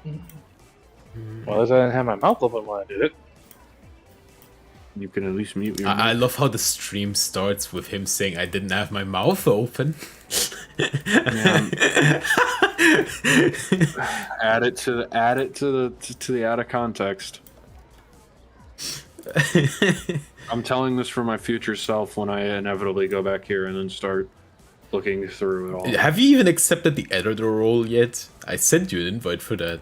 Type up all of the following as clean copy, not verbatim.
Well, at least I didn't have my mouth open when I did it. You can at least mute your I mic. love how the stream starts with him saying I didn't have my mouth open. Yeah. add it to the out of context. I'm telling this for my future self when I inevitably go back here and then start looking through it all. Have you even accepted the editor role yet? I sent you an invite for that.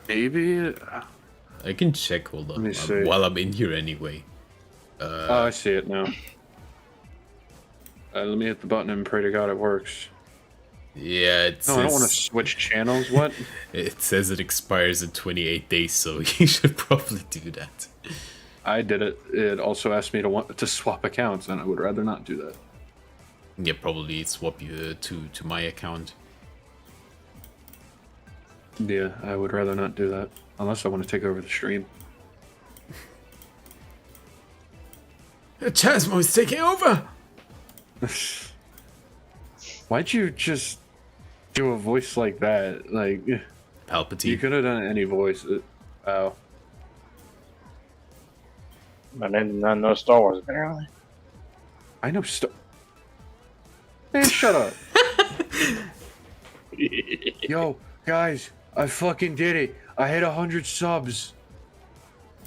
Maybe. I can check, hold on, Let me see. while I'm in here anyway. Oh, I see it now. Let me hit the button and pray to God it works. Yeah, it says... No, I don't want to switch channels, what? It says it expires in 28 days, so you should probably do that. I did it. It also asked me to swap accounts, and I would rather not do that. Yeah, probably swap you to my account. Yeah, I would rather not do that. Unless I want to take over the stream. Chasmo is taking over! Why'd you just do a voice like that? Like, Palpatine. you could have done any voice. Oh. My man did not know Star Wars, apparently. I know Man, shut up. Yo, guys, I fucking did it. I hit 100 subs.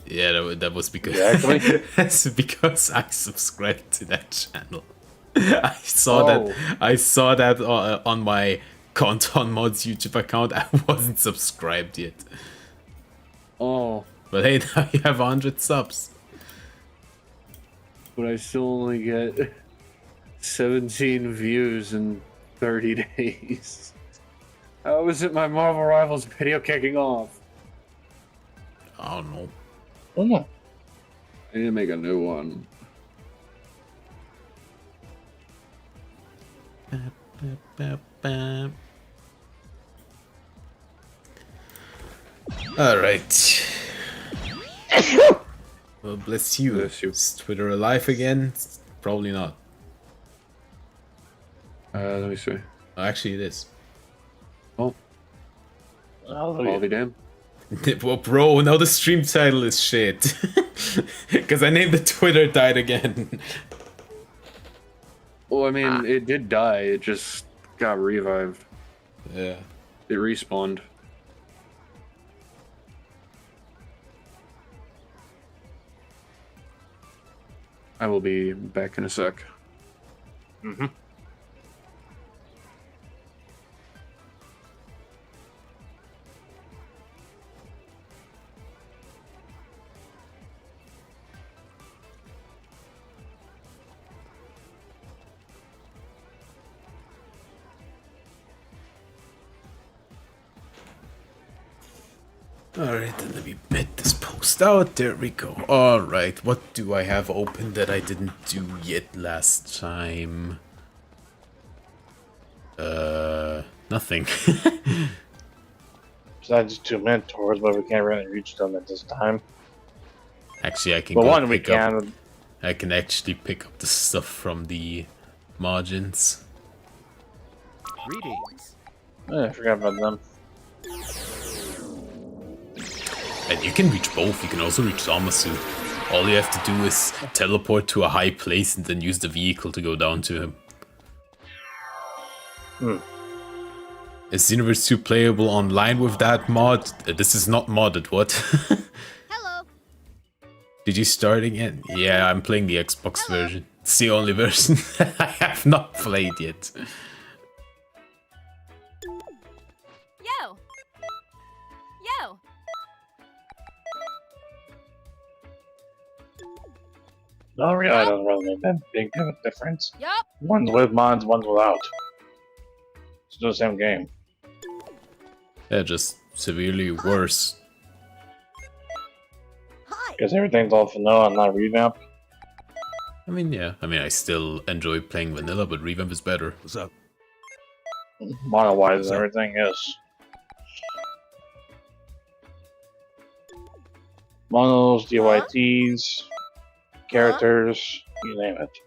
Yeah, that was because Exactly. that's because I subscribed to that channel. I saw that on my Conton Mods YouTube account. I wasn't subscribed yet. Oh. But hey, now you have 100 subs. But I still only get 17 views in 30 days. How is it my Marvel Rivals video kicking off? I don't know. Oh, no. I need to make a new one. Alright. Well, bless you. Bless you. Is Twitter alive again? Probably not. Let me see. Actually, it is. Oh, Hallelujah. I'll be damned. Well, bro, now the stream title is shit. Because I named the Twitter died again. Well, I mean, it did die. It just got revived. Yeah. It respawned. I will be back in a sec. Mm-hmm. Alright, then let me bet this post out. There we go. Alright, what do I have open that I didn't do yet last time? Nothing. Besides 2 mentors, but we can't really reach them at this time. Actually, I can But go one we pick up. can. I can actually pick up the stuff from the margins. Greetings. I forgot about them. And you can reach both. You can also reach Zamasu. All you have to do is teleport to a high place and then use the vehicle to go down to him. Is Xenoverse 2 playable online with that mod? This is not modded, what? Hello. Did you start again? Yeah, I'm playing the Xbox version. It's the only version I have not played yet. Yo. Yo. No, really, it doesn't really make that big of a difference. Yup. One's with mods, one's without. It's still the same game. Yeah, just severely worse. Hi. Because everything's all vanilla and not revamped. I mean, yeah. I mean, I still enjoy playing vanilla, but revamp is better. What's up? Mono-wise, everything is. Monos, DYTs, characters, you name it.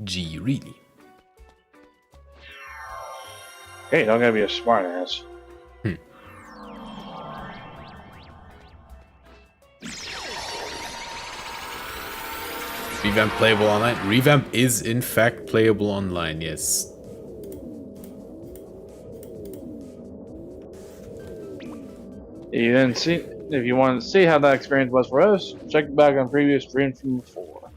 Gee, really? Hey, don't gotta be a smart ass. Revamp playable online? Revamp is in fact playable online, yes. You didn't see. If you want to see how that experience was for us, check back on previous streams from before.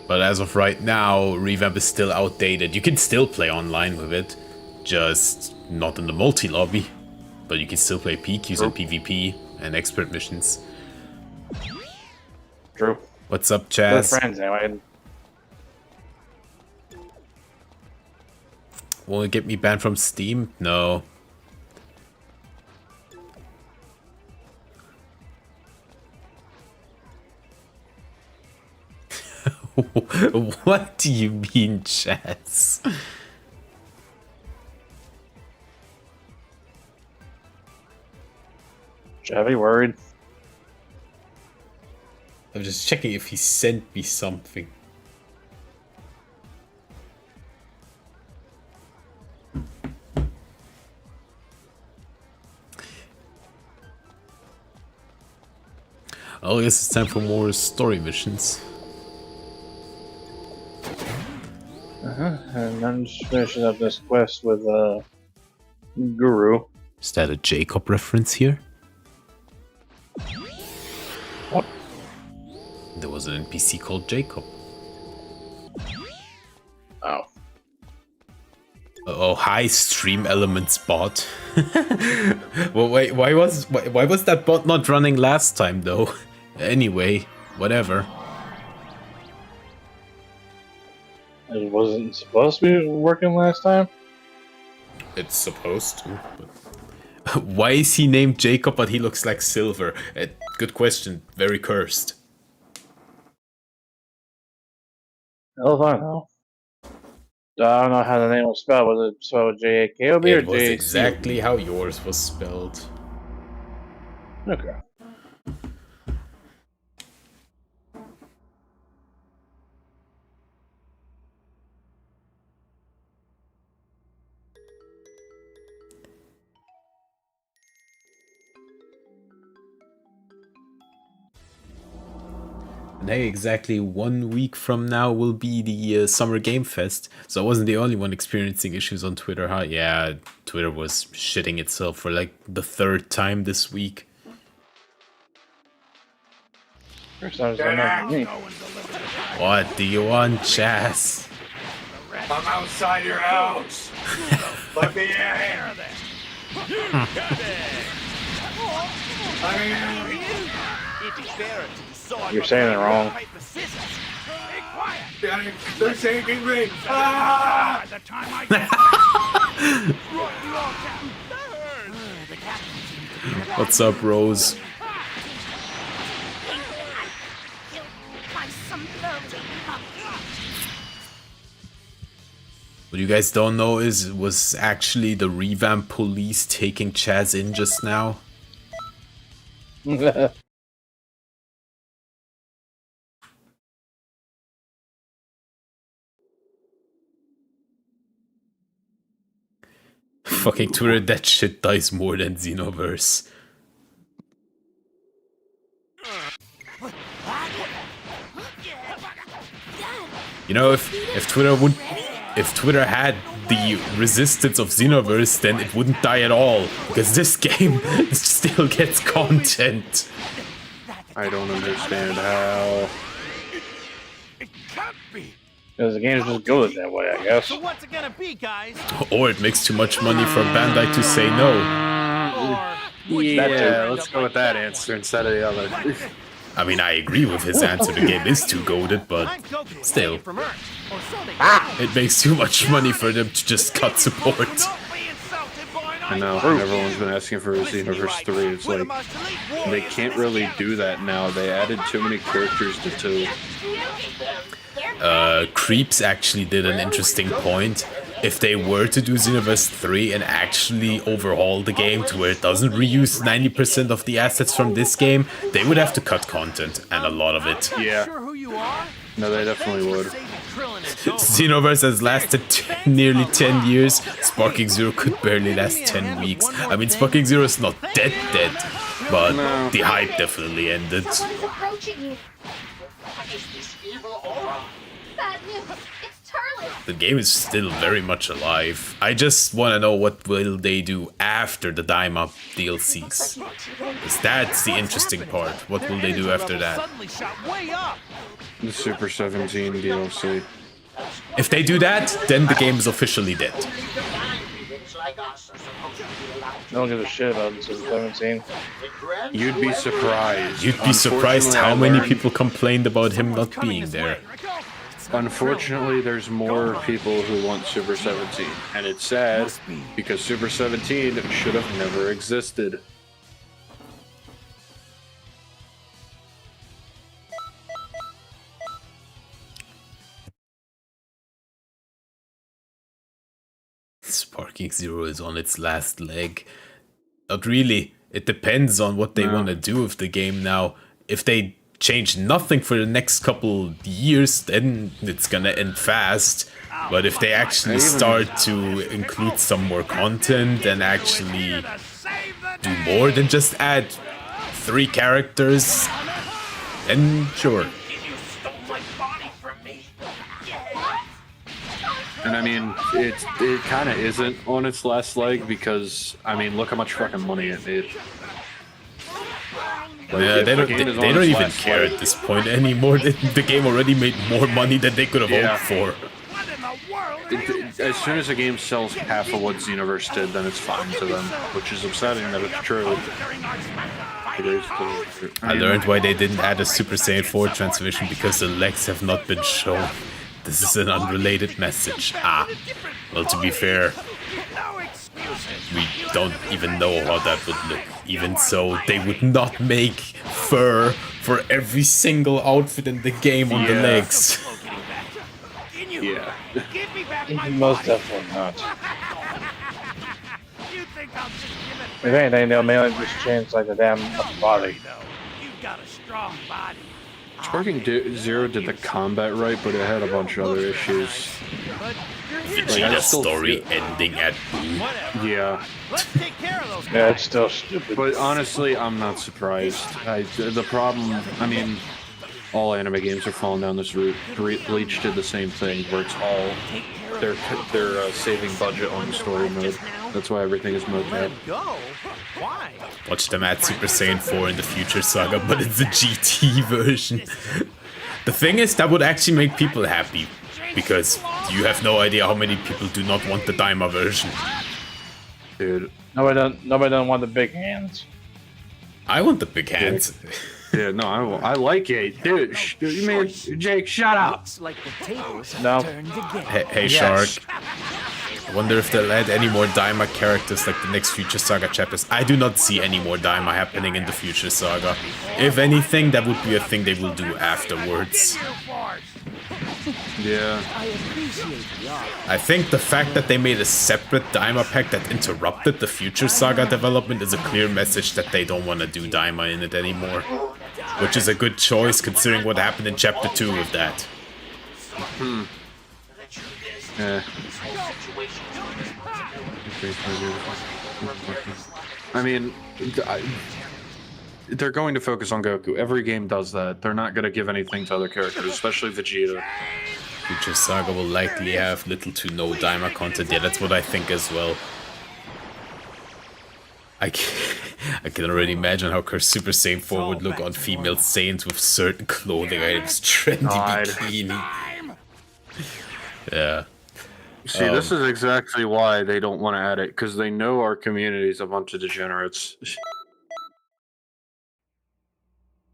But as of right now, Revamp is still outdated. You can still play online with it, just not in the multi-lobby. But you can still play PQs and PvP and expert missions. True. What's up, We're Chaz? friends anyway. Will it get me banned from Steam? No. What do you mean, Chaz? Should I be worried? I'm just checking if he sent me something. Oh, I guess it's time for more story missions. And I'm just finishing up this quest with Guru. Is that a Jacob reference here? What? There was an NPC called Jacob. Oh. Oh, hi, Stream Elements bot. Well, wait, why was that bot not running last time though? Anyway, whatever. It wasn't supposed to be working last time? It's supposed to. But why is he named Jacob but he looks like Silver? Good question. Very cursed. Hell if I know. I don't know how the name was spelled. Was it spelled J-A-K-O-B or It was J-A-C-O-B? exactly how yours was spelled. Okay. And hey, exactly 1 week from now will be the Summer Game Fest. So I wasn't the only one experiencing issues on Twitter, huh? Yeah, Twitter was shitting itself for like the 3rd time this week. First time it's not me. What do you want, Chaz? I'm outside your house. Let me in. You're saying it wrong. They're shaking me. Ah! What's up, Rose? What you guys don't know is it was actually the Revamp police taking Chaz in just now. Fucking Twitter, that shit dies more than Xenoverse. You know, if Twitter had the resistance of Xenoverse, then it wouldn't die at all, because this game still gets content. I don't understand how. It can't be. Because the game's just good that way, I guess. So what's it gonna be, guys? Or it makes too much money for Bandai to say no. Yeah, let's go with that answer instead of the other. I mean, I agree with his answer, the game is too goated, but still. It makes too much money for them to just cut support. I know, everyone's been asking for Xenoverse 3. It's like, they can't really do that now. They added too many characters to 2. Creeps actually did an interesting point. If they were to do Xenoverse 3 and actually overhaul the game to where it doesn't reuse 90% of the assets from this game, they would have to cut content, and a lot of it. Yeah. No, they definitely would. Xenoverse has lasted nearly 10 years. Sparking Zero could barely last 10 weeks. I mean, Sparking Zero is not dead, but the hype definitely ended. The game is still very much alive. I just want to know what will they do after the Daima DLCs. Because that's the interesting part. What will they do after that? The Super 17 DLC. If they do that, then the game is officially dead. I don't give a shit about this 17. You'd be surprised. You'd be surprised how many people complained about him not being there. Unfortunately, there's more people who want Super 17. And it's sad, because Super 17 should have never existed. Sparking Zero is on its last leg. Not really. It depends on what they want to do with the game now. If they change nothing for the next couple years, then it's gonna end fast. But if they actually start to include some more content and actually do more than just add 3 characters, then sure. And I mean, it kind of isn't on its last leg because, I mean, look how much fucking money it made. Like, Yeah, they don't even care at this point anymore. The game already made more money than they could have hoped for. As soon as a game sells half of what Xenoverse did, then it's fine to them, which is upsetting that it's true. I learned why they didn't add a Super Saiyan 4 transmission because the legs have not been shown. This is an unrelated message. Well, to be fair, we don't even know how that would look. Even so, they would not make fur for every single outfit in the game on the legs. Yeah. Most definitely not. If anything, they'll mainly just change like the damn body. Sparking Zero did the combat right, but it had a bunch of other issues. Vegeta's story ending at Yeah. Yeah, it's still stupid. But honestly, I'm not surprised. The problem, I mean, all anime games are falling down this route. Bleach did the same thing, where it's all they're saving budget on the story mode. That's why everything is mode made. Watch them add Super Saiyan 4 in the Future Saga, but it's a GT version. The thing is, that would actually make people happy, because you have no idea how many people do not want the Daima version. Dude. Nobody don't want the big hands. I want the big hands. Yeah, no, I like it. Dude, you mean, Jake, shut up. No. Hey Shark. I wonder if they'll add any more Daima characters like the next Future Saga chapters. I do not see any more Daima happening in the Future Saga. If anything, that would be a thing they will do afterwards. Yeah. I think the fact that they made a separate Daima pack that interrupted the Future Saga development is a clear message that they don't want to do Daima in it anymore. Which is a good choice considering what happened in Chapter 2 with that. Yeah. I mean, they're going to focus on Goku. Every game does that. They're not going to give anything to other characters, especially Vegeta. Future Saga will likely have little to no Daima content. Yeah, that's what I think as well. I can already imagine how Super Saiyan 4 would look on female Saiyans with certain clothing items, trendy bikini. Yeah. See, this is exactly why they don't want to add it, because they know our community is a bunch of degenerates.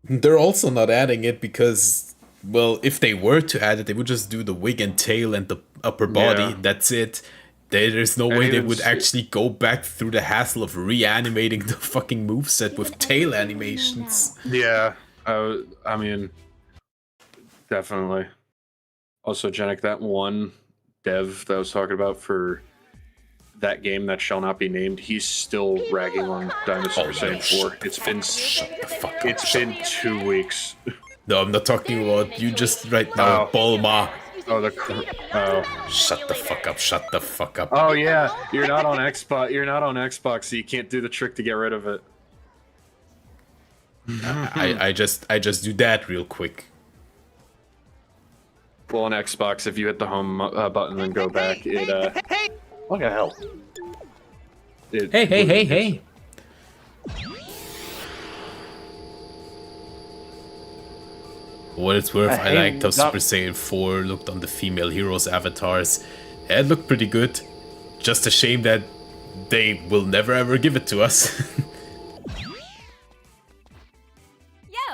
They're also not adding it because, well, if they were to add it, they would just do the wig and tail and the upper body. Yeah. That's it. There's no way they would actually go back through the hassle of reanimating the fucking moveset with tail animations. Yeah, I mean, definitely. Also, Jenik, that one dev that I was talking about for that game that shall not be named, he's still ragging on Dinosaur Saiyan 4. It's been 2 weeks. No, I'm not talking about you just right now, Bulma. Shut the fuck up, shut the fuck up. Oh yeah, you're not on Xbox, so you can't do the trick to get rid of it. I just do that real quick. Well, on Xbox, if you hit the home button and go back, it Look at hell. Hey. For what it's worth, I liked how Super Saiyan 4 looked on the female heroes' avatars. It looked pretty good. Just a shame that they will never ever give it to us.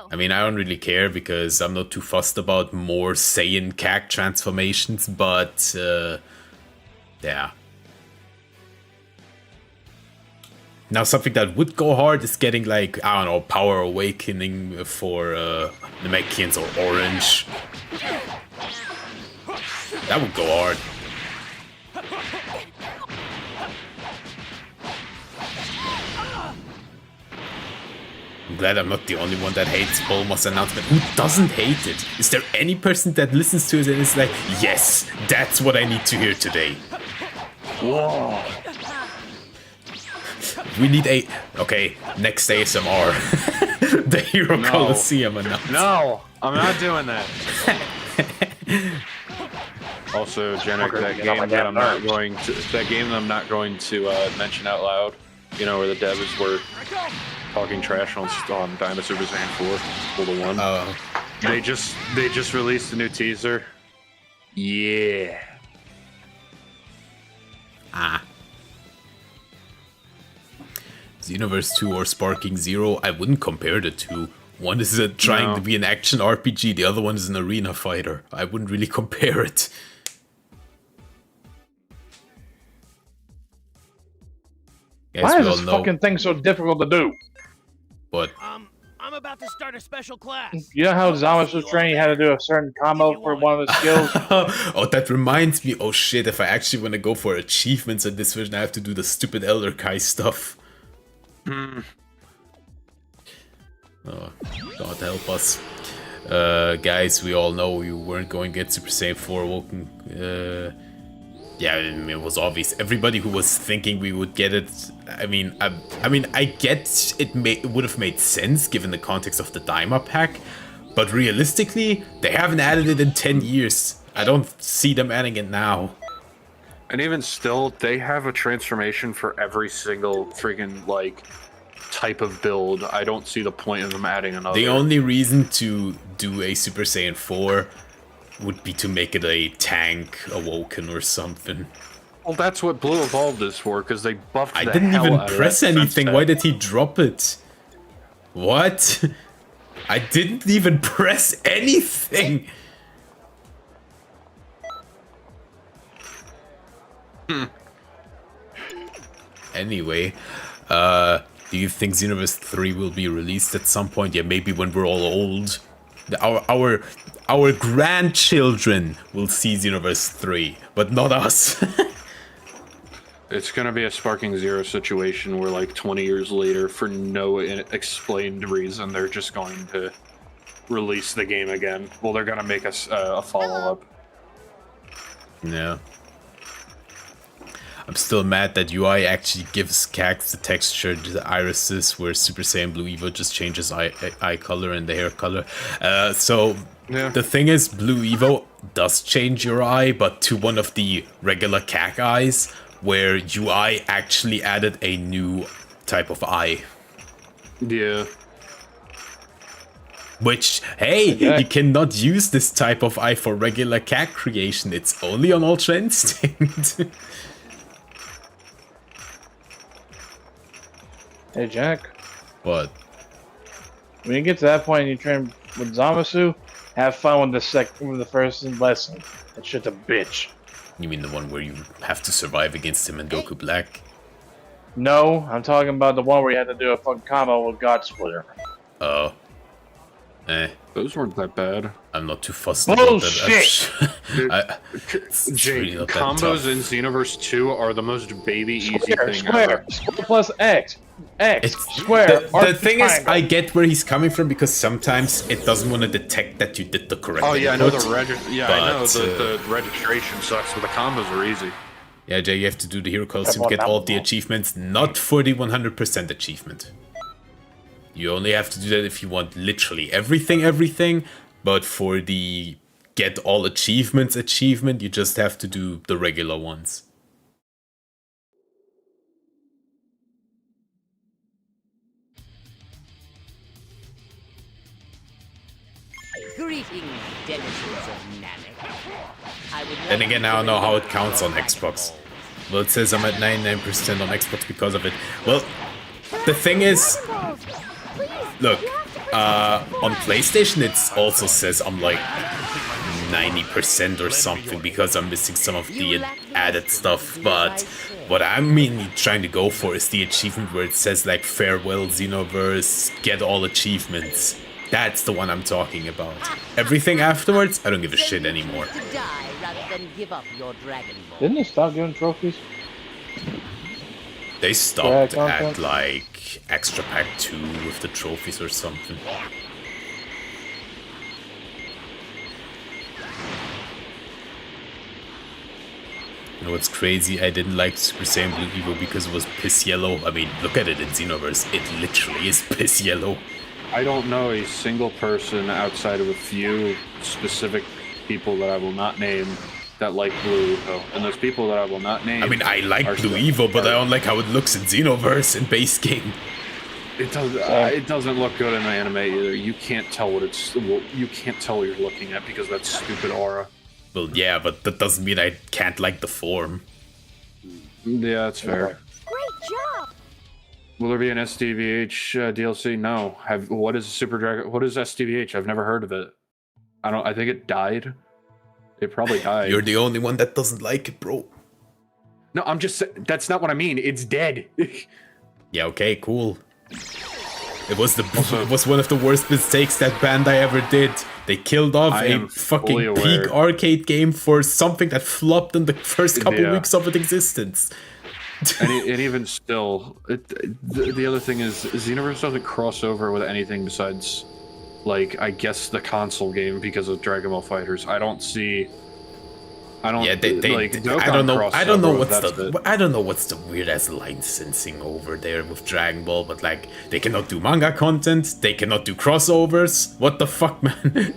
I mean, I don't really care because I'm not too fussed about more Saiyan CAC transformations, but yeah. Now, something that would go hard is getting, like, I don't know, Power Awakening for Namekians or Orange. That would go hard. I'm glad I'm not the only one that hates Bulma's announcement. Who doesn't hate it? Is there any person that listens to it and is like, yes, that's what I need to hear today? Whoa. We need a... Okay, next ASMR. The Hero Coliseum announcement. No, I'm not doing that. Also, Janek, that game that I'm not going to mention out loud. You know, where the devs were talking trash on Dino Super Saiyan 4, World of 1. They just released a new teaser. Yeah. Xenoverse 2 or Sparking Zero, I wouldn't compare the two. One is trying to be an action RPG, the other one is an arena fighter. I wouldn't really compare it. Why is this fucking thing so difficult to do? What? I'm about to start a special class. You know how Zamasu training had to do a certain combo for one of the skills? Oh, that reminds me. Oh shit, if I actually want to go for achievements in this version, I have to do the stupid Elder Kai stuff. Oh, God help us. Guys, we all know you weren't going to get Super Saiyan 4 Awoken. Yeah, I mean, it was obvious. Everybody who was thinking we would get it, I mean, I get it would have made sense given the context of the Daima pack, but realistically, they haven't added it in 10 years. I don't see them adding it now. And even still, they have a transformation for every single freaking, like, type of build. I don't see the point of them adding another. The only reason to do a Super Saiyan 4 would be to make it a tank Awoken or something. Well, that's what Blue Evolved is for, because they buffed I the didn't hell even out of press that anything. defense Why tag. did he drop it? What? I didn't even press anything. Anyway, do you think Xenoverse 3 will be released at some point? Yeah, maybe when we're all old. Our grandchildren will see Xenoverse 3, but not us. It's gonna be a Sparking Zero situation where, like, 20 years later, for no explained reason, they're just going to release the game again. Well, they're gonna make us a follow-up. Yeah. I'm still mad that UI actually gives Cax the texture to the irises, where Super Saiyan Blue Evo just changes eye color and the hair color. The thing is, Blue Evo does change your eye, but to one of the regular CAC eyes, where UI actually added a new type of eye. Yeah. Which, hey, you cannot use this type of eye for regular CAC creation. It's only on Ultra Instinct. Hey, Jack. What? When you get to that point and you train with Zamasu, have fun with the first lesson. That shit's a bitch. You mean the one where you have to survive against him in Goku Black? No, I'm talking about the one where you had to do a fucking combo with God Splitter. Oh. Those weren't that bad. I'm not too fussed Bullshit! about that. Jake, really combos in Xenoverse 2 are the most baby easy thing Square ever. plus X. X, square. The thing is, I get where he's coming from, because sometimes it doesn't want to detect that you did the correct Oh yeah, I know input, the registration sucks, but the combos are easy. Yeah, Jay, you have to do the Hero Coliseum to get all of the achievements, not for the 100% achievement. You only have to do that if you want literally everything, but for the get all achievements achievement. You just have to do the regular ones. Greetings, denizens of Namek. Then again, I don't know how it counts on Xbox. Well, it says I'm at 99% on Xbox because of it. Well, the thing is, look, on PlayStation it also says I'm like 90% or something because I'm missing some of the added stuff, but what I'm mainly trying to go for is the achievement where it says like farewell Xenoverse, get all achievements. That's the one I'm talking about. Everything afterwards, I don't give a shit anymore. Didn't they stop giving trophies? They stopped Yeah, at content. like Extra Pack 2 with the trophies or something. You know what's crazy? I didn't like Super Saiyan Blue Evo because it was piss yellow. I mean, look at it in Xenoverse. It literally is piss yellow. I don't know a single person outside of a few specific people that I will not name that like Blue Evo. And those people that I will not name... I mean, I like are Blue still- Evo, but I don't like how it looks in Xenoverse in base game. It doesn't look good in the anime either. You can't tell what you can't tell what you're looking at because that's stupid aura. Well, yeah, but that doesn't mean I can't like the form. Yeah, that's fair. Great job. Will there be an SDVH DLC? No. What is Super Dragon? What is SDVH? I've never heard of it. I think it died. It probably died. You're the only one that doesn't like it, bro. No, I'm just. That's not what I mean. It's dead. Yeah, okay, cool. It was one of the worst mistakes that Bandai ever did. They killed off I a am fully fucking aware. peak arcade game for something that flopped in the first couple Yeah. weeks of its existence. and even still, the other thing is Xenoverse doesn't cross over with anything besides, like, I guess the console game because of Dragon Ball Fighters. I don't. Yeah, Dokkan I don't know. crosses I don't know over, what's that's it. I don't know what's the weird ass licensing over there with Dragon Ball, but like they cannot do manga content, they cannot do crossovers. What the fuck, man?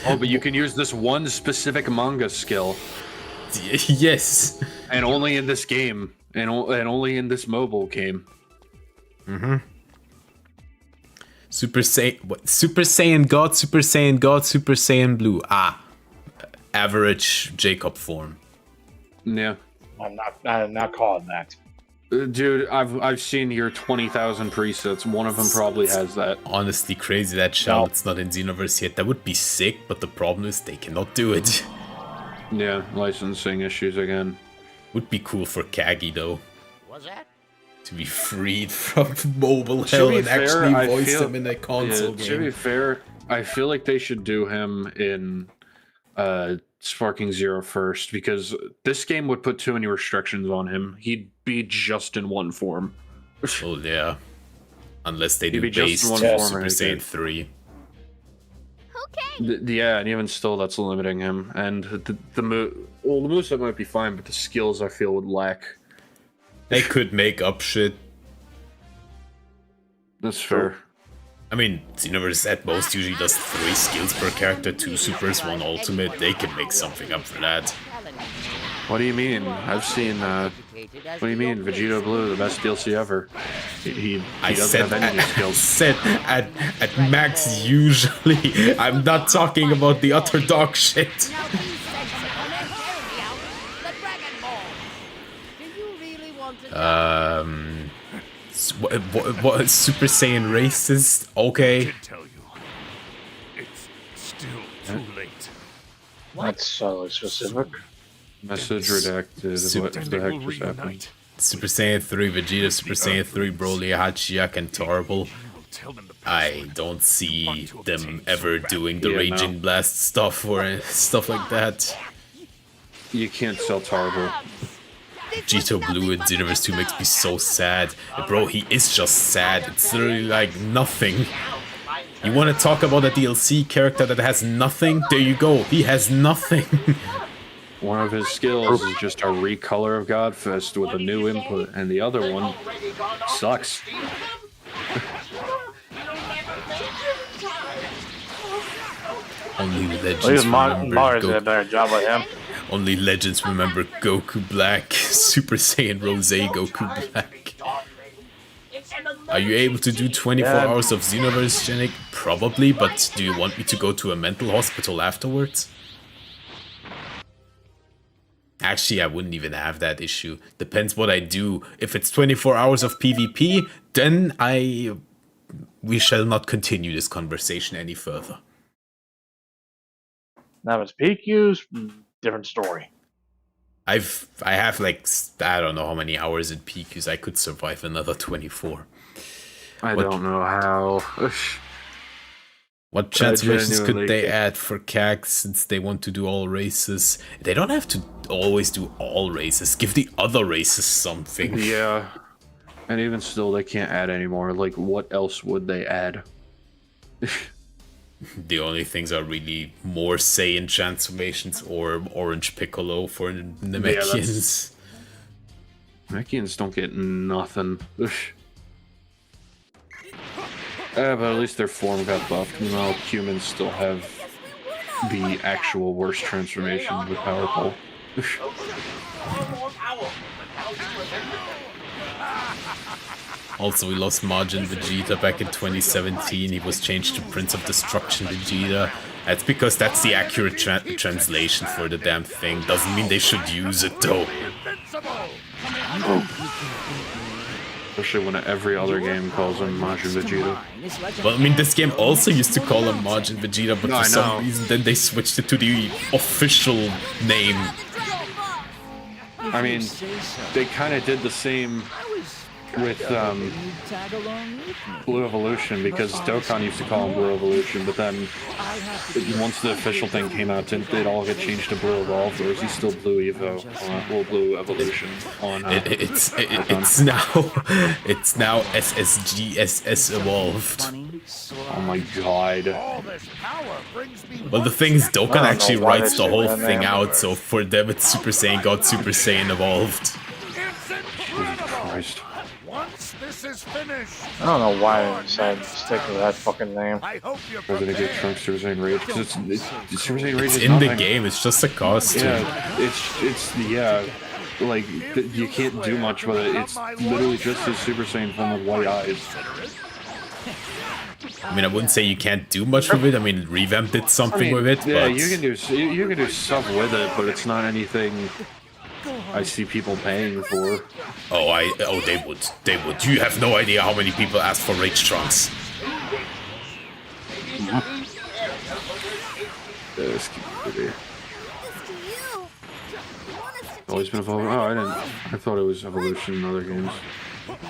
Oh, but you can use this one specific manga skill, Yes. and only in this game, and only in this mobile game. Super Saiyan God, Super Saiyan God, Super Saiyan Blue. Average Jacob form. Yeah. I'm not calling that. Dude, I've seen your 20,000 presets. One of them probably has that. Honestly, crazy that Charlotte's not in Xenoverse yet. That would be sick, but the problem is they cannot do it. Yeah, licensing issues again. Would be cool for Kagi though, What's that? to be freed from mobile To hell be and fair, actually I voice feel- him in a console To be game. fair, I feel like they should do him in Sparking Zero first, because this game would put too many restrictions on him. He'd be just in one form. Oh yeah, unless they He'd do be just base in one to form Super and Saiyan again. 3. Okay. Yeah, and even still, that's limiting him. And the moveset might be fine, but the skills I feel would lack. They could make up shit. That's fair. I mean, Xenoverse at most usually does 3 skills per character, 2 supers, 1 ultimate. They can make something up for that. What do you mean? I've seen. What do you mean? Vegeta Blue, the best DLC ever. He doesn't have any new I skills. said at max usually. I'm not talking about the utter dog shit. Now be sensible and hear me out. The Dragon Ball. Do you really want to What Super Saiyan racist? Okay. can tell you, it's still too late. That's so specific. Message redacted. What Then the they heck will just happened? reunite. Super Saiyan 3 Vegeta, Super Saiyan 3 Broly, Hachiyak, and Torble. You will tell them the I password. don't see Want to them obtain ever so doing the Yeah, Raging no. Blast stuff or stuff like that. You can't sell Tarble. Jito Blue in Xenoverse 2 makes me so sad. Bro, he is just sad. It's literally like nothing. You want to talk about a DLC character that has nothing? There you go. He has nothing. One of his skills is just a recolor of Godfist with a new input, and the other one sucks. Only Only legends At least remember Mars did a Goku. better job with him. Only legends remember Goku Black, Super Saiyan Rose Goku Black. Are you able to do 24 hours of Xenoverse, Janik? Probably, but do you want me to go to a mental hospital afterwards? Actually, I wouldn't even have that issue. Depends what I do. If it's 24 hours of PvP, then we shall not continue this conversation any further. Now if it's PQs, different story. I have like, I don't know how many hours in PQs. I could survive another 24. I don't know how. What transformations could genuinely they can't. add for CAG since they want to do all races? They don't have to always do all races. Give the other races something. Yeah. And even still, they can't add anymore. Like, what else would they add? The only things are really more Saiyan transformations or Orange Piccolo for Namekians. Namekians don't get nothing. But at least their form got buffed. Meanwhile, humans still have the actual worst transformation with Power Pole. Also, we lost Majin Vegeta back in 2017. He was changed to Prince of Destruction Vegeta. That's because that's the accurate translation for the damn thing. Doesn't mean they should use it though. Especially when every other game calls him Majin Vegeta. Well, I mean, this game also used to call him Majin Vegeta, but No, for I some know. reason then they switched it to the official name. I mean, they kind of did the same with Blue Evolution, because Dokkan used to call him Blue Evolution, but then once the official thing came out, they'd all get changed to Blue Evolved, or is he still Blue Evo? Well, Blue Evolution on. It's now SSGSS Evolved. Oh my god. Well, the thing is, Dokkan know actually why writes they the should whole run thing that. out, so for them it's Super Saiyan God, Super Saiyan Evolved. Jesus Christ. Once this is finished, I don't know why they decided to stick with that fucking name. I hope you're We're gonna get Trunks Super Saiyan Rage, because it's Super Saiyan Rage It's is in the nothing. game, it's just a costume. Yeah, yeah, like, you can't do much with it. It's literally just his Super Saiyan form with white eyes. I mean, I wouldn't say you can't do much with it. I mean, Revamp did something with it, yeah, but you can do stuff with it, but it's not anything I see people paying for. they would. You have no idea how many people ask for Rage Trunks. Always been evolving. Oh, I thought it was evolution in other games.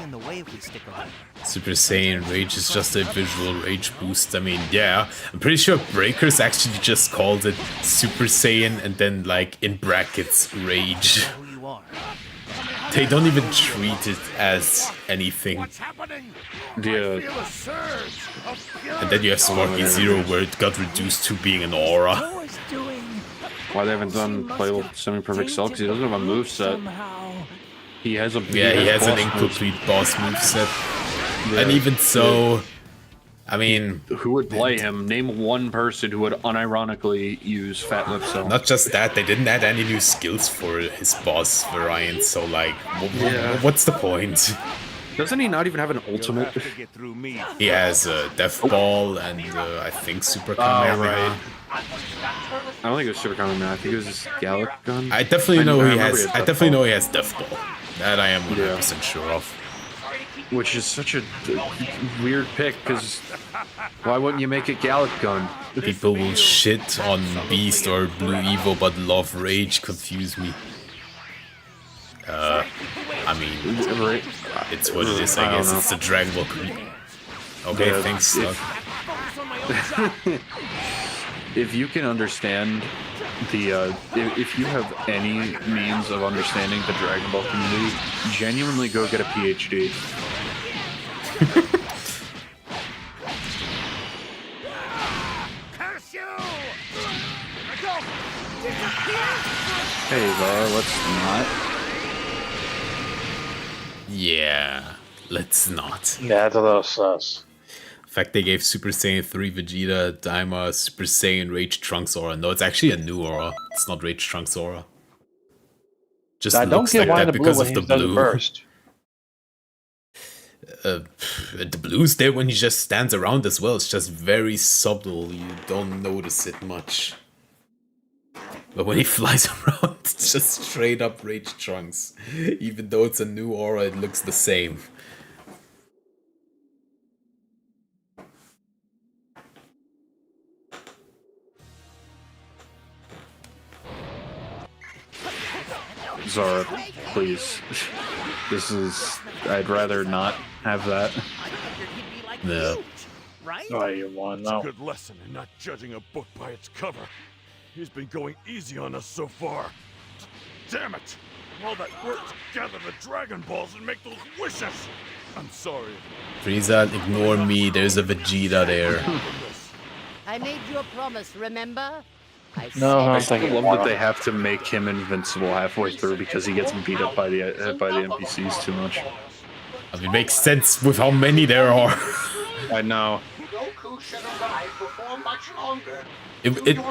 In the way if we stick around. Super Saiyan Rage is just a visual rage boost. I mean, yeah, I'm pretty sure Breakers actually just called it Super Saiyan and then, like, in brackets, Rage. Who you are. They don't even treat it as anything. what's happening? Yeah, Feel a surge of fury. And then you have Sparky Zero where it got reduced to being an aura. why they haven't done playable semi-perfect Cell, because he doesn't have a moveset. He has a Yeah, he has an boss incomplete boss moveset. moves. And Yeah. even so, I mean, Who would play him? Name one person who would unironically use Fat Lip Cell. not just that, they didn't add any new skills for his boss variant, so like, Yeah. what's the point? Doesn't he not even have an ultimate? To get through me. He has Death Ball and I think Super Oh, Kamehameha. right. I don't think it was Super Kamehameha. I think it was his Gallic gun. I definitely know he remember has. he had I Death definitely Ball. know he has Death Ball. That I am 100% sure of. Which is such a weird pick, because why wouldn't you make it Gallic gun? People will shit on Beast or Blue Evo, but love Rage. Confuse me. I mean, it's what it is. I guess it's the Dragon Ball community. Okay, Yeah, thanks, Slug. If you can understand the, if you have any means of understanding the Dragon Ball community, genuinely go get a PhD. Curse you! Hey, let's not. Yeah, let's not. Yeah, that's a little sus. fact they gave Super Saiyan 3 Vegeta, Daima, Super Saiyan Rage Trunks aura. No, it's actually a new aura. It's not Rage Trunks aura. Just I don't looks get like why that the blue because when of he the does it blue. first. The blue's there when he just stands around as well. It's just very subtle. You don't notice it much. But when he flies around, it's just straight up Rage Trunks. Even though it's a new aura, it looks the same. Zara, please. This is... I'd rather not have that. No. Right? Oh, you won now. Good lesson in not judging a book by its cover. He's been going easy on us so far. Damn it! All that work to gather the Dragon Balls and make those wishes! I'm sorry. Frieza, ignore me. There's a Vegeta there. I made you a promise, remember? I No, said I'm I still thinking love more. that they have to make him invincible halfway through because he gets beat up by the NPCs too much. I mean, it makes sense with how many there are. I know. Goku should arrive before much longer.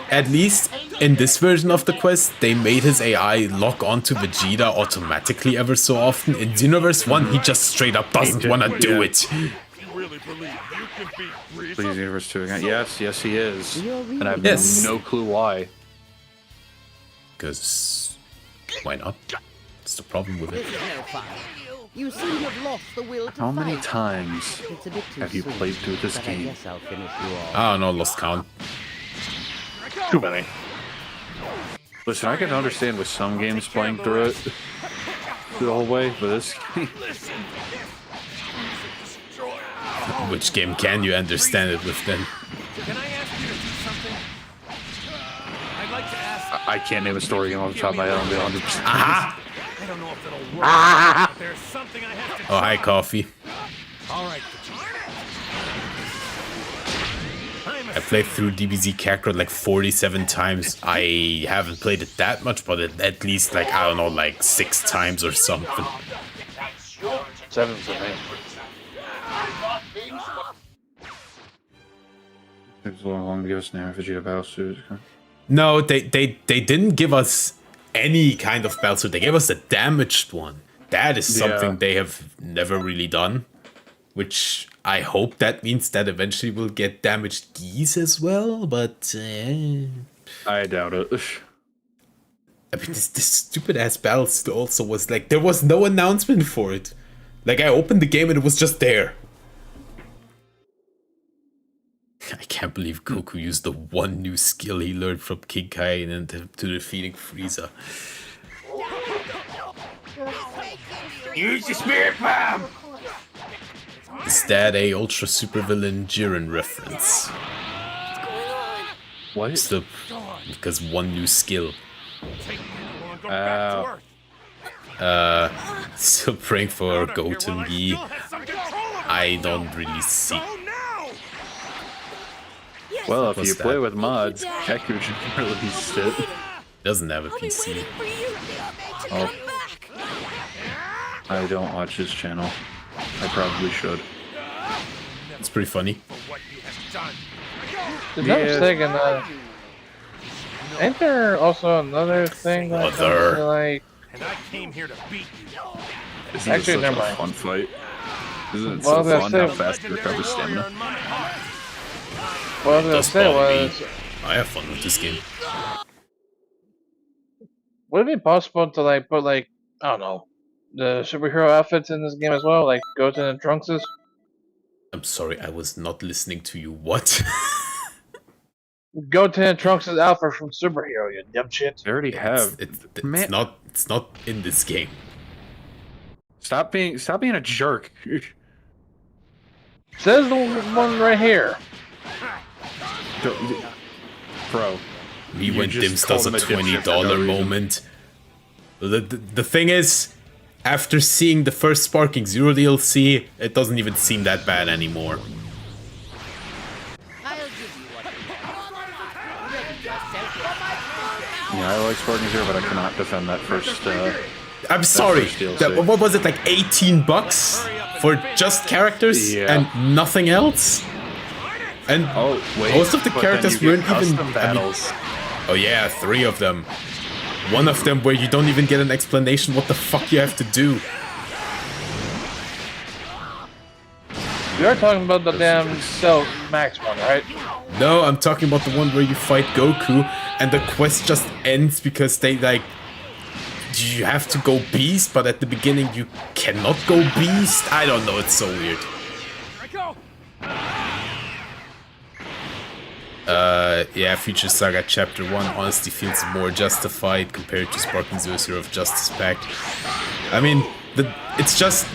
At least in this version of the quest, they made his AI lock onto Vegeta automatically ever so often. In Xenoverse 1, he just straight up doesn't want to do it. You really believe you can beat Frieza? Please, Universe 2 again. Yes, yes, he is. And I have Yes. no clue why. Because why not? That's the problem with it. This is no fun. You seem to have lost the will to How fight. many times It's a bit too have you soon, played through this but I game? guess I'll finish you off. I don't know, lost count. Too many. Listen, I can understand with some games playing through it the whole way, but this game... Which game can you understand it with then? Can I ask you to do something? I'd like to ask. I can't name a story game off the top of my head, I'll be 100%. Aha! I don't know if it'll work. But there's something I have to. Oh, hi, Coffee. All right. I played through DBZ Kakarot like 47 times. I haven't played it that much, but at least like, I don't know, like 6 times or something. 7 for me. It's a long to give us an Vegeta battle suit. No, they didn't give us any kind of battle suit. They gave us a damaged one. That is something Yeah. they have never really done. Which I hope that means that eventually we'll get damaged geese as well, but I doubt it. I mean, this stupid ass battle suit also was like, there was no announcement for it. Like, I opened the game and it was just there. I can't believe Goku used the one new skill he learned from King Kai into defeating Frieza. Use the spirit bomb! Is that a Ultra Super Villain Jiren reference? What? So, because one new skill. Still praying for Goten Gi. I don't really see. Well, if What's you play that? with mods, Kaku should release it. Doesn't have a PC. Oh. I don't watch his channel. I probably should. It's pretty funny. If I'm mistaken, ain't there also another thing that comes to, like... And I came here to beat you. Isn't Actually, it never such a mind. fun fight? Isn't it Well, so that's fun how it. fast you recover stamina? What I was gonna Does say bother me. was... I have fun with this game. Would it be possible to, like, put, like, I don't know, the superhero outfits in this game as well? Like, Goten and Trunkses? I'm sorry, I was not listening to you. What? Goten and Trunks' outfit from Superhero, you dipshit. They already have. It's not in this game. Stop being a jerk. Says the one right here. Bro. Me You when just Dims called does a him a dipshit for $20 no reason. moment. The thing is, after seeing the first Sparking Zero DLC, it doesn't even seem that bad anymore. I'll give you what you want. Ready yourself for my Yeah, I like Sparking Zero, but I cannot defend that first. I'm sorry. first DLC. What was it, like $18 for just characters Yeah. and nothing else? And most of the but characters then you get weren't even custom battles. oh yeah, 3 of them. One of them where you don't even get an explanation what the fuck you have to do. You are talking about the damn Cell Max one, right? No, I'm talking about the one where you fight Goku and the quest just ends because they like you have to go beast, but at the beginning you cannot go beast. I don't know, it's so weird. Yeah, Future Saga Chapter 1 honestly feels more justified compared to Sparking Zero Zero of Justice Pack. I mean, it's just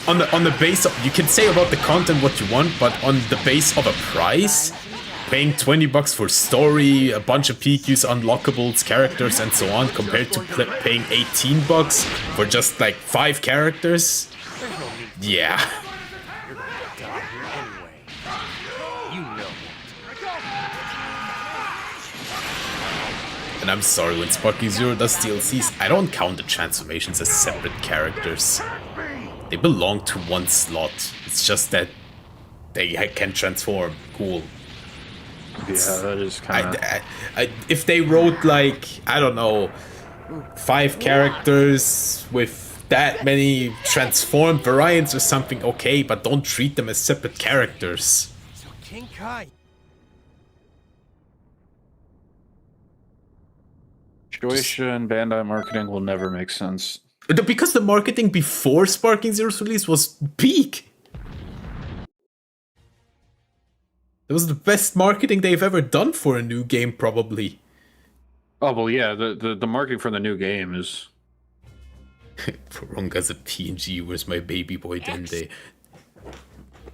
on the base of, you can say about the content what you want, but on the base of a price, paying $20 for story, a bunch of PQs, unlockables, characters, and so on, compared to paying $18 for just like 5 characters. Yeah. You're gonna die here anyway. You know it. And I'm sorry, when Sparking Zero does DLCs, I don't count the transformations as separate characters. They belong to one slot. It's just that they can transform. Cool. Yeah, that is kind of... If they wrote, like, I don't know, 5 characters with that many transformed variants or something, okay, but don't treat them as separate characters. So King Kai. Shueisha and Bandai marketing will never make sense. Because the marketing before Sparking Zero's release was peak. It was the best marketing they've ever done for a new game, probably. Oh, well, yeah, the marketing for the new game is... Porunga's a PNG, where's my baby boy Dende?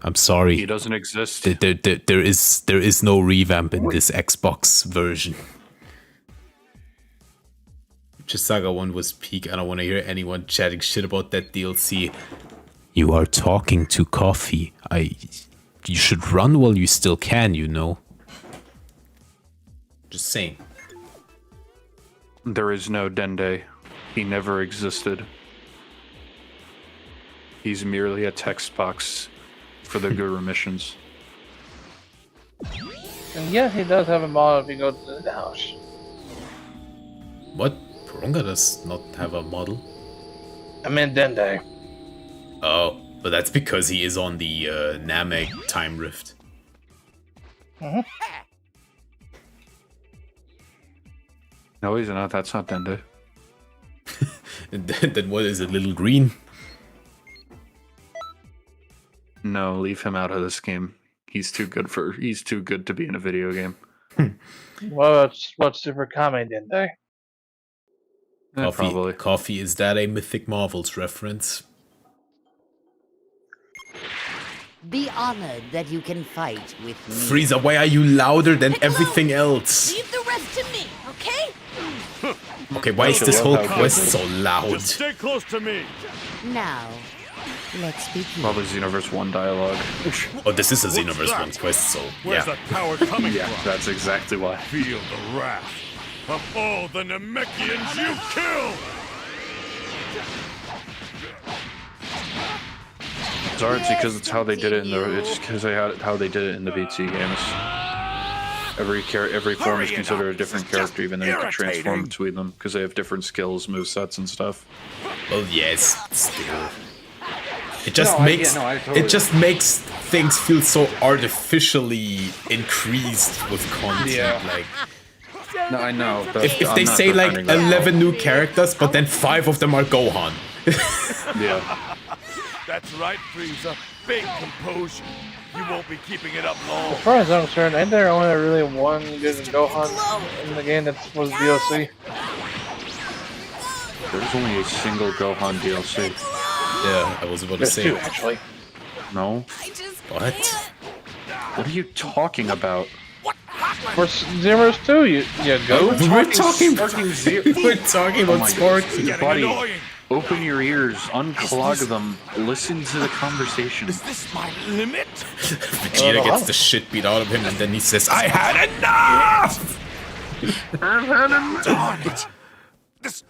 I'm sorry. He doesn't exist. There is no revamp in this Xbox version. Saga 1 was peak. I don't want to hear anyone chatting shit about that DLC. You are talking to Coffee. You should run while you still can, you know. Just saying. There is no Dende. He never existed. He's merely a text box for the Guru missions. And yeah, he does have a model if you go to the house. What? Porunga does not have a model? I mean Dende. Oh, but that's because he is on the Namek Time Rift. Mm-hmm. No, he's not. That's not Dende. Then what is it, Little Green? No, leave him out of this game. He's too good to be in a video game. What's Super Kame Dende? Coffee, is that a Mythic Marvels reference? Be honored that you can fight with me. Frieza, why are you louder than everything else? Leave the rest to me, okay? Okay, why is this whole quest so loud? Just stay close to me. Now, let's begin. Probably Xenoverse 1 dialogue. Oh, this is a Xenoverse 1 quest, so Where's yeah. that power coming Yeah, from? that's exactly why. Feel the wrath of all the Namekians you kill! It's hard because it's how they did it in the. It's because how they did it in the BT games. Every form is considered a different character, even though you can transform between them because they have different skills, movesets, and stuff. Well, yes, still. It just makes things feel so artificially increased with content. Yeah. Like, No, I know. if they say like 11 new characters, but then 5 of them are Gohan. Yeah. That's right, Frieza. Big composure. You won't be keeping it up long. As far as I'm concerned, ain't there only really one good Gohan in the game that was DLC? There's only a single Gohan DLC. Yeah, I was about to There's say. 2 actually. No. What? What are you talking about? For Xenoverse 2, you go. We're talking Oh about my Sparky. God. Buddy, open your ears, unclog them, listen to the conversation. Is this my limit? Vegeta gets the shit beat out of him and then he says, I had enough! Darn it. This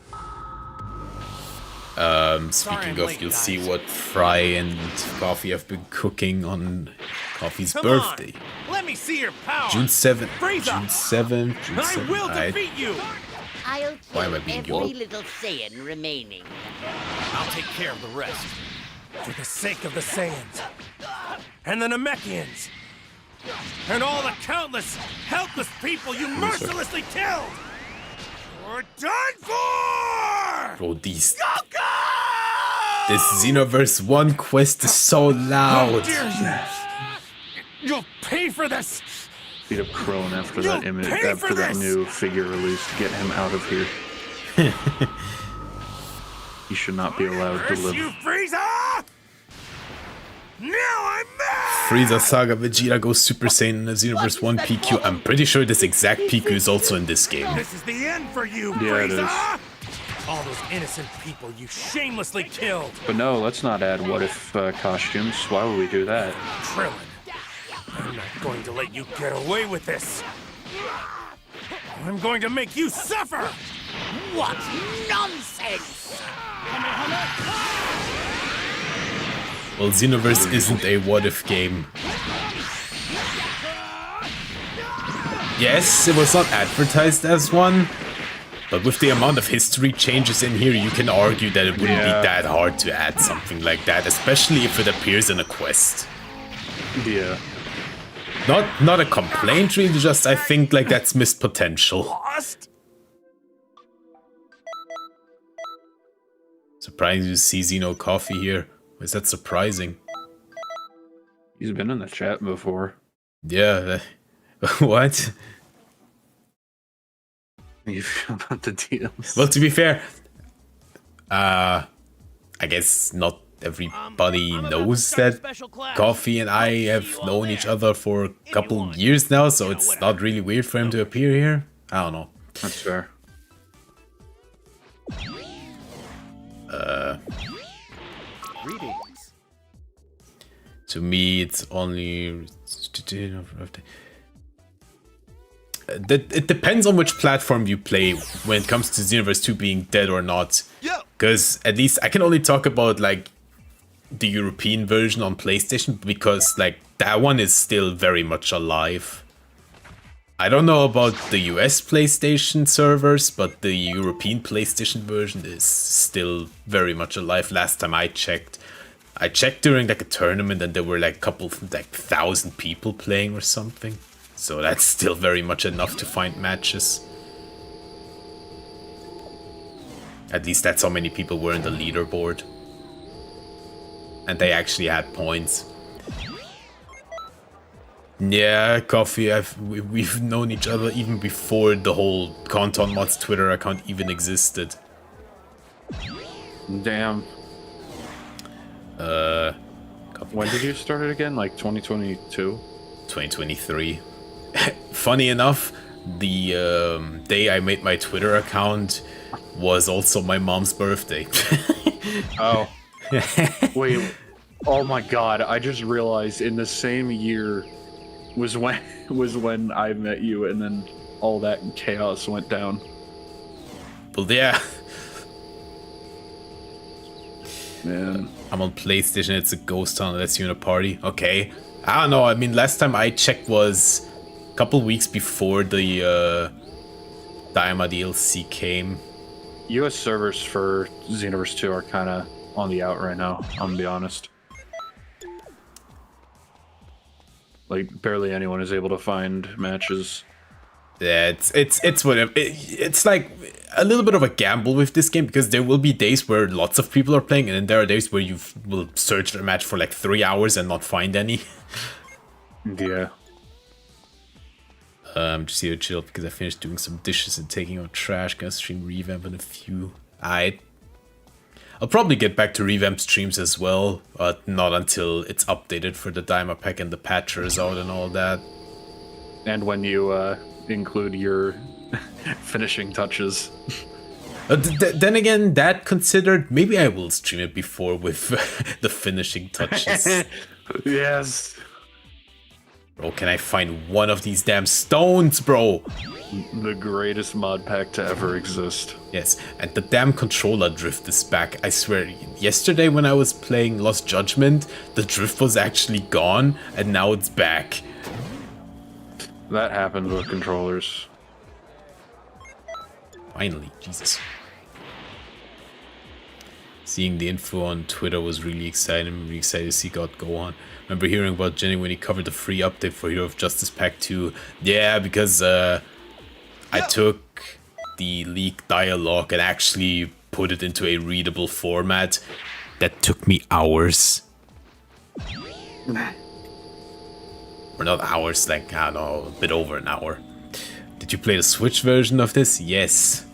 Speaking of, you'll see what Fry and Coffee have been cooking on Coffee's birthday. Let me see your power. June 7th. Frieza! June 7th. June 7th. I will defeat you. I'll Why am I kill being every yoked? little Saiyan remaining. I'll take care of the rest. For the sake of the Saiyans. And the Namekians. And all the countless, helpless people you mercilessly killed. We're done for! Bro, this Xenoverse 1 quest is so loud. You'll pay for this! Beat up Krone after that You'll image, pay after for that this! new figure release to get him out of here. He should not be allowed to Curse live. you, Frieza! Now I'm mad! Frieza Saga Vegeta goes Super Saiyan in the Xenoverse 1 PQ. I'm pretty sure this exact PQ is also in this game. This is the end for you, Yeah, it Frieza! All those innocent people you shamelessly killed. But no, let's not add what if costumes. Why would we do that? Krillin, I'm not going to let you get away with this. I'm going to make you suffer! What nonsense! Well, Xenoverse isn't a what if game. Yes, it was not advertised as one, but with the amount of history changes in here, you can argue that it wouldn't be that hard to add something like that, especially if it appears in a quest. Yeah. Not a complaint, really, just I think like that's missed potential. Lost? Surprising to see Xeno Coffee here. Is that surprising? He's been in the chat before. Yeah. What? How you feel about the deals? Well, to be fair, I guess not everybody knows that Coffee and I have known each other for a couple years now, so it's not really weird for him to appear here. I don't know. That's fair. Greetings. To me, it's only... It depends on which platform you play when it comes to Xenoverse 2 being dead or not. Because at least I can only talk about like the European version on PlayStation, because like that one is still very much alive. I don't know about the US PlayStation servers, but the European PlayStation version is still very much alive. Last time I checked during like a tournament and there were like a couple, like 1,000 people playing or something. So that's still very much enough to find matches. At least that's how many people were in the leaderboard. And they actually had points. Yeah, Coffee, we've known each other even before the whole Conton Mods Twitter account even existed. Damn. When did you start it again? Like 2022? 2023. Funny enough, the day I made my Twitter account was also my mom's birthday. Oh. Wait. Oh my god, I just realized in the same year was when I met you, and then all that chaos went down. Well, yeah. Man. I'm on PlayStation, it's a ghost town, lets you in a party. Okay. I don't know, I mean, last time I checked was a couple weeks before the Daima DLC came. US servers for Xenoverse 2 are kind of on the out right now, I'm gonna be honest. Like, barely anyone is able to find matches. Yeah, it's whatever. It's like a little bit of a gamble with this game, because there will be days where lots of people are playing, and then there are days where you will search a match for like 3 hours and not find any. Yeah. Just here to chill because I finished doing some dishes and taking out trash. Gonna stream Revamp in a few. I'll probably get back to Revamp streams as well, but not until it's updated for the Daima pack and the patcher is out and all that. And when you include your finishing touches. Then again, that considered, maybe I will stream it before with the finishing touches. Yes. Bro, can I find one of these damn stones, bro? The greatest mod pack to ever exist. Yes, and the damn controller drift is back. I swear, yesterday when I was playing Lost Judgment, the drift was actually gone, and now it's back. That happened with controllers. Finally, Jesus. Seeing the info on Twitter was really exciting. I'm really excited to see God go on. Remember hearing about Jenny when he covered the free update for Hero of Justice Pack 2. Yeah, because I took the leaked dialogue and actually put it into a readable format. That took me hours. Or not hours, like, I don't know, a bit over an hour. Did you play the Switch version of this? Yes.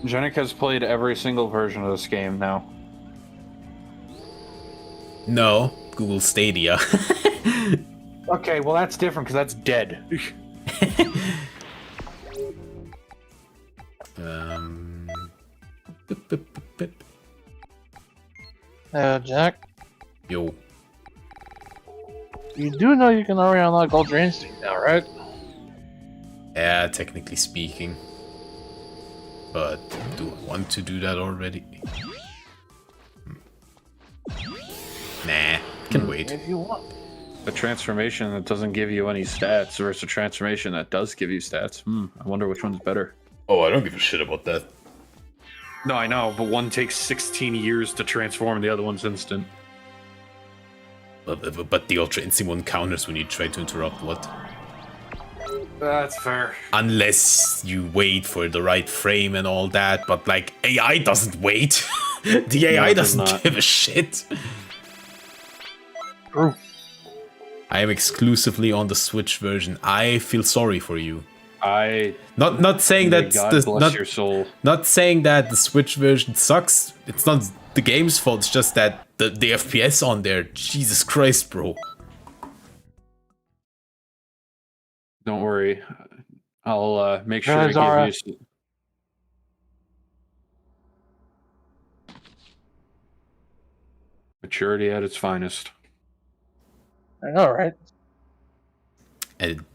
Janik has played every single version of this game now. No, Google Stadia. Okay, well that's different because that's dead. Jack, Yo. you do know you can already unlock Ultra Instinct now, right? Yeah, technically speaking. But do I want to do that already? Nah, can wait. If you want. A transformation that doesn't give you any stats versus a transformation that does give you stats. I wonder which one's better. Oh, I don't give a shit about that. No, I know, but one takes 16 years to transform, the other one's instant. But the Ultra Instinct one counters when you try to interrupt what? That's fair. Unless you wait for the right frame and all that, but like AI doesn't wait. The AI doesn't give a shit. True. I am exclusively on the Switch version. I feel sorry for you. Not saying that your soul. Not saying that the Switch version sucks. It's not the game's fault. It's just that the FPS on there. Jesus Christ, bro. Don't worry. I'll make sure to give you. Maturity at its finest. I know, right? And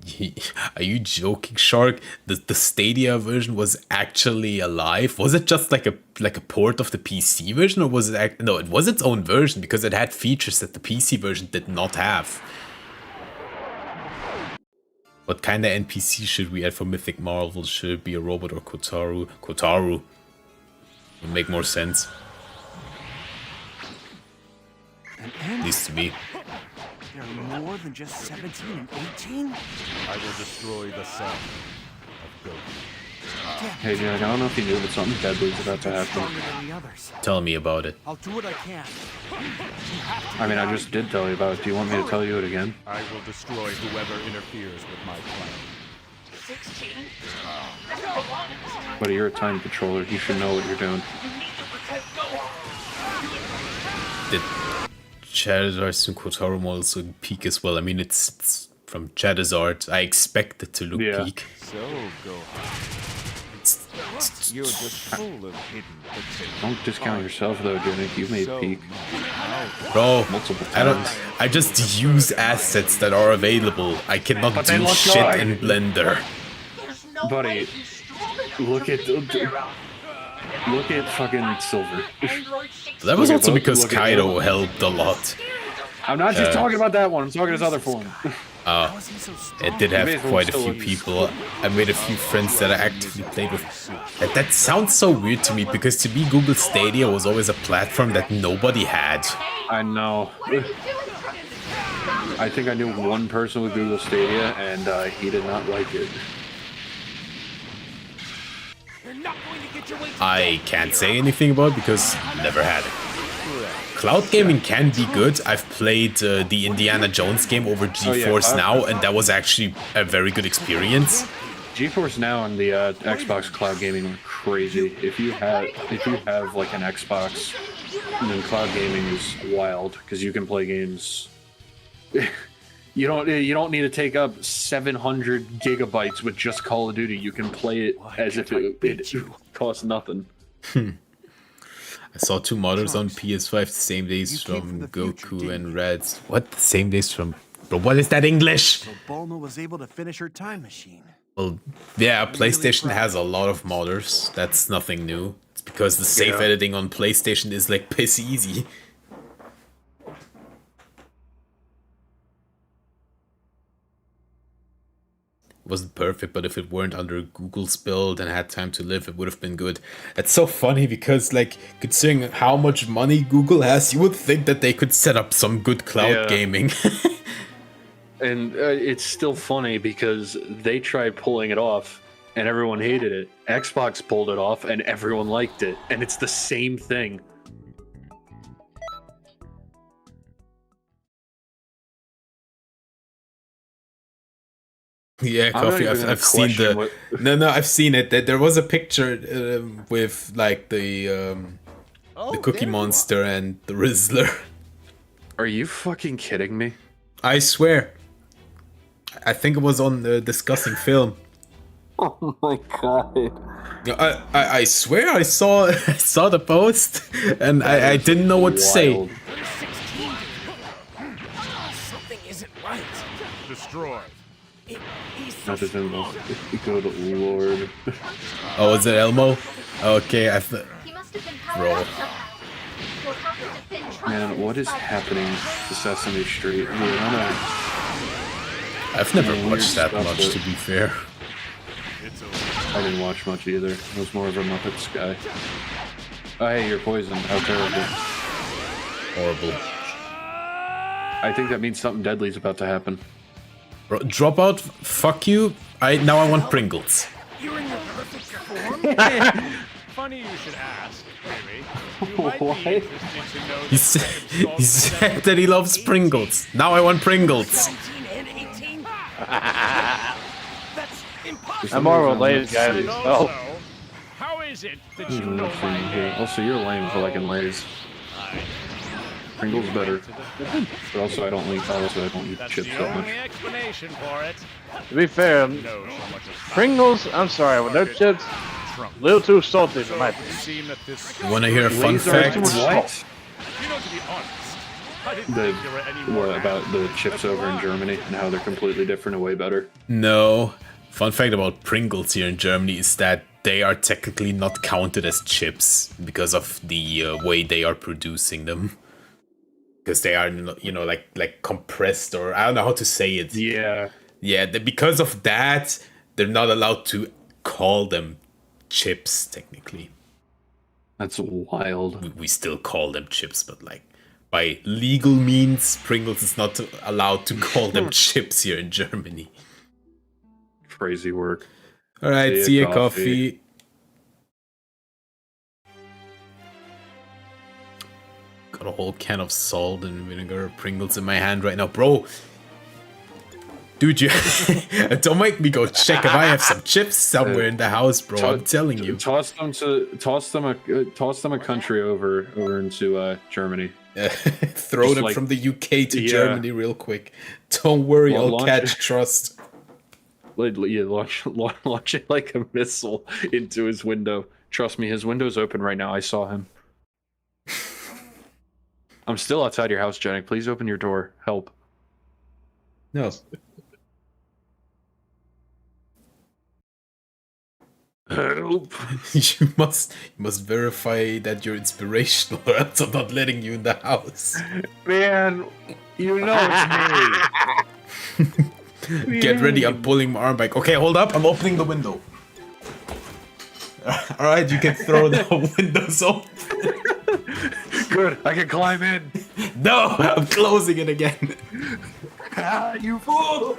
are you joking, Shark? The Stadia version was actually alive? Was it just like a port of the PC version, or was it no? It was its own version because it had features that the PC version did not have. What kind of NPC should we add for Mythic Marvel? Should it be a robot or Kotaru? Kotaru would make more sense. Needs to be. There are more than just 17 and 18? I will destroy the son of Goku. Hey, Jack, I don't know if you knew, but something deadly's about to happen. Stronger than the others. Tell me about it. I'll do what I can. I mean, I just did tell you about it. Do you want me to tell you it again? I will destroy whoever interferes with my plan. 16? Buddy, you're a time controller. You should know what you're doing. You need to protect Gohan. Did Charizard's and Kotaru models look peak as well? I mean, it's from Charizard. I expect it to look peak. So, Gohan. You're just full of hidden potential. Don't discount yourself, though, Janik. You made peak. Bro, Multiple times. I just use assets that are available. I cannot do shit in Blender. There's no Buddy, way he's strong look at fucking Silver. That was also look because at Kaido helped a lot. I'm not just talking about that one. I'm talking his other form. It did have quite a few people. I made a few friends that I actively played with. That sounds so weird to me, because to me Google Stadia was always a platform that nobody had. I know. I think I knew one person with Google Stadia, and he did not like it. I can't say anything about it because never had it. Cloud gaming can be good. I've played the Indiana Jones game over GeForce Now, and that was actually a very good experience. GeForce Now and the Xbox cloud gaming are crazy. If you have like an Xbox, then cloud gaming is wild because you can play games. You don't need to take up 700 gigabytes with just Call of Duty. You can play it as if it costs nothing. I saw two modders on PS5 the same days from Goku and Reds. What? The same days from... Bro, what is that English? So Bulma was able to finish her time machine. Well, yeah, PlayStation has a lot of modders. That's nothing new. It's because the safe editing on PlayStation is like piss easy. Wasn't perfect, but if it weren't under Google's build and had time to live, it would have been good. It's so funny because, like, considering how much money Google has, you would think that they could set up some good cloud gaming. And it's still funny because they tried pulling it off and everyone hated it. Xbox pulled it off and everyone liked it. And it's the same thing. Yeah, Coffee. I've seen the. No, I've seen it. There was a picture with like the Cookie Monster and the Rizzler. Are you fucking kidding me? I swear. I think it was on the discussing film. Oh my god! I swear I saw the post and I didn't know what to say. Something isn't right. Destroy. Not just Elmo. Good lord. Oh, is it Elmo? Okay, Bro. Man, what is happening to Sesame Street? I've never watched that much, to be fair. I didn't watch much either. I was more of a Muppets guy. Oh, hey, you're poisoned. How terrible. Horrible. I think that means something deadly's about to happen. Bro, drop out. Fuck you. Now I want Pringles. You're in your perfect form. Funny you should ask, maybe. What? He said that he loves Pringles. Now I want Pringles. 17 and 18? That's impossible. I'm more of a lazy guy myself. How is it that you know my name? Also, you're lame for liking Lay's. Pringles better. But also, I don't eat chips that much. Explanation for it. To be fair, Pringles, I'm sorry, with their chips, a little too salty for my taste. You wanna hear a fun fact? What? You know, to be honest, I didn't The, think you were any more what about the chips over in Germany and how they're completely different and way better? No. Fun fact about Pringles here in Germany is that they are technically not counted as chips because of the way they are producing them. Because they are, you know, like compressed, or I don't know how to say it. Yeah. Yeah, because of that, they're not allowed to call them chips, technically. That's wild. We still call them chips, but like by legal means, Pringles is not allowed to call them chips here in Germany. Crazy work. All right, see you, Coffee. Got a whole can of salt and vinegar Pringles in my hand right now, bro. Dude, you don't make me go check if I have some chips somewhere in the house, bro. I'm telling you. Toss them a country over into Germany. Throw Just them like, from the UK to Germany real quick. Don't worry, I'll catch trust. Launch it like a missile into his window. Trust me, his window's open right now. I saw him. I'm still outside your house, Janik. Please open your door. Help. No. Help. You must verify that you're inspirational, or else I'm not letting you in the house. Man, you know it's me. Get ready, I'm pulling my arm back. Okay, hold up, I'm opening the window. Alright, you can throw the windows open. Good, I can climb in. No, I'm closing it again. You fool!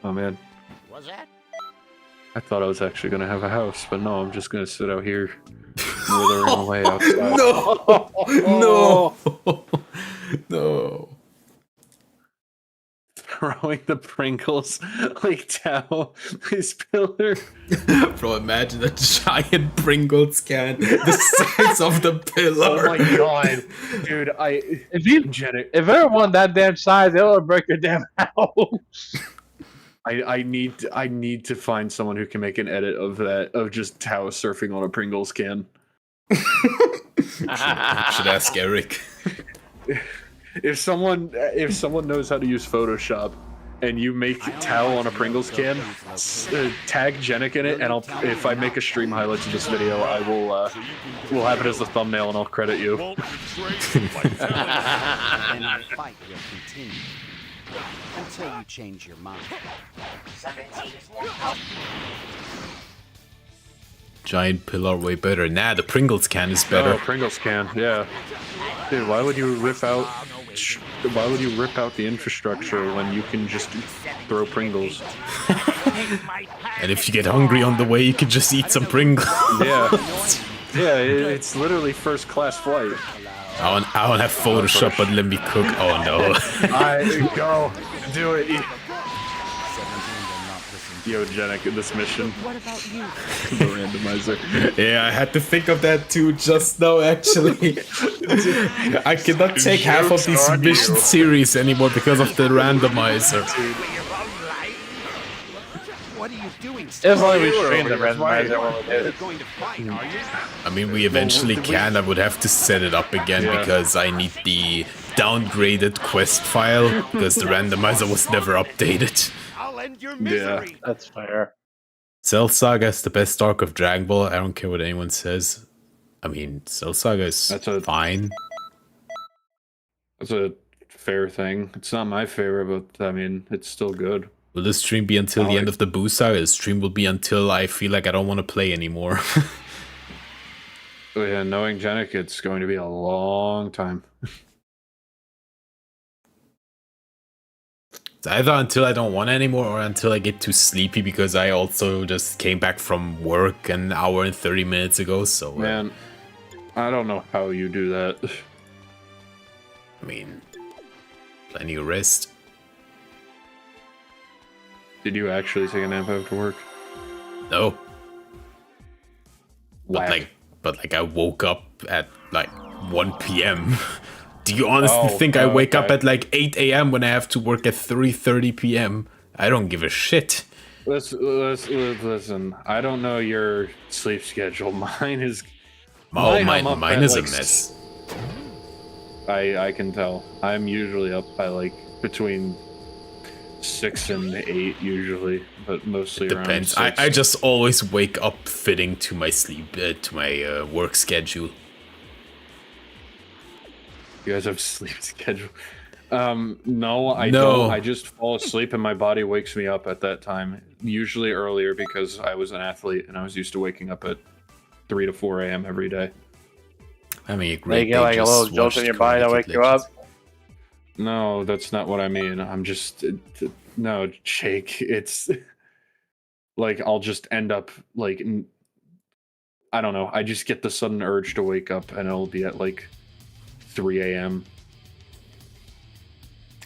Oh man. What's that? I thought I was actually gonna have a house, but no, I'm just gonna sit out here withering away outside. No! No! Throwing the Pringles like down his pillar. Bro, imagine a giant Pringles can the size of the pillar. Oh my god. Dude, if everyone that damn size, it'll break your damn house. I need to find someone who can make an edit of that, of just Tao surfing on a Pringles can. Should ask Eric. if someone knows how to use Photoshop and you make Tao on a Pringles can, tag Jenik in it, and if I make a stream highlights of this video, I will we'll have it as the thumbnail and I'll credit you. Won't betray your vitality. Then our fight will continue. Until you change your mind. 17 is more powerful. Giant pillar way better. Nah, the Pringles can is better. Oh, Pringles can, yeah. Dude, why would you rip out the infrastructure when you can just throw Pringles? And if you get hungry on the way, you can just eat some Pringles. Yeah. Yeah, it's literally first class flight. I don't have Photoshop, but let me cook. Oh no. Go. Do it. Yo, Jenik, in this mission. What about you? The randomizer. Yeah, I had to think of that too just now, actually. I cannot take half of these mission series anymore because of the randomizer. What are you doing? It's only we stream the randomizer when we did it. Going to fight, are you? I mean, we eventually can. I would have to set it up again because I need the downgraded quest file because the randomizer was never updated. I'll end your misery. That's fair. Cell Saga is the best arc of Dragon Ball. I don't care what anyone says. I mean, Cell Saga is fine. That's a fair thing. It's not my favorite, but I mean, it's still good. Will this stream be until the end of the Boo Saga? This stream will be until I feel like I don't want to play anymore. Oh, yeah, knowing Jenik, it's going to be a long time. It's either until I don't want anymore or until I get too sleepy because I also just came back from work an hour and 30 minutes ago, so... Man, I don't know how you do that. I mean, plenty of rest. Did you actually take a nap after work? No. But like I woke up at like 1 p.m. Do you honestly think I wake up at like 8 a.m. when I have to work at 3:30 p.m.? I don't give a shit. Listen, I don't know your sleep schedule. Mine is... Mine is a mess. I can tell. I'm usually up by like between 6 and 8 usually, but mostly It around depends. 6. I just always wake up fitting to my sleep, to my work schedule. You guys have sleep schedule? No, I don't. I just fall asleep and my body wakes me up at that time. Usually earlier because I was an athlete and I was used to waking up at 3 to 4 a.m. every day. I mean, a great You get like a little jolt in your body to wake you up. No, that's not what I mean. I'm just... No, Jake, it's... Like, I'll just end up, like... I don't know. I just get the sudden urge to wake up and it'll be at, like, 3 a.m.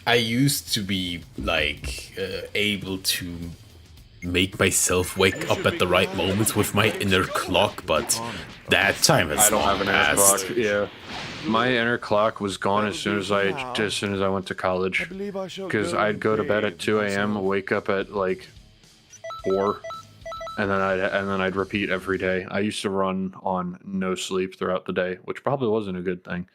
I used to be, like, able to make myself wake up at the right moments with my inner clock, but that time has I don't have an inner passed. clock. Yeah, my inner clock was gone as soon as I went to college, because I'd go to bed at 2 a.m., wake up at like 4, and then I'd repeat every day. I used to run on no sleep throughout the day, which probably wasn't a good thing.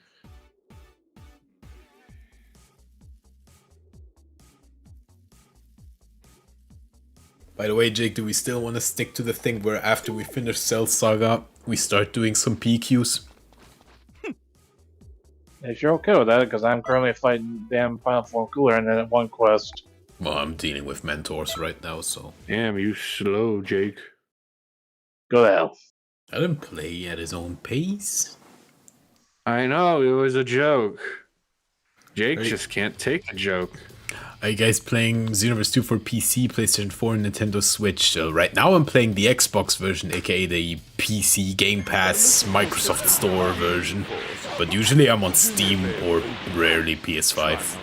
By the way, Jake, do we still want to stick to the thing where after we finish Cell Saga, we start doing some PQs? If you're okay with that, because I'm currently fighting damn Final Form Cooler and then at one quest. Well, I'm dealing with mentors right now, so... Damn, you slow, Jake. Go to hell. I didn't play at his own pace. I know, it was a joke. Jake just can't take a joke. Are you guys playing Xenoverse 2 for PC, PlayStation 4, and Nintendo Switch? Right now I'm playing the Xbox version, aka the PC Game Pass Microsoft Store version. But usually I'm on Steam or rarely PS5.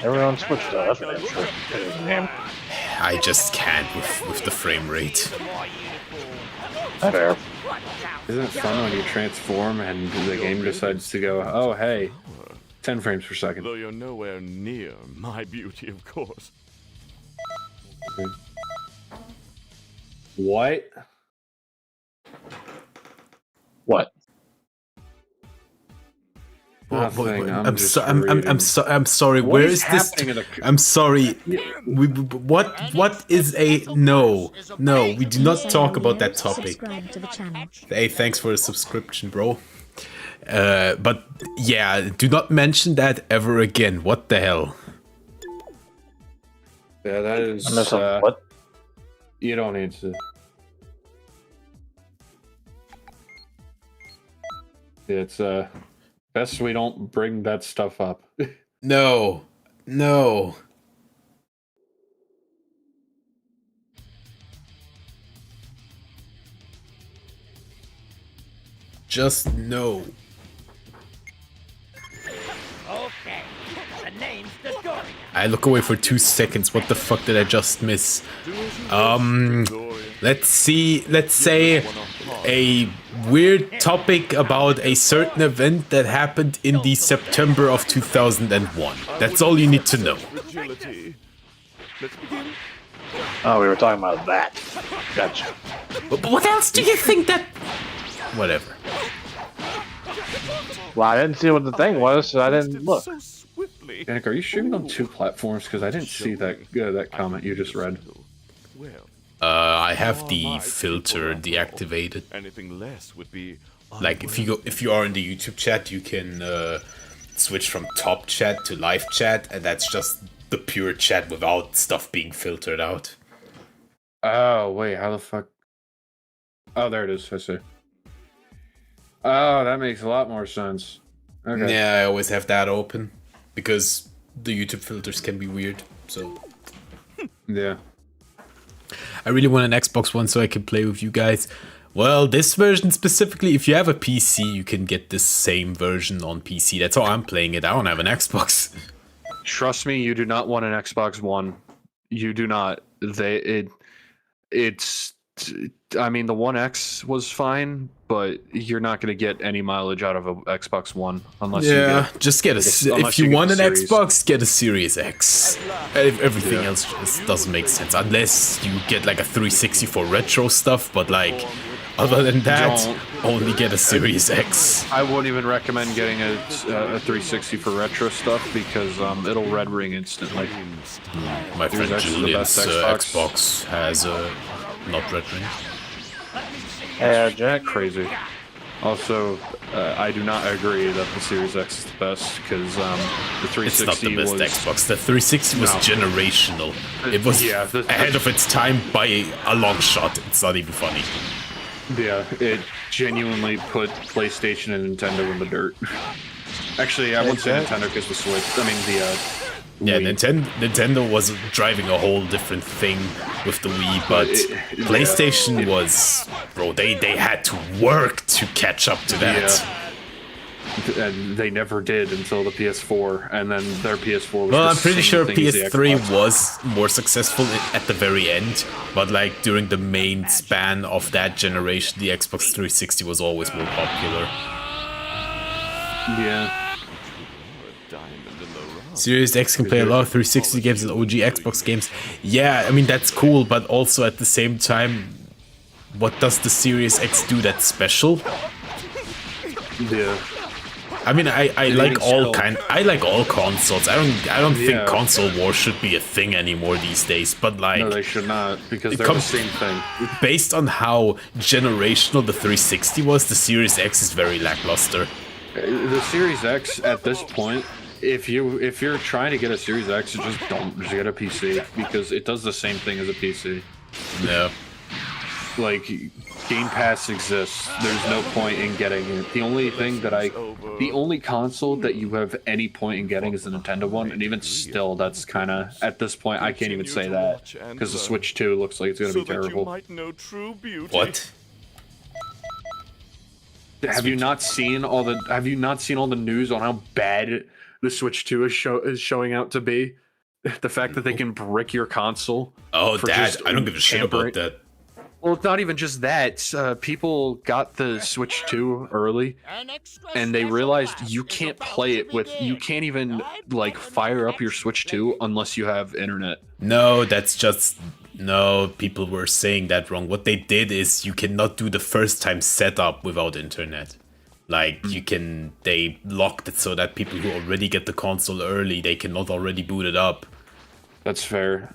Everyone switched to us. Damn. I just can't with the frame rate. Fair. Isn't it fun when you transform and the game decides to go, oh hey, 10 frames per second. Though you're nowhere near my beauty, of course. What? What? Nothing. I'm sorry. What Where is is this? happening in the- I'm sorry. What is a no? No, we do not talk about that topic. Subscribe to the channel. Hey, thanks for the subscription, bro. But yeah, do not mention that ever again. What the hell? Yeah, that is. What? You don't need to. It's best we don't bring that stuff up. No. No. Just no. Okay, the name's Dodoria. I look away for 2 seconds. What the fuck did I just miss? Let's say a weird topic about a certain event that happened in the September of 2001. That's all you need to know. Oh, we were talking about that. Gotcha. But what else do you think that... Whatever. Well, I didn't see what the thing was, so I didn't look. Yannick, are you streaming on 2 platforms? Because I didn't see that comment you just read. I have the filter deactivated. Anything less would be Like if you are in the YouTube chat, you can switch from top chat to live chat, and that's just the pure chat without stuff being filtered out. Oh, wait, how the fuck? Oh, there it is, I see. Oh, that makes a lot more sense. Okay. Yeah, I always have that open because the YouTube filters can be weird. So Yeah. I really want an Xbox One so I can play with you guys. Well, this version specifically, if you have a PC, you can get this same version on PC. That's how I'm playing it. I don't have an Xbox. Trust me, you do not want an Xbox One. You do not. It's. I mean, the One X was fine, but you're not going to get any mileage out of a Xbox One unless you just get a. If you want an Xbox, get a Series X. Everything else just doesn't make sense unless you get like a 360 for retro stuff. But like, other than that, only get a Series X. I wouldn't even recommend getting a 360 for retro stuff because it'll red ring instantly. My friend Julian's Xbox has a not red ring. Jack. Crazy. Also, I do not agree that the Series X is the best because the 360 It's not the best was... Xbox. The 360 was generational. It was ahead of its time by a long shot. It's not even funny. Yeah, it genuinely put PlayStation and Nintendo in the dirt. Actually, I wouldn't say Nintendo because the Switch. I mean, Nintendo was driving a whole different thing with the Wii, but PlayStation was... Bro, they had to work to catch up to that. Yeah. And they never did until the PS4, and then their PS4 was Well, I'm pretty sure PS3 was more successful at the very end, but like during the main span of that generation, the Xbox 360 was always more popular. Yeah. Series X can play a lot of 360 games and OG Xbox games. Yeah, I mean, that's cool, but also at the same time, what does the Series X do that's special? Yeah. I mean, I like all consoles. I don't think console war should be a thing anymore these days. But like, no, they should not because they're the same thing. Based on how generational the 360 was, the Series X is very lackluster. The Series X at this point, if you're trying to get a Series X, just get a PC because it does the same thing as a PC. No. Like, Game Pass exists. There's no point in getting it. The only console that you have any point in getting is the Nintendo one, and even still, that's kind of, at this point, I can't even say that, because the Switch 2 looks like it's going to be terrible. What? Have you not seen all the news on how bad the Switch 2 is showing out to be? The fact that they can brick your console. Oh, Dad, I don't give a shit about that. Well, it's not even just that. People got the Switch 2 early, and they realized you can't play it you can't even, like, fire up your Switch 2 unless you have internet. No, no, people were saying that wrong. What they did is you cannot do the first time setup without internet. Like they locked it so that people who already get the console early, they cannot already boot it up. That's fair.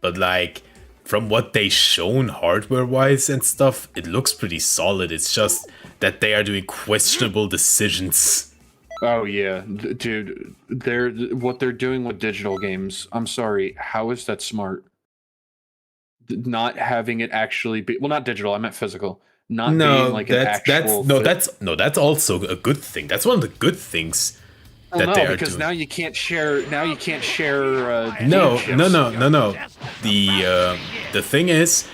But like, from what they shown hardware-wise and stuff, it looks pretty solid. It's just that they are doing questionable decisions. Oh yeah, dude, what they're doing with digital games. I'm sorry, how is that smart? Not having it actually be not digital. I meant physical. Not being like an actual. That's also a good thing. That's one of the good things. Well, that they are because doing. now you can't share. Now you can't share. No. The thing is,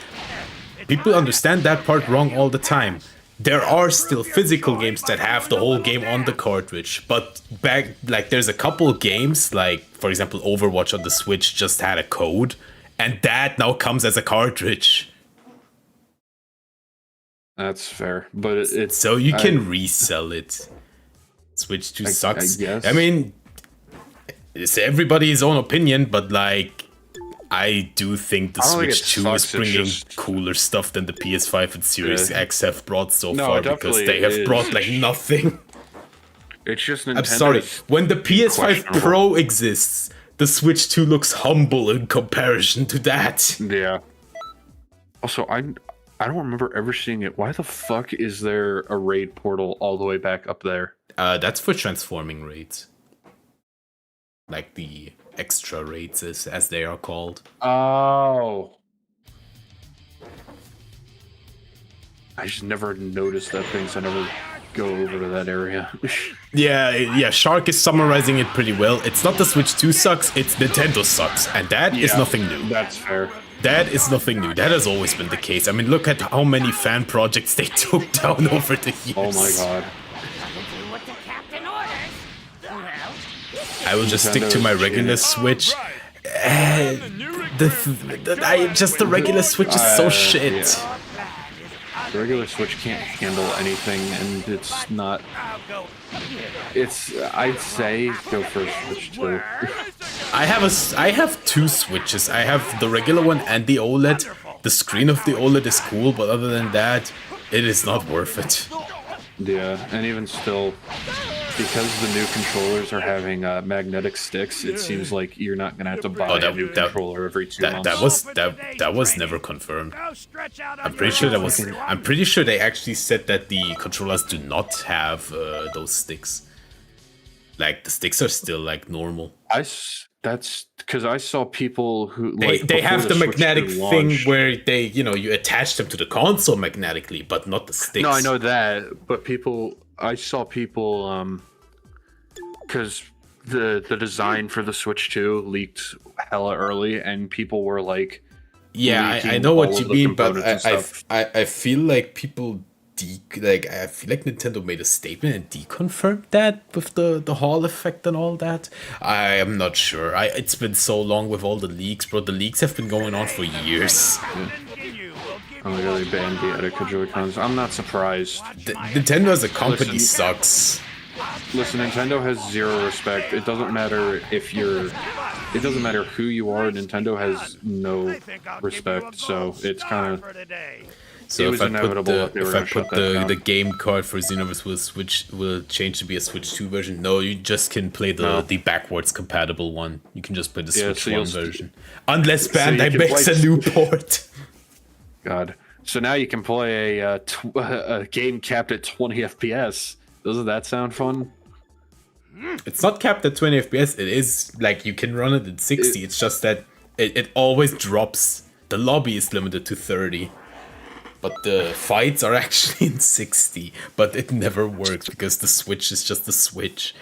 people understand that part wrong all the time. There are still physical games that have the whole game on the cartridge, but there's a couple games, like for example Overwatch on the Switch just had a code, and that now comes as a cartridge. That's fair, but it's so you can resell it. Switch 2 sucks. I guess. I mean, it's everybody's own opinion, but like, I do think the Switch 2 is bringing cooler stuff than the PS5 and Series X have brought so far, because they have brought like nothing. It's just Nintendo's. I'm sorry, when the PS5 Pro exists, the Switch 2 looks humble in comparison to that. Yeah. Also, I don't remember ever seeing it. Why the fuck is there a raid portal all the way back up there? That's for transforming raids. Like the extra raids, as they are called. Oh. I just never noticed that thing, so I never go over to that area. Yeah, Shark is summarizing it pretty well. It's not the Switch 2 sucks, it's Nintendo sucks, and that is nothing new. That's fair. That is nothing new. That has always been the case. I mean, look at how many fan projects they took down over the years. Oh my god. I will just stick to my regular Switch. The regular Switch is so shit. Yeah. The regular Switch can't handle anything, and it's not. I'd say go for a Switch 2. I have two Switches. I have the regular one and the OLED. The screen of the OLED is cool, but other than that, it is not worth it. Yeah, and even still, because the new controllers are having magnetic sticks, it seems like you're not gonna have to buy a new controller every 2 months. That was never confirmed. I'm pretty sure they actually said that the controllers do not have those sticks. Like the sticks are still like normal. That's because I saw people who they have the magnetic thing where they you attach them to the console magnetically, but not the sticks. No, I know that, but I saw people because the design for the Switch 2 leaked hella early, and people were like, yeah, I know what you mean, but I feel like people I feel like Nintendo made a statement and deconfirmed that with the Hall effect and all that. I am not sure. It's been so long with all the leaks, bro. The leaks have been going on for years. Yeah. Oh my god, they banned the Etika Joy-Cons. I'm not surprised. Nintendo as a company sucks. Listen, Nintendo has zero respect. It doesn't matter if you're... It doesn't matter who you are. Nintendo has no respect, so it's kind of... So if I put the game card for Xenoverse will change to be a Switch 2 version. No, you just can play the backwards compatible one. You can just play the Switch 1 version. Unless Bandai makes a new port. God. So now you can play a game capped at 20 FPS. Doesn't that sound fun? It's not capped at 20 FPS. It is like you can run it at 60. It's just that it always drops. The lobby is limited to 30. But the fights are actually in 60, but it never works because the Switch is just the Switch.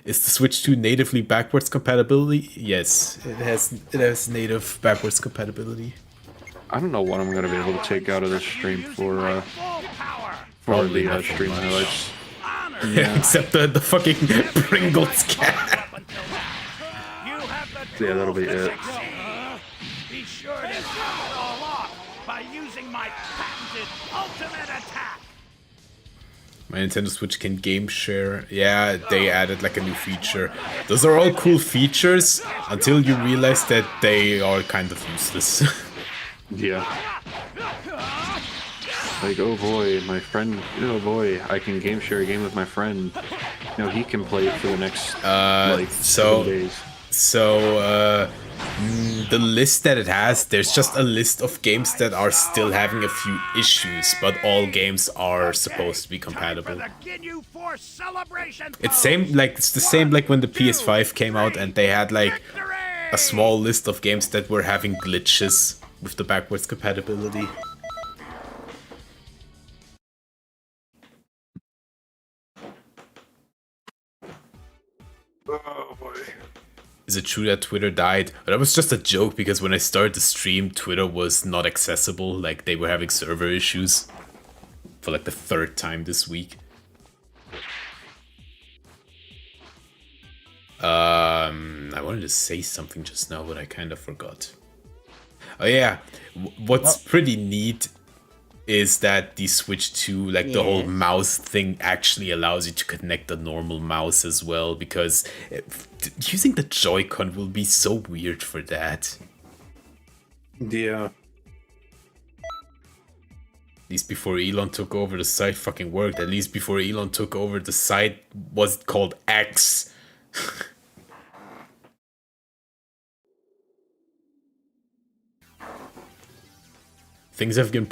Is the Switch 2 natively backwards compatibility? Yes, it has native backwards compatibility. I don't know what I'm gonna be able to take out of this stream for the stream highlights. Yeah, except the fucking Pringles cat. Yeah, that'll be it. Be sure to stop it all off by using my patented ultimate attack. My Nintendo Switch can game share. Yeah, they added like a new feature. Those are all cool features until you realize that they are kind of useless. Yeah. Like, oh boy, my friend, oh boy, I can game share a game with my friend. He can play it for the next, 7 days. So, the list that it has, there's just a list of games that are still having a few issues, but all games are supposed to be compatible. It's the same like when the PS5 came out and they had like a small list of games that were having glitches with the backwards compatibility. Oh boy. Is it true that Twitter died? That was just a joke because when I started the stream, Twitter was not accessible. Like, they were having server issues for like the 3rd time this week. I wanted to say something just now, but I kind of forgot. Oh yeah, what's pretty neat is that the Switch 2, like the whole mouse thing, actually allows you to connect the normal mouse as well, because using the Joy-Con will be so weird for that. Yeah. At least before Elon took over, the site fucking worked. At least before Elon took over, the site was called X. Things have been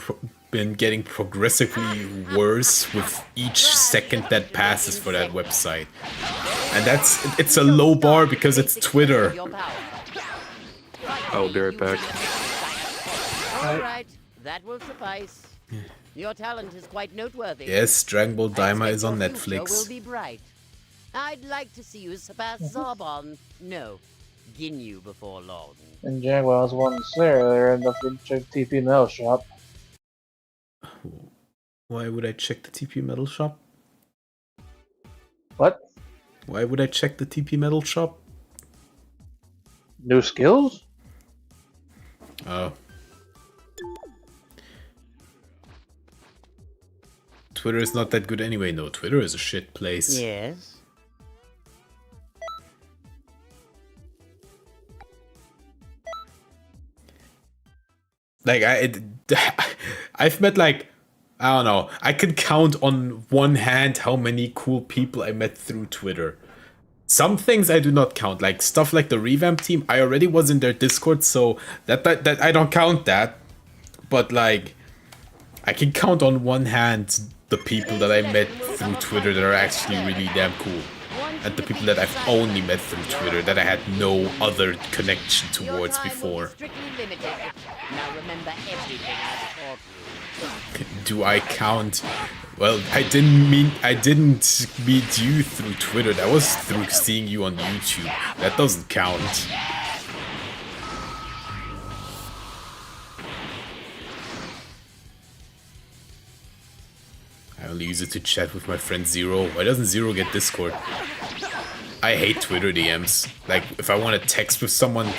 getting progressively worse with each second that passes for that website. And it's a low bar because it's Twitter. I'll be right back. All right, that will suffice. Your talent is quite noteworthy. Yes, Dragon Ball Daima is on Your future Netflix. will be bright. I'd like to see you surpass Zarbon. No, Ginyu before long. And Jaguar was one to say earlier, and don't forget to check TP Metal Shop. Why would I check the TP Metal Shop? What? Why would I check the TP Metal Shop? New skills? Oh. Twitter is not that good anyway. No, Twitter is a shit place. Yes. Like, I've met like, I don't know, I can count on one hand how many cool people I met through Twitter. Some things I do not count, like stuff like the revamp team. I already was in their Discord, so that I don't count that. But like, I can count on one hand the people that I met through Twitter that are actually really damn cool. And the people that I've only met through Twitter that I had no other connection towards before. Now remember everything I taught you. Do I count? Well, I didn't meet you through Twitter. That was through seeing you on YouTube. That doesn't count. I only use it to chat with my friend Zero. Why doesn't Zero get Discord? I hate Twitter DMs. Like, if I want to text with someone,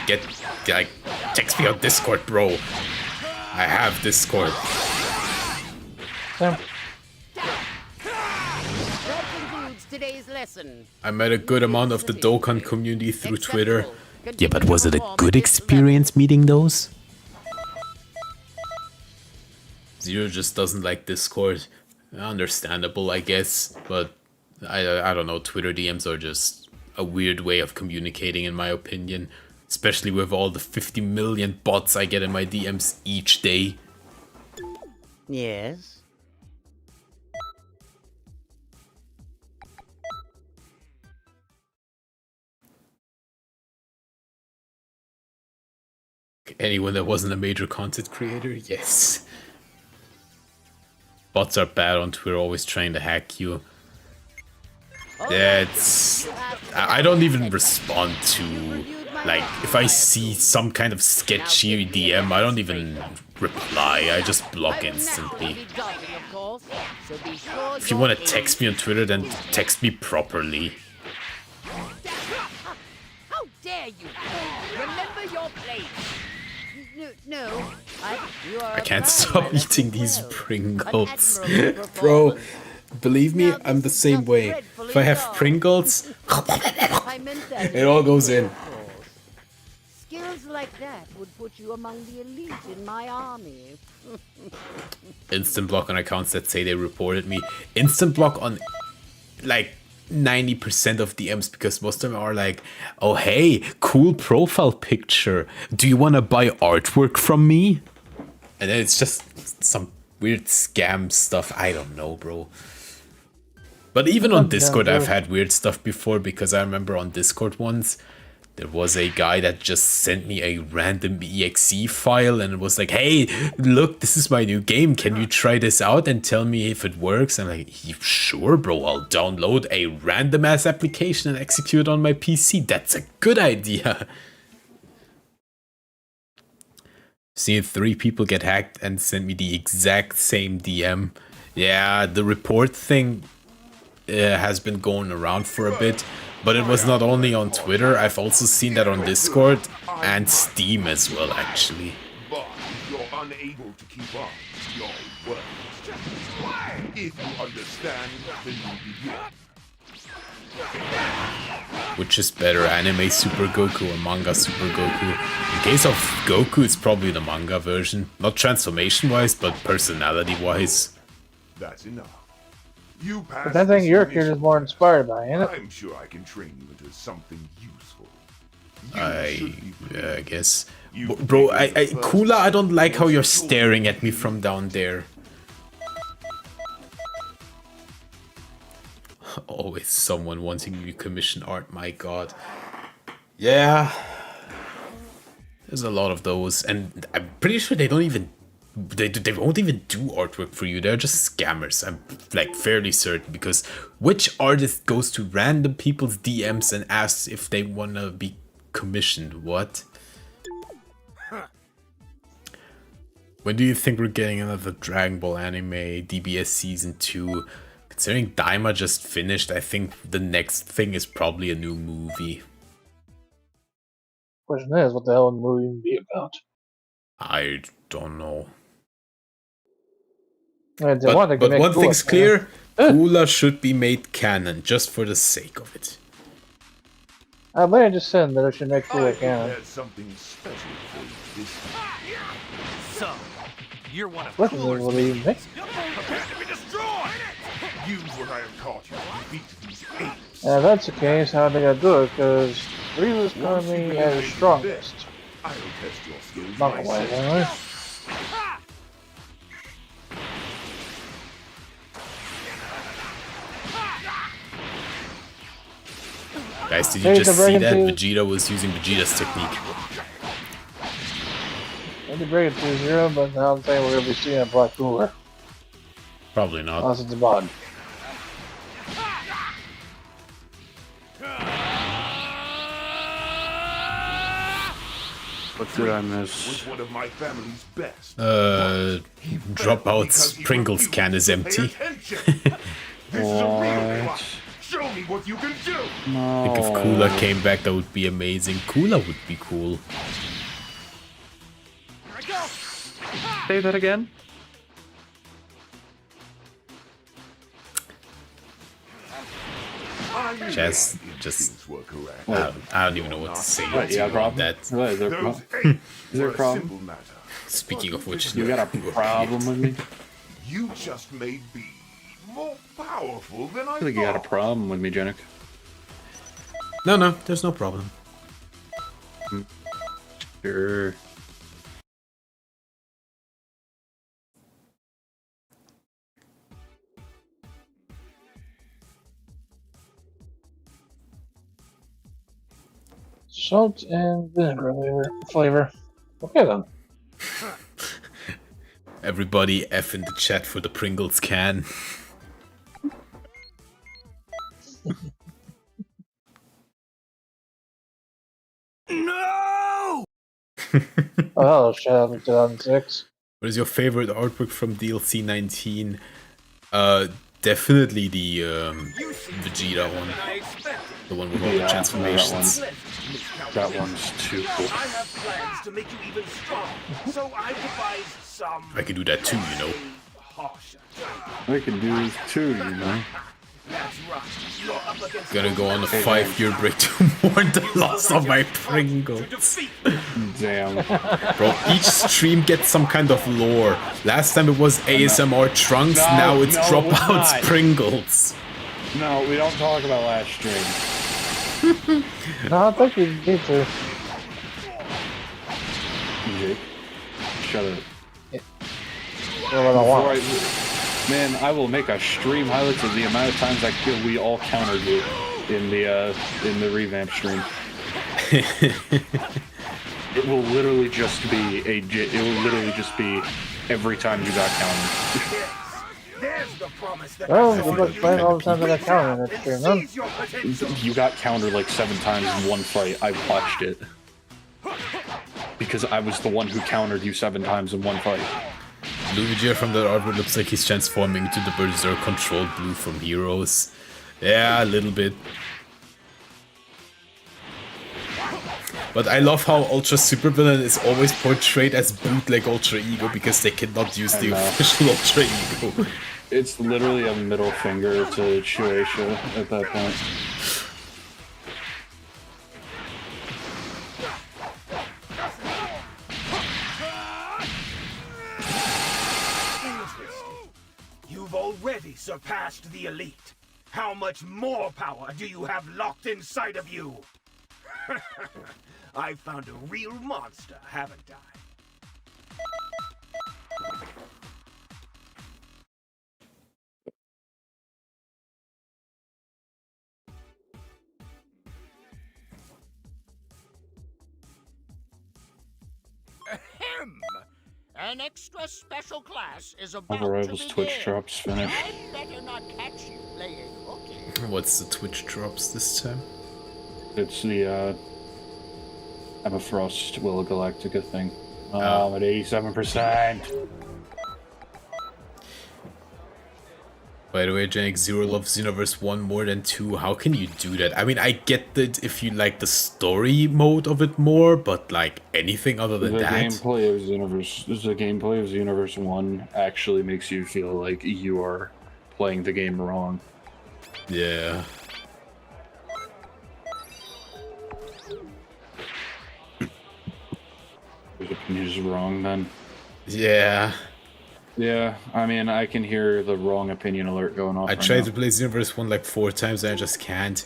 text me on Discord, bro. I have Discord. That concludes today's lesson. I met a good amount of the Dokkan community through Twitter. Yeah, but was it a good experience meeting those? Zero just doesn't like Discord. Understandable, I guess, but I don't know, Twitter DMs are just a weird way of communicating, in my opinion. Especially with all the 50 million bots I get in my DMs each day. Yes. Anyone that wasn't a major content creator, yes. Bots are bad on Twitter, always trying to hack you. Yeah, I don't even respond to, like, if I see some kind of sketchy DM, I don't even reply, I just block instantly. If you want to text me on Twitter, then text me properly. How dare you! Remember your place! No, I can't stop eating these Pringles. Bro, believe me, I'm the same way. If I have Pringles, it all goes in. Skills like that would put you among the elite in my army. Instant block on accounts that say they reported me. Instant block on like 90% of DMs because most of them are like, oh hey, cool profile picture. Do you want to buy artwork from me? And then it's just some weird scam stuff. I don't know, bro. But even on Discord, I've had weird stuff before because I remember on Discord once, there was a guy that just sent me a random exe file and it was like, hey, look, this is my new game. Can you try this out and tell me if it works? I'm like, sure, bro, I'll download a random ass application and execute it on my PC. That's a good idea. Seen 3 people get hacked and sent me the exact same DM. Yeah, the report thing has been going around for a bit, but it was not only on Twitter. I've also seen that on Discord and Steam as well, actually. But you're unable to keep up your work. If you understand, then you begin. Which is better, anime Super Goku or manga Super Goku? In case of Goku, it's probably the manga version. Not transformation-wise, but personality-wise. That's enough. You But I think your character's more inspired by it. I'm sure I can train you into something useful. I guess. Bro, Kula, I don't like how you're staring at me from down there. Always someone wanting you to commission art, my god. Yeah. There's a lot of those, and I'm pretty sure they don't even... They won't even do artwork for you. They're just scammers. I'm like fairly certain, because which artist goes to random people's DMs and asks if they wanna be commissioned? What? When do you think we're getting another Dragon Ball anime DBS season 2? Considering Daima just finished, I think the next thing is probably a new movie. Question is, what the hell would the movie even be about? I don't know. But one thing's clear, Kula should be made canon, just for the sake of it. I might just said that I should make Kula canon. Something special for you this time. So, you're one of What do you make? Prepare to be destroyed! Use what I have taught you to defeat these apes. If that's the case, how they gotta do it? Because Ryu's currently at his strongest. I'll test your skills Not quite, anyway. Guys, did you just see that? Vegeta was using Vegeta's technique. Maybe break it 2-0, but I don't think we're gonna be seeing a Black Cooler. Probably not. Unless it's a bot. What did I miss? Was one of my family's best. Dropout's Pringles can is empty. What? Show me what you can do. I think if Kula came back, that would be amazing. Kula would be cool. Say that again? Just I don't even know what to say about that. Is there a problem? Speaking of which, you got a problem with me? You just made me more powerful than I feel like you got a problem with me, Janik. No, there's no problem. Sure. Salt and vinegar flavor. Okay then. Everybody F in the chat for the Pringles can. No! Oh, shut up in 2006. What is your favorite artwork from DLC 19? Definitely the Vegeta one. The one with all the transformations. That one's too cool. I have plans to make you even stronger, so I devised some. I can do that too, you know. I can do too, you know. That's Gonna go on a 5-year break to mourn the loss of my Pringles. Damn. Bro, each stream gets some kind of lore. Last time it was ASMR Trunks, now it's Dropouts Pringles. No, we don't talk about last stream. No, I think you need to. Jake, shut up. Well, Man, I will make a stream highlights of the amount of times we all countered you in the revamp stream. It will literally just be every time you got countered. well, good luck playing all the time that I counted in that stream, huh? You got countered like 7 times in one fight. I watched it. Because I was the one who countered you 7 times in one fight. Luigi from the artwork looks like he's transforming into the Berserk controlled Blue from Heroes. Yeah, a little bit. But I love how Ultra Supervillain is always portrayed as bootleg Ultra Ego because they cannot use the official Ultra Ego. It's literally a middle finger to Shueisha at that point. You've already surpassed the elite. How much more power do you have locked inside of you? I found a real monster, haven't I? Ahem. An extra special class is about Marvel to Rivals begin. Twitch drops finished. I'd better not catch you playing hooky. What's the Twitch drops this time? It's the Emma Frost Will Galactica thing. Oh. I'm at 87%. By the way, Janik Zero loves Xenoverse 1 more than 2. How can you do that? I mean, I get that if you like the story mode of it more, but like anything other than that. The gameplay of Xenoverse 1 actually makes you feel like you are playing the game wrong. Yeah. His opinion is wrong then. Yeah. Yeah, I mean, I can hear the wrong opinion alert going off. I tried to play Xenoverse 1 like 4 times and I just can't.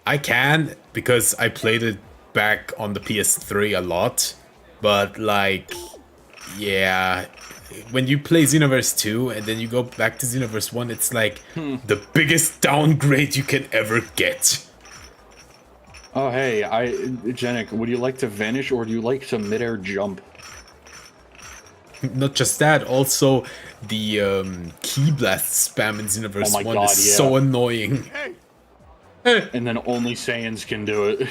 I can because I played it back on the PS3 a lot, but like, yeah, when you play Xenoverse 2 and then you go back to Xenoverse 1, it's like the biggest downgrade you can ever get. Oh, hey, Jenik, would you like to vanish or do you like to midair jump? Not just that, also the key blast spam in Xenoverse 1 is so annoying. And then only Saiyans can do it.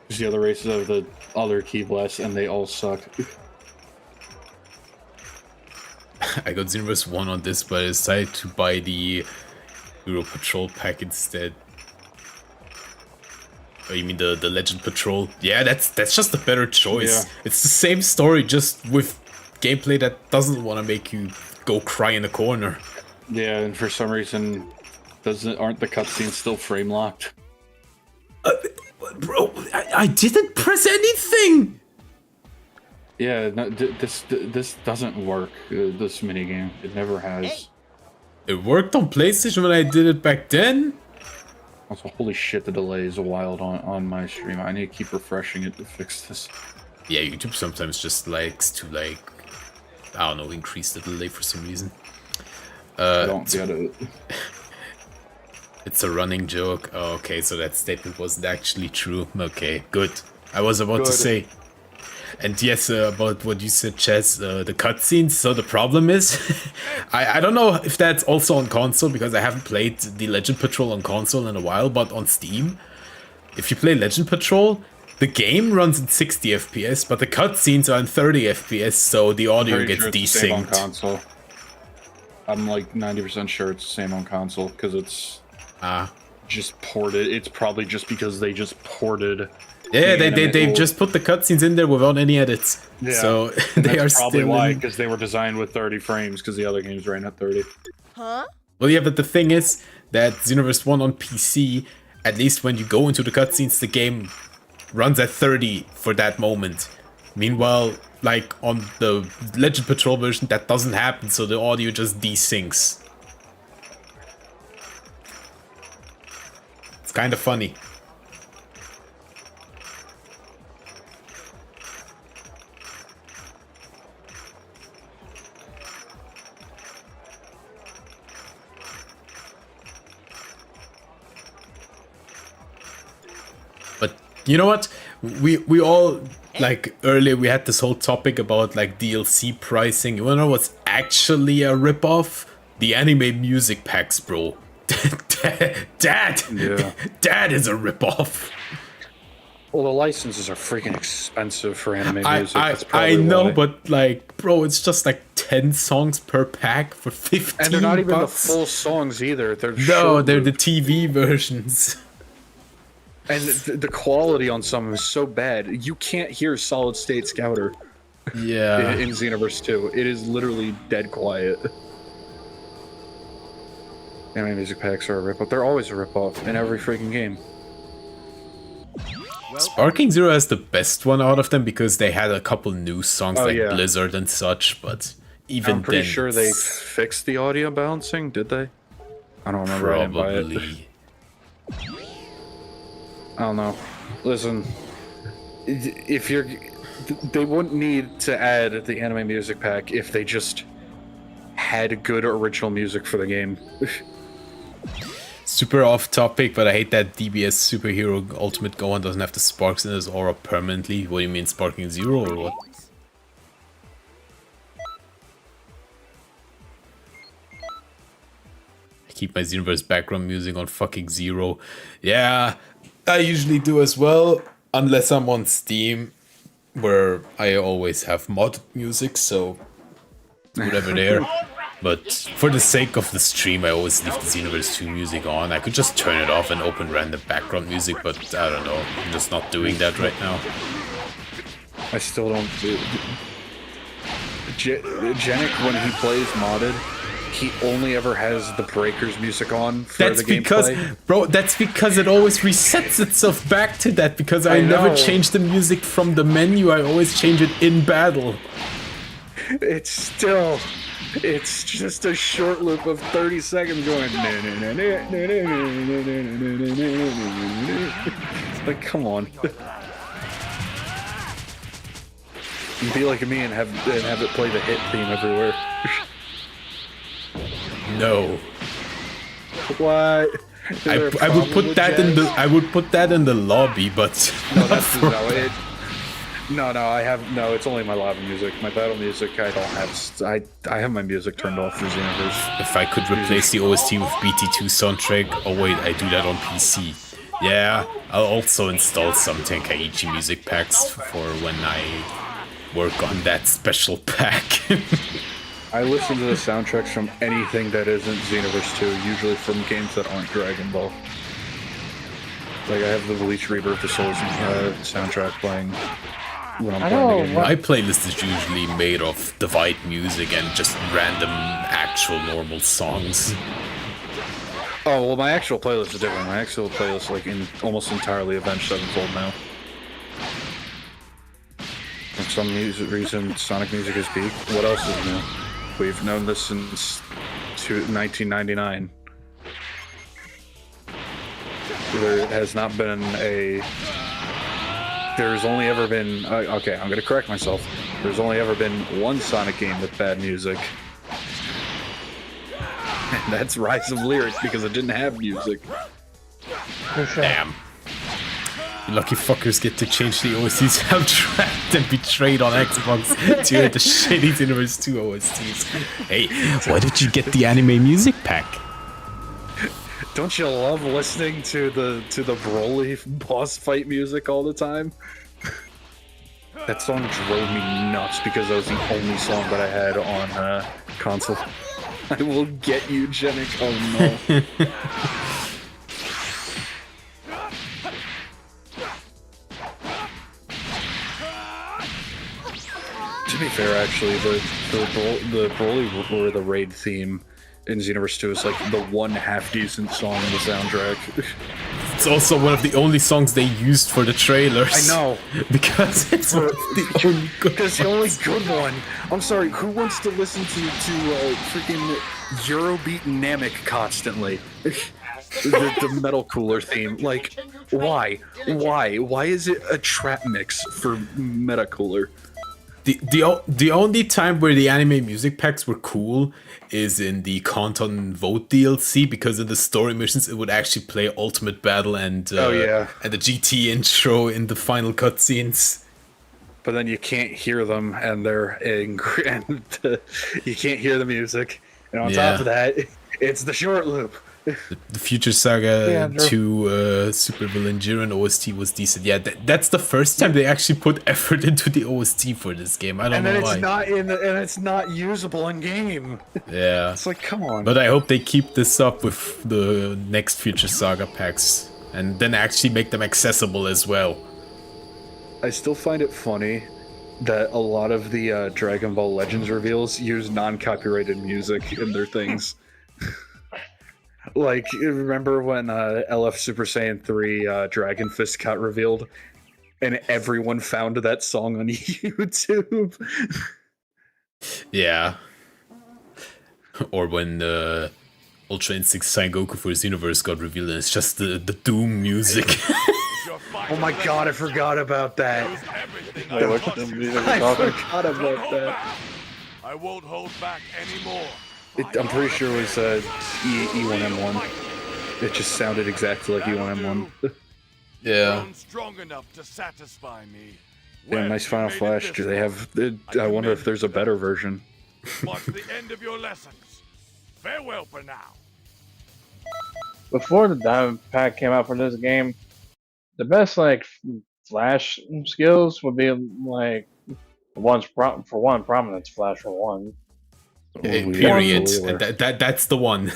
Because the other races have the other key blasts and they all suck. I got Xenoverse 1 on this, but I decided to buy the Euro Patrol pack instead. Oh, you mean the Legend Patrol? Yeah, that's just a better choice. Yeah. It's the same story, just with gameplay that doesn't want to make you go cry in a corner. Yeah, and for some reason, aren't the cutscenes still frame locked? Bro, I didn't press anything. Yeah, no, this doesn't work. This minigame, it never has. It worked on PlayStation when I did it back then. Also, holy shit, the delay is wild on my stream. I need to keep refreshing it to fix this. Yeah, YouTube sometimes just likes to, like, I don't know, increase the delay for some reason. I don't get it. It's a running joke. Oh, okay, so that statement wasn't actually true. Okay, good. I was about to say. And yes, about what you said, Chess, the cutscenes. So the problem is, I don't know if that's also on console, because I haven't played the Legend Patrol on console in a while, but on Steam, if you play Legend Patrol, the game runs in 60 FPS, but the cutscenes are in 30 FPS, so the audio gets desynced. On console. I'm like 90% sure it's the same on console, because it's just ported. It's probably just because they just ported. Yeah, they've just put the cutscenes in there without any edits. Yeah, so they are probably still why, because they were designed with 30 frames, because the other games ran at 30. Huh? Well, yeah, but the thing is that Xenoverse 1 on PC, at least when you go into the cutscenes, the game runs at 30 for that moment. Meanwhile, like on the Legend Patrol version, that doesn't happen, so the audio just desyncs. It's kind of funny. But you know what? We all, like, earlier we had this whole topic about like DLC pricing. You wanna know what's actually a ripoff? The anime music packs, bro. Dad! Yeah. Dad is a ripoff. Well, the licenses are freaking expensive for anime music. I That's probably know, why. but like, bro, it's just like 10 songs per pack for 15 And they're not even the bucks. full songs either. They're No, they're the short-lived. TV versions. And the quality on some is so bad, you can't hear Solid State Scouter Yeah. in Xenoverse 2. It is literally dead quiet. Anime music packs are a ripoff. They're always a ripoff in every freaking game. Sparking Zero has the best one out of them because they had a couple new songs like yeah. Blizzard and such, but even I'm pretty then, sure they fixed the audio balancing, did they? I don't remember. I didn't buy it. probably. I don't know. Listen, if you're, they wouldn't need to add the anime music pack if they just had good original music for the game. Super off topic, but I hate that DBS Superhero Ultimate Gohan doesn't have the sparks in his aura permanently. What do you mean, Sparking Zero or what? I keep my Xenoverse background music on fucking zero. Yeah, I usually do as well, unless I'm on Steam, where I always have mod music, so whatever there. But for the sake of the stream, I always leave the Xenoverse 2 music on. I could just turn it off and open random background music, but I don't know. I'm just not doing that right now. I still don't do. Genic, when he plays modded, he only ever has the Breakers music on for That's the gameplay. because, bro, that's because it always resets itself back to that, because I never know. change the music from the menu, I always change it in battle. It's still... It's just a short loop of 30 seconds going. Like, come on. You be like me and have it play the hit theme everywhere. No. What? I would put that in the lobby, but No, that's no. It's only my lobby music. My battle music, I don't have. I have my music turned off for Xenoverse. if I could replace the OST with BT2 soundtrack, oh wait, I do that on PC. Yeah, I'll also install some Tenkaichi music packs for when I work on that special pack. I listen to the soundtracks from anything that isn't Xenoverse 2, usually from games that aren't Dragon Ball. Like I have the Bleach Rebirth of Souls soundtrack playing when I'm playing the game. My playlist is usually made of Divide music and just random actual normal songs. Oh well, my actual playlist is different. My actual playlist, like, almost entirely Avenged Sevenfold now. For some reason, Sonic music is peak. What else is new? We've known this since 1999. There has not been a... There's only ever been... okay, I'm going to correct myself. There's only ever been one Sonic game with bad music. And that's Rise of Lyric, because it didn't have music. Damn. You lucky fuckers get to change the OST soundtrack and be trade on Xbox to hear the shitty Xenoverse 2 OSTs. Hey, why did you get the anime music pack? Don't you love listening to the Broly boss fight music all the time? That song drove me nuts because that was the only song that I had on console. I will get you, Genic. Oh no. To be fair, actually, the Broly or the raid theme in Xenoverse 2 is like the one half-decent song in the soundtrack. It's also one of the only songs they used for the trailers. I know. Because it's one of the only good Because the only good one. I'm sorry, who wants to listen to freaking Eurobeat Namek constantly? the metal cooler theme. Like, why? Why is it a trap mix for meta cooler? The only time where the anime music packs were cool is in the Canton Vote DLC, because in the story missions it would actually play Ultimate Battle and and the GT intro in the final cutscenes. But then you can't hear them, and they're angry, and you can't hear the music. And on top of that, it's the short loop. The Future Saga 2 Super Villain Jiren OST was decent. Yeah, that's the first time they actually put effort into the OST for this game. I don't know why. And it's not usable in game. Yeah. It's like, come on. But I hope they keep this up with the next Future Saga packs, and then actually make them accessible as well. I still find it funny that a lot of the Dragon Ball Legends reveals use non-copyrighted music in their things. Like, remember when LF Super Saiyan 3 Dragon Fist got revealed? And everyone found that song on YouTube? Yeah. Or when Ultra Instinct Goku for Xenoverse got revealed, and it's just the Doom music. Oh my god, I forgot about that. Wait, what's the music I talking? forgot about that. I won't hold back anymore. I'm pretty sure it was E1M1. It just sounded exactly like E1M1. Yeah. Strong enough to satisfy me. Yeah, nice Final Flash. Do they have... I wonder if there's a better version. Mark the end of your lessons. Farewell for now. Before the Diamond Pack came out for this game, the best like Flash skills would be like Prominence Flash for one. Period. That's the one.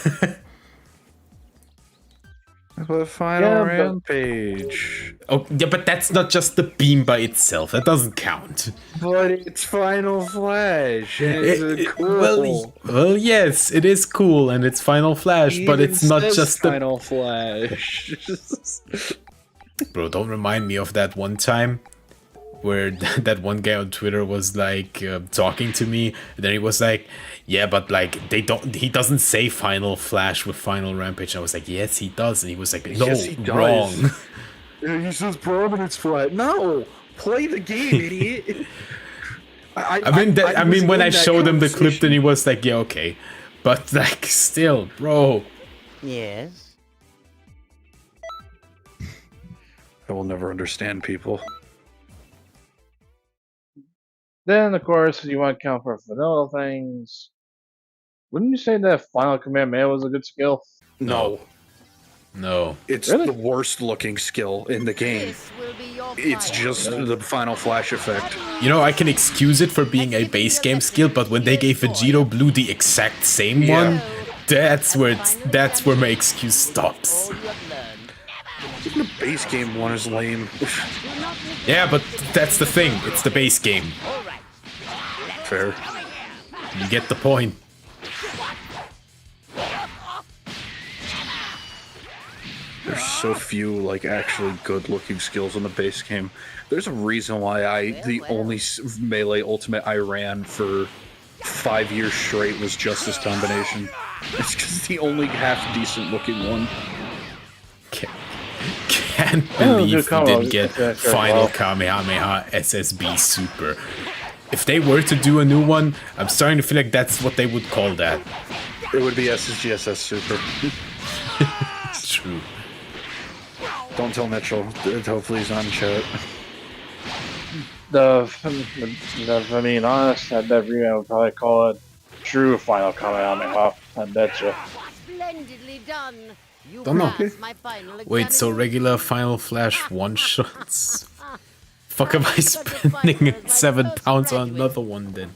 The final rampage. Oh, yeah, but that's not just the beam by itself. That doesn't count. But it's Final Flash. It's cool. Well, yes, it is cool, and it's Final Flash, but it's not just the Final Flash. Bro, don't remind me of that one time where that one guy on Twitter was like talking to me, and then he was like, yeah, but like he doesn't say Final Flash with Final Rampage. And I was like, yes, he does. And he was like, no, yes, he wrong. Yeah, he says Prominence Flash. No, play the game, idiot. I mean, when I showed him the clip, then he was like, yeah, okay. But like, still, bro. Yes. I will never understand people. Then, of course, you want to count for vanilla things. Wouldn't you say that Final Kamehameha was a good skill? No. It's Really? the worst looking skill in the game. It's just the Final Flash effect. You know, I can excuse it for being a base game skill, but when they gave Vegito Blue the exact same one, that's where my excuse stops. Even the base game one is lame. Yeah, but that's the thing. It's the base game. Fair. You get the point. There's so few like actually good looking skills in the base game. There's a reason why the only melee ultimate I ran for 5 years straight was Justice Combination. It's because it's the only half decent looking one. Can't believe we didn't get Final Kamehameha SSB Super. If they were to do a new one, I'm starting to feel like that's what they would call that. It would be SSGSS Super. It's true. Don't tell Mitchell. Hopefully he's on chat. If I'm being honest, I bet Ryu would probably call it true Final Kamehameha. I bet you. Splendidly done. You Don't know. passed my final Wait, so examination. regular Final Flash one-shots? Fuck, am I spending £7 on another one then?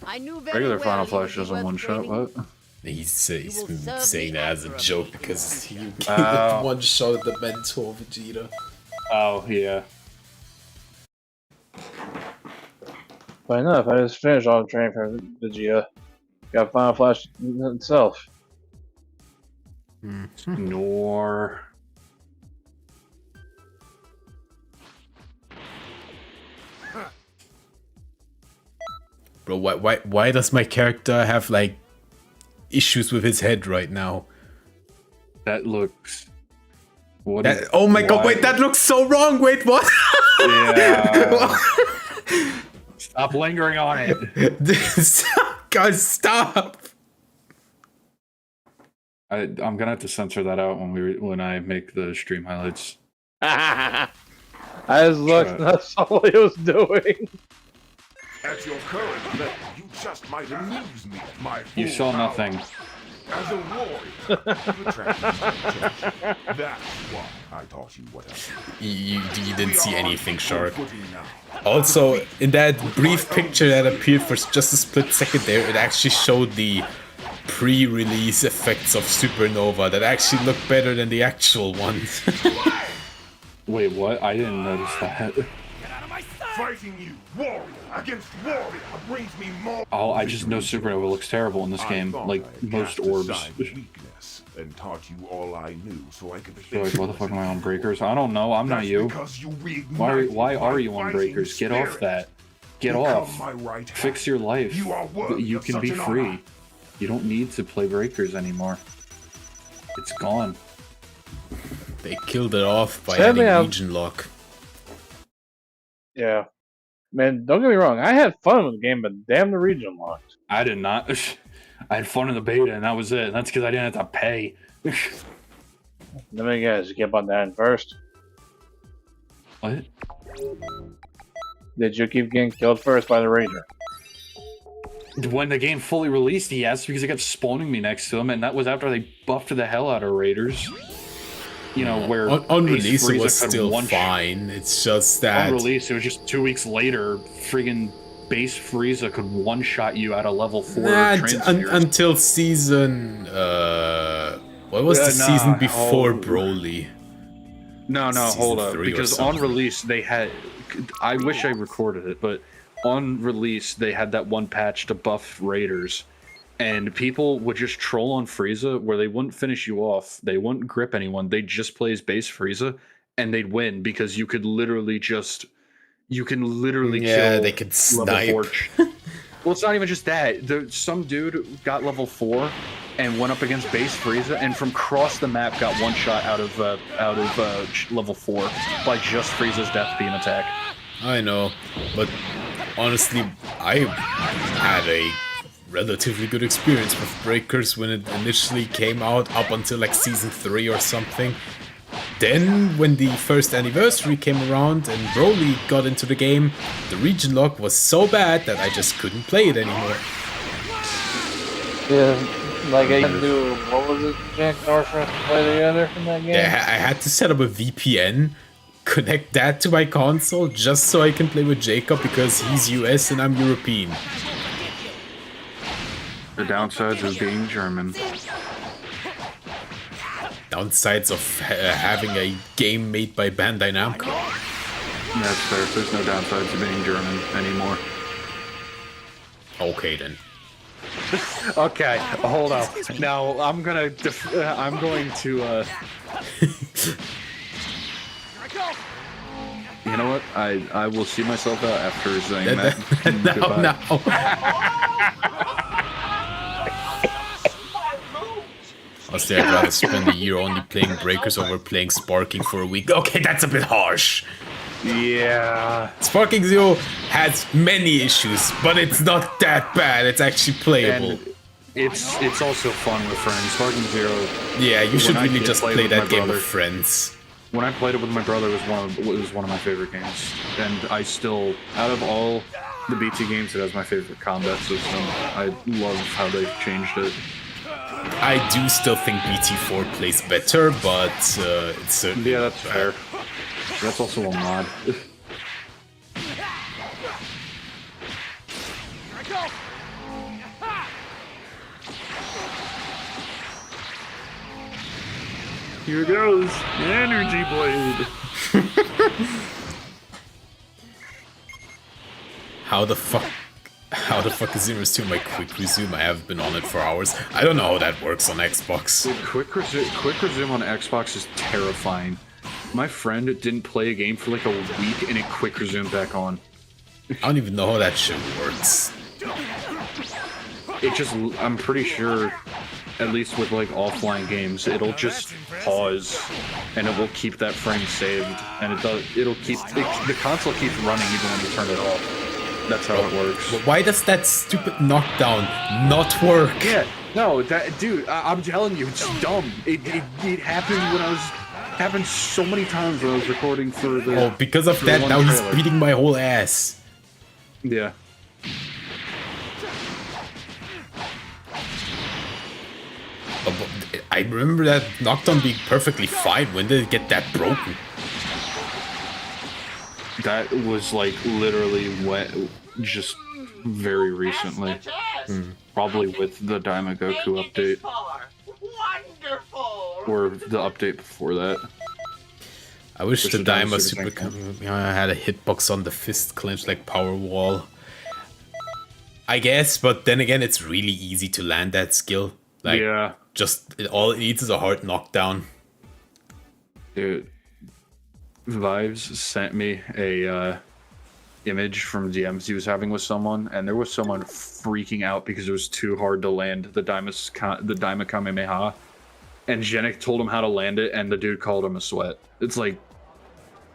I knew very Regular well Final you Flash would is a be worth one-shot, training. what? He's saying that as a joke because he gave Oh. one shot at the mentor Vegeta. Oh, yeah. But enough, I just finished all the training for Vegeta. Got Final Flash itself. Nor. Bro, why does my character have like issues with his head right now? That looks. What? That, oh my god! Wait, that looks so wrong. Wait, what? Yeah. Stop lingering on it. Guys, stop! I'm gonna have to censor that out when I make the stream highlights. I just looked. That's all he was doing. At your current level, you just might amuse me, my fool. You saw nothing. As a warrior, you attract me to attention. That's why I taught you what else. You didn't see anything, Shark. Also, in that brief picture that appeared for just a split second there, it actually showed the pre-release effects of Supernova that actually look better than the actual ones. Wait, what? I didn't notice that. Fighting you, warrior against warrior, brings me more. Oh, I just know Supernova looks terrible in this game, like most orbs. Weakness and taught you all I knew, so I could. So like, what the fuck am I on Breakers? I don't know. I'm not you. Why are you on Breakers? Get off that. Get off. Fix your life. You can be free. You don't need to play Breakers anymore. It's gone. They killed it off by Sadly, adding Legion Lock. Yeah. Man, don't get me wrong. I had fun with the game, but damn the region locked. I did not. I had fun in the beta, and that was it. And that's because I didn't have to pay. Let me guess, you kept on dying first. What? Did you keep getting killed first by the Ranger? When the game fully released, yes, because it kept spawning me next to him, and that was after they buffed the hell out of Raiders. You know, where on release it was still fine. It's just that on release it was just 2 weeks later. Friggin' base Frieza could one-shot you at a level 4 until season. What was the season before Broly? No, Season hold up. 3 or Because on something. release they had. I wish I recorded it, but on release they had that one patch to buff Raiders. And people would just troll on Frieza where they wouldn't finish you off. They wouldn't grip anyone. They'd just play as base Frieza and they'd win because you could literally just... You can literally kill they could level snipe. 4. Well, it's not even just that. Some dude got level 4 and went up against base Frieza and from across the map got one shot out of level 4 by just Frieza's death beam attack. I know, but honestly, I had a relatively good experience with Breakers when it initially came out, up until like season 3 or something. Then, when the first anniversary came around and Broly got into the game, the region lock was so bad that I just couldn't play it anymore. Yeah, like I can do, what was it, Jack Northrup play together in that game? Yeah, I had to set up a VPN, connect that to my console just so I can play with Jacob because he's US and I'm European. The downsides of being German. Downsides of having a game made by Bandai Namco. That's fair. There's no downsides of being German anymore. Okay then. Okay, hold up. Now I'm going to. You know what? I will see myself out after saying that. No. Honestly, I'd rather spend a year only playing Breakers over playing Sparking for a week. Okay, that's a bit harsh. Yeah. Sparking Zero has many issues, but it's not that bad. It's actually playable. And it's also fun with friends. Sparking Zero. Yeah, you should really just play with that my game brother. with friends. When I played it with my brother, it was one of my favorite games. And I still, out of all the BT games, it has my favorite combat system. I love how they've changed it. I do still think BT4 plays better, but it's certainly Yeah, that's fair. That's also a mod. Here goes the energy blade. How the fuck motherfucker Xenoverse 2 my quick resume. I have been on it for hours. I don't know how that works on Xbox. Dude, quick resume on Xbox is terrifying. My friend didn't play a game for like a week and it quick resumed back on. I don't even know how that shit works. It just, I'm pretty sure, at least with like offline games, it'll just pause and it will keep that frame saved, and the console keeps running even when you turn it off. That's how it works. Why does that stupid knockdown not work? Yeah, no, dude, I'm telling you, it's dumb. It happened when I was, happened so many times when I was recording for the. Oh, because of that, now he's beating my whole ass. Yeah. I remember that knockdown being perfectly fine. When did it get that broken? That was like literally just very recently. Probably with the Daima Goku update. Or the update before that. I wish the Daima Super Kamehameha had a hitbox on the fist clench like Power Wall. I guess, but then again, it's really easy to land that skill. Like, yeah. Just all it needs is a hard knockdown. Dude, Vibes sent me a image from DMs he was having with someone, and there was someone freaking out because it was too hard to land the Daima Kamehameha. And Jenik told him how to land it, and the dude called him a sweat. It's like,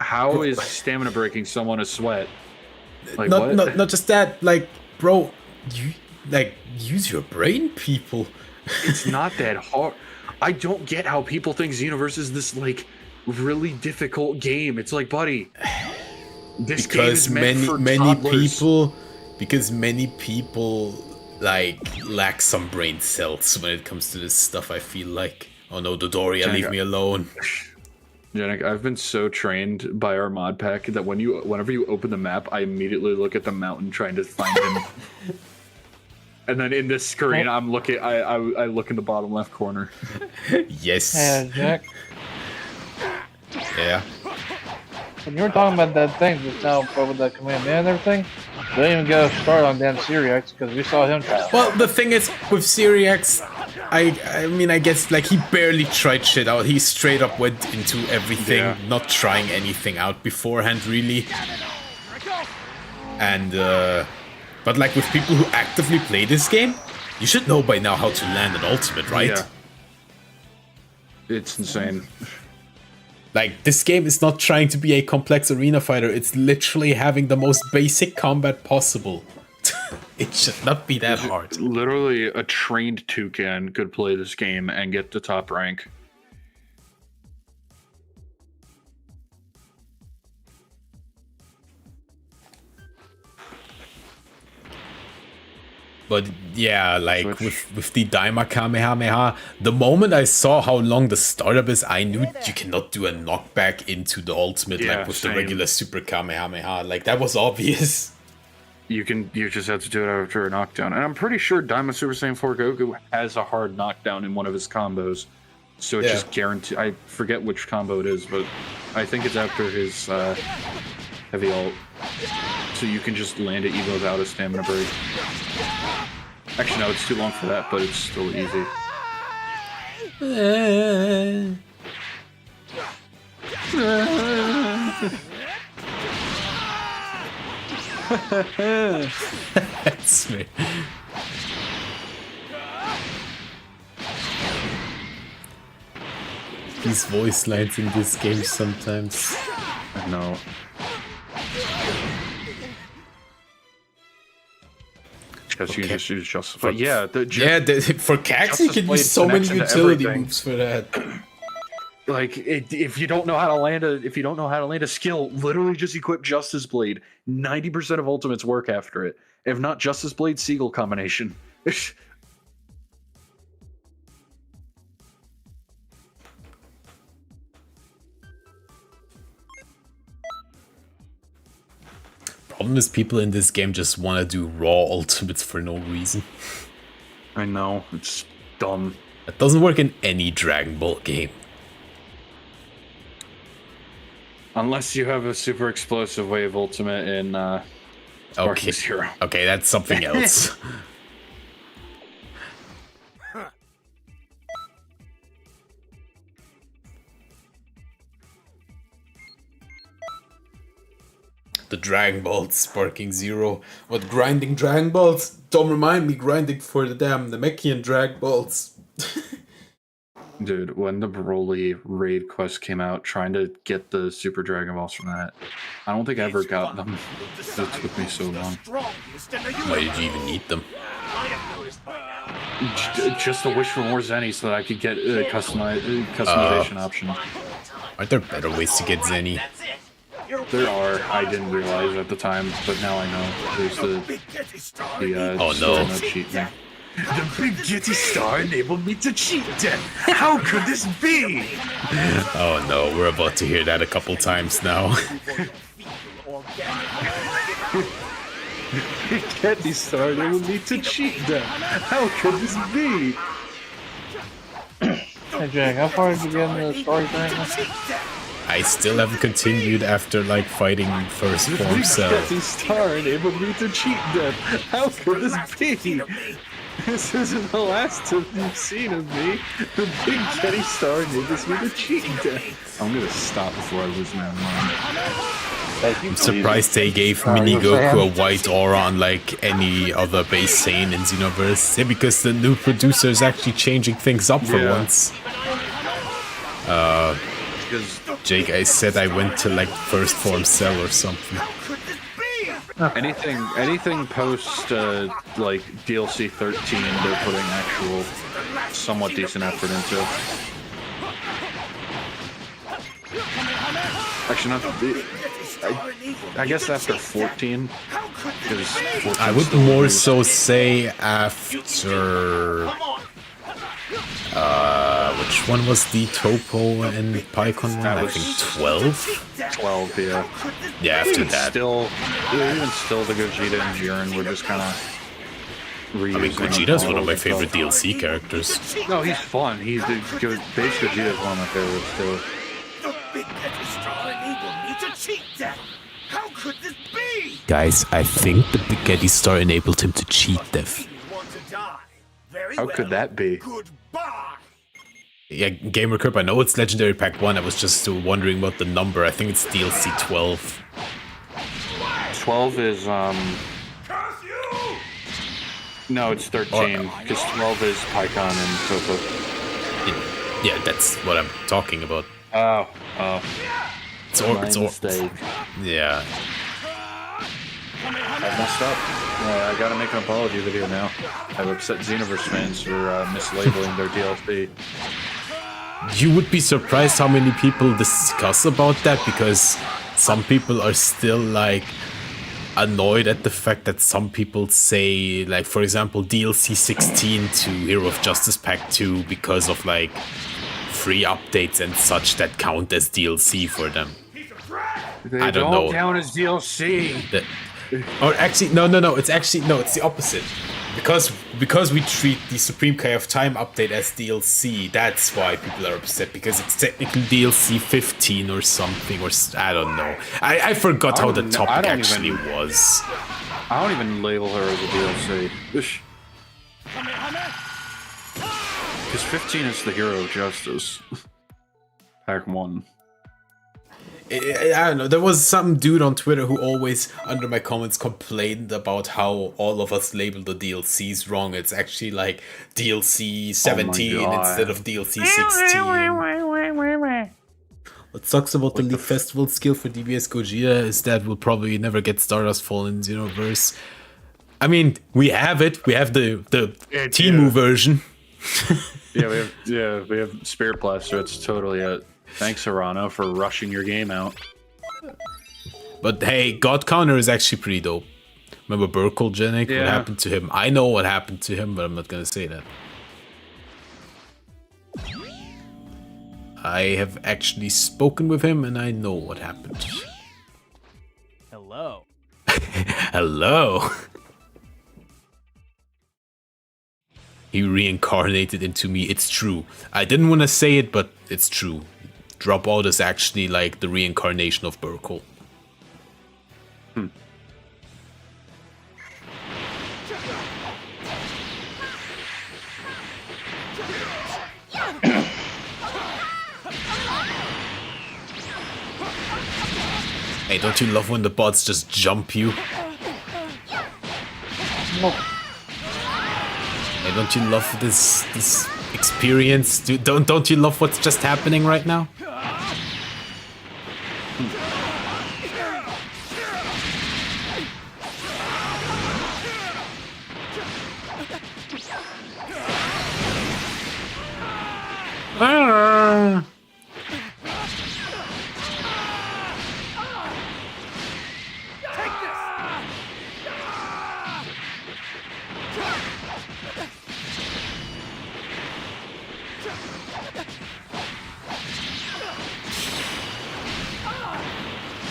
how is stamina breaking someone a sweat? Like, not just that, like, bro, you like use your brain, people. It's not that hard. I don't get how people think Xenoverse is this like really difficult game. It's like, buddy, this game is meant for toddlers. Because many people like lack some brain cells when it comes to this stuff. I feel like, oh no, Dodoria, leave me alone. Jenik, I've been so trained by our mod pack that whenever you open the map, I immediately look at the mountain trying to find him. And then in this screen, I'm looking. I look in the bottom left corner. Yes. Yeah, Jack. Yeah. When you were talking about that thing just now, with that command man and everything, don't even get us started on Dan Syriax because we saw him try. Well, the thing is, with Syriax, I mean, I guess like he barely tried shit out. He straight up went into everything, not trying anything out beforehand, really. And but like with people who actively play this game, you should know by now how to land an ultimate, right? Yeah. It's insane. Like, this game is not trying to be a complex arena fighter, it's literally having the most basic combat possible. It should not be that hard. Literally, a trained toucan could play this game and get the top rank. But yeah, like with the Daima Kamehameha, the moment I saw how long the startup is, I knew you cannot do a knockback into the ultimate like with the regular Super Kamehameha. Like, that was obvious. You just have to do it after a knockdown. And I'm pretty sure Daima Super Saiyan 4 Goku has a hard knockdown in one of his combos. So it's just guaranteed. I forget which combo it is, but I think it's after his heavy ult. So you can just land it even without a stamina break. Actually, no, it's too long for that, but it's still easy. That's me. These voice lines in this game sometimes. I know. Because you just use Justice Blade. Yeah, for Cax you can use so many utility moves for that. Like, if you don't know how to land a skill, literally just equip Justice Blade. 90% of ultimates work after it. If not Justice Blade, Seagull combination. Problem is, people in this game just want to do raw ultimates for no reason. I know, it's dumb. That doesn't work in any Dragon Ball game. Unless you have a super explosive wave ultimate in Okay, Zero. okay, that's something else. The Dragon Balls, Sparking Zero. What, grinding Dragon Balls? Don't remind me grinding for the damn Namekian Dragon Balls. Dude, when the Broly raid quest came out, trying to get the Super Dragon Balls from that, I don't think I ever got them. It took me so long. Why did you even need them? Just to wish for more Zenny so that I could get a customization option. Aren't there better ways to get Zenny? There are. I didn't realize at the time, but now I know. There's the Oh, no. cheat thing. The Big Getty Star enabled me to cheat. How could this be? Oh no, we're about to hear that a couple times now. Big Getty Star enabled me to cheat. How could this be? Hey Jack, how far did you get in the story currently? I still haven't continued after like fighting first form Cell. Big Getty Star enabled me to cheat. How could this be? This isn't the last you've seen of me. The Big Getty Star enables me to cheat. I'm gonna stop before I lose my mind. I'm surprised they gave Mini Goku a white aura unlike any other base Saiyan in Xenoverse. Yeah, because the new producer is actually changing things up for once. Jake, I said I went to like first form Cell or something. Anything post like DLC 13, they're putting actual somewhat decent effort into. Actually, not. I guess after 14. I would more so say after. Which one was the Topo and Pycon one? I think 12? 12, yeah. Yeah, after that. Even still, the Gogeta and Jiren were just kind of reusing. I mean, Gogeta's one of my favorite DLC characters. No, he's fun. Base Gogeta is one of my favorites, too. How could this be? Guys, I think the Big Getty Star enabled him to cheat death. How could that be? Yeah, Gamer Curb, I know it's Legendary Pack 1, I was just wondering about the number. I think it's DLC 12. 12 is, No, it's 13, because 12 is Pycon and Topo. Yeah, that's what I'm talking about. Oh. It's mistake. Yeah. I messed up. I gotta make an apology video now. I've upset Xenoverse fans for mislabeling their DLC. You would be surprised how many people discuss about that, because some people are still like annoyed at the fact that some people say, like, for example, DLC 16 to Hero of Justice Pack 2 because of like free updates and such that count as DLC for them. I don't know. Count as DLC. Or actually, no. It's the opposite. Because we treat the Supreme Kai of Time update as DLC, that's why people are upset, because it's technically DLC 15 or something, or I don't know. I forgot how the topic actually was. I don't even label her as a DLC. Because 15 is the Hero of Justice. Pack 1. I don't know, there was some dude on Twitter who always, under my comments, complained about how all of us label the DLCs wrong. It's actually like DLC 17 instead of DLC 16. What sucks about the League Festival skill for DBS Gogeta is that we'll probably never get Stardust Fall in Xenoverse. I mean, we have it. We have the Timu version. we have Spirit Blast, so it's totally it. Thanks, Arano, for rushing your game out. But hey, God Counter is actually pretty dope. Remember Burkle Genic? Yeah. What happened to him? I know what happened to him, but I'm not gonna say that. I have actually spoken with him, and I know what happened. Hello. Hello. He reincarnated into me. It's true. I didn't want to say it, but it's true. Dropout is actually like the reincarnation of Burkle. Hey, don't you love when the bots just jump you? Hey, don't you love this experience? Don't you love what's just happening right now?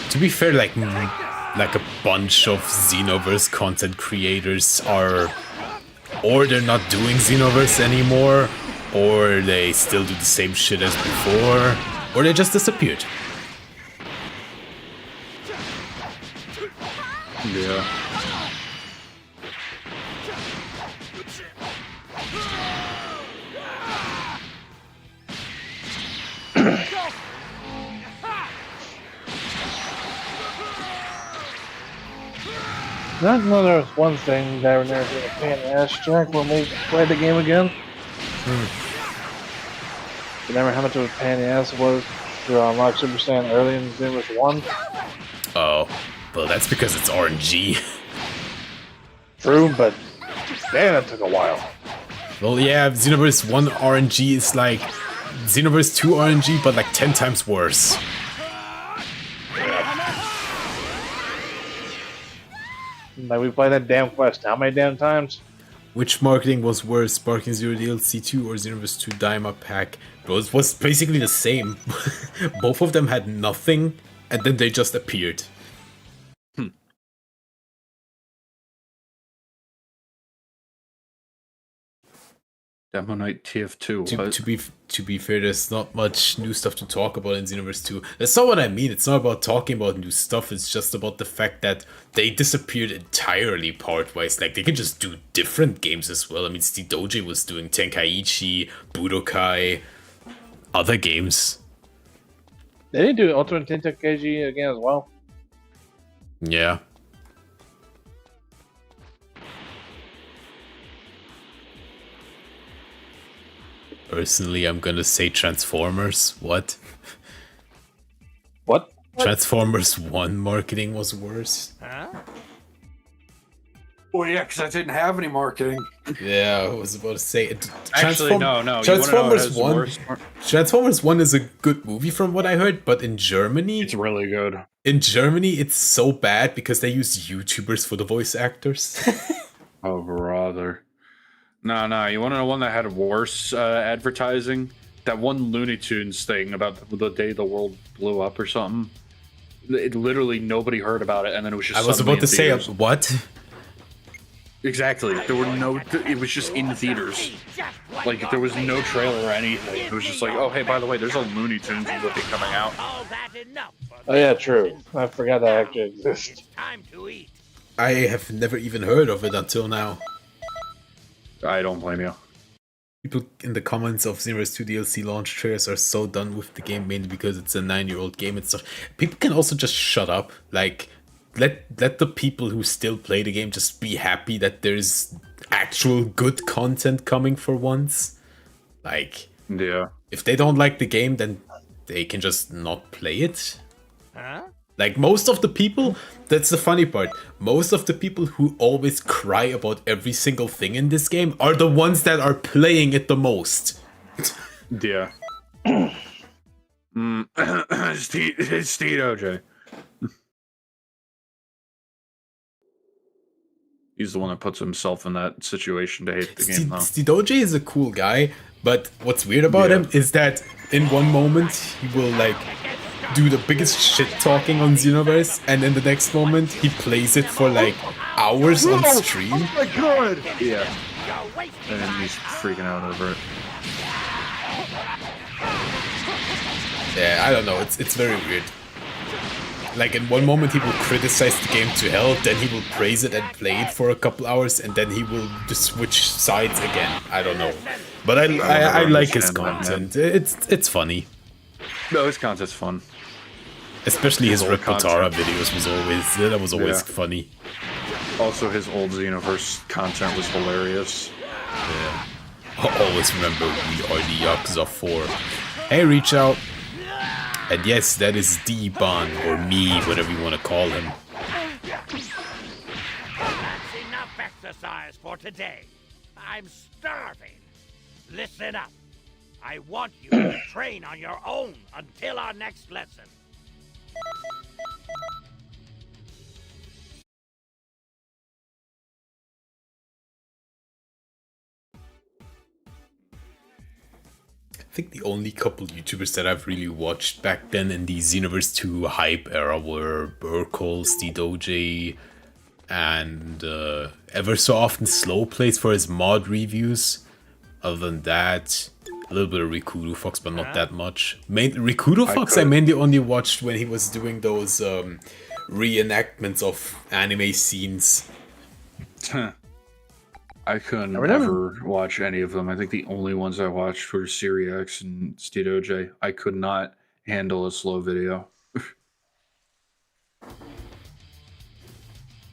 To be fair, like a bunch of Xenoverse content creators are, or they're not doing Xenoverse anymore, or they still do the same shit as before, or they just disappeared. Yeah. Not another one thing that I never did a pain in the ass, Jack, when we played the game again. Remember how much of a pain in the ass it was to unlock Super Saiyan early in Xenoverse 1? Oh, well, that's because it's RNG. True, but damn, that took a while. Well, yeah, Xenoverse 1 RNG is like Xenoverse 2 RNG, but like 10 times worse. Like, we played that damn quest how many damn times? Which marketing was worse, Sparking Zero DLC 2 or Xenoverse 2 Daima Pack? It was basically the same. Both of them had nothing, and then they just appeared. Demo Night TF2. To be fair, there's not much new stuff to talk about in Xenoverse 2. That's not what I mean. It's not about talking about new stuff. It's just about the fact that they disappeared entirely part-wise. Like, they can just do different games as well. I mean, Steve Doji was doing Tenkaichi, Budokai, other games. They didn't do Ultimate Tenkaichi again as well. Yeah. Personally, I'm gonna say Transformers. What? What? Transformers 1 marketing was worse. Huh? Well, yeah, because I didn't have any marketing. Yeah, I was about to say it. Actually, no. Transformers 1. Transformers 1 is a good movie from what I heard, but in Germany, It's really good. in Germany, it's so bad because they use YouTubers for the voice actors. Oh, brother. No. You want to know one that had worse advertising? That one Looney Tunes thing about the day the world blew up or something. It literally nobody heard about it, and then it was just. I was about to say, what? Exactly. There were no. It was just in theaters. Like there was no trailer or anything. It was just like, oh hey, by the way, there's a Looney Tunes movie coming out. Oh yeah, true. I forgot that actually exists. Time to eat. I have never even heard of it until now. I don't blame you. People in the comments of Xenoverse 2 DLC launch trailers are so done with the game, mainly because it's a 9-year-old game and stuff. People can also just shut up. Like, let the people who still play the game just be happy that there's actual good content coming for once. Like, Yeah. if they don't like the game, then they can just not play it. Huh? Like, most of the people, that's the funny part, most of the people who always cry about every single thing in this game are the ones that are playing it the most. Yeah. It's Steve OJ. He's the one that puts himself in that situation to hate the game, though. Stidoji is a cool guy, but what's weird about him is that in one moment he will like do the biggest shit talking on Xenoverse, and in the next moment he plays it for like hours on stream. Oh my god! Yeah. And then he's freaking out over it. Yeah, I don't know, it's very weird. Like in one moment he will criticize the game to hell, then he will praise it and play it for a couple hours, and then he will just switch sides again. I don't know, but I like his content. It's funny. No, his content's fun. Especially his old Rip Potara content. videos was always funny. Also, his old Xenoverse content was hilarious. Yeah. I'll always remember we are the Yakuza 4. Hey, reach out. And yes, that is D-Bon, or me, whatever you want to call him. That's enough exercise for today. I'm starving. Listen up. I want you to train on your own until our next lesson. I think the only couple YouTubers that I've really watched back then in the Xenoverse 2 hype era were Burkle, Stedoji, and ever so often Slow Plays for his mod reviews. Other than that, a little bit of Rikudo Fox, but not that much. Rikudo Fox I mainly only watched when he was doing those reenactments of anime scenes. I couldn't ever watch any of them. I think the only ones I watched were Siriax and Stedoji. I could not handle a slow video.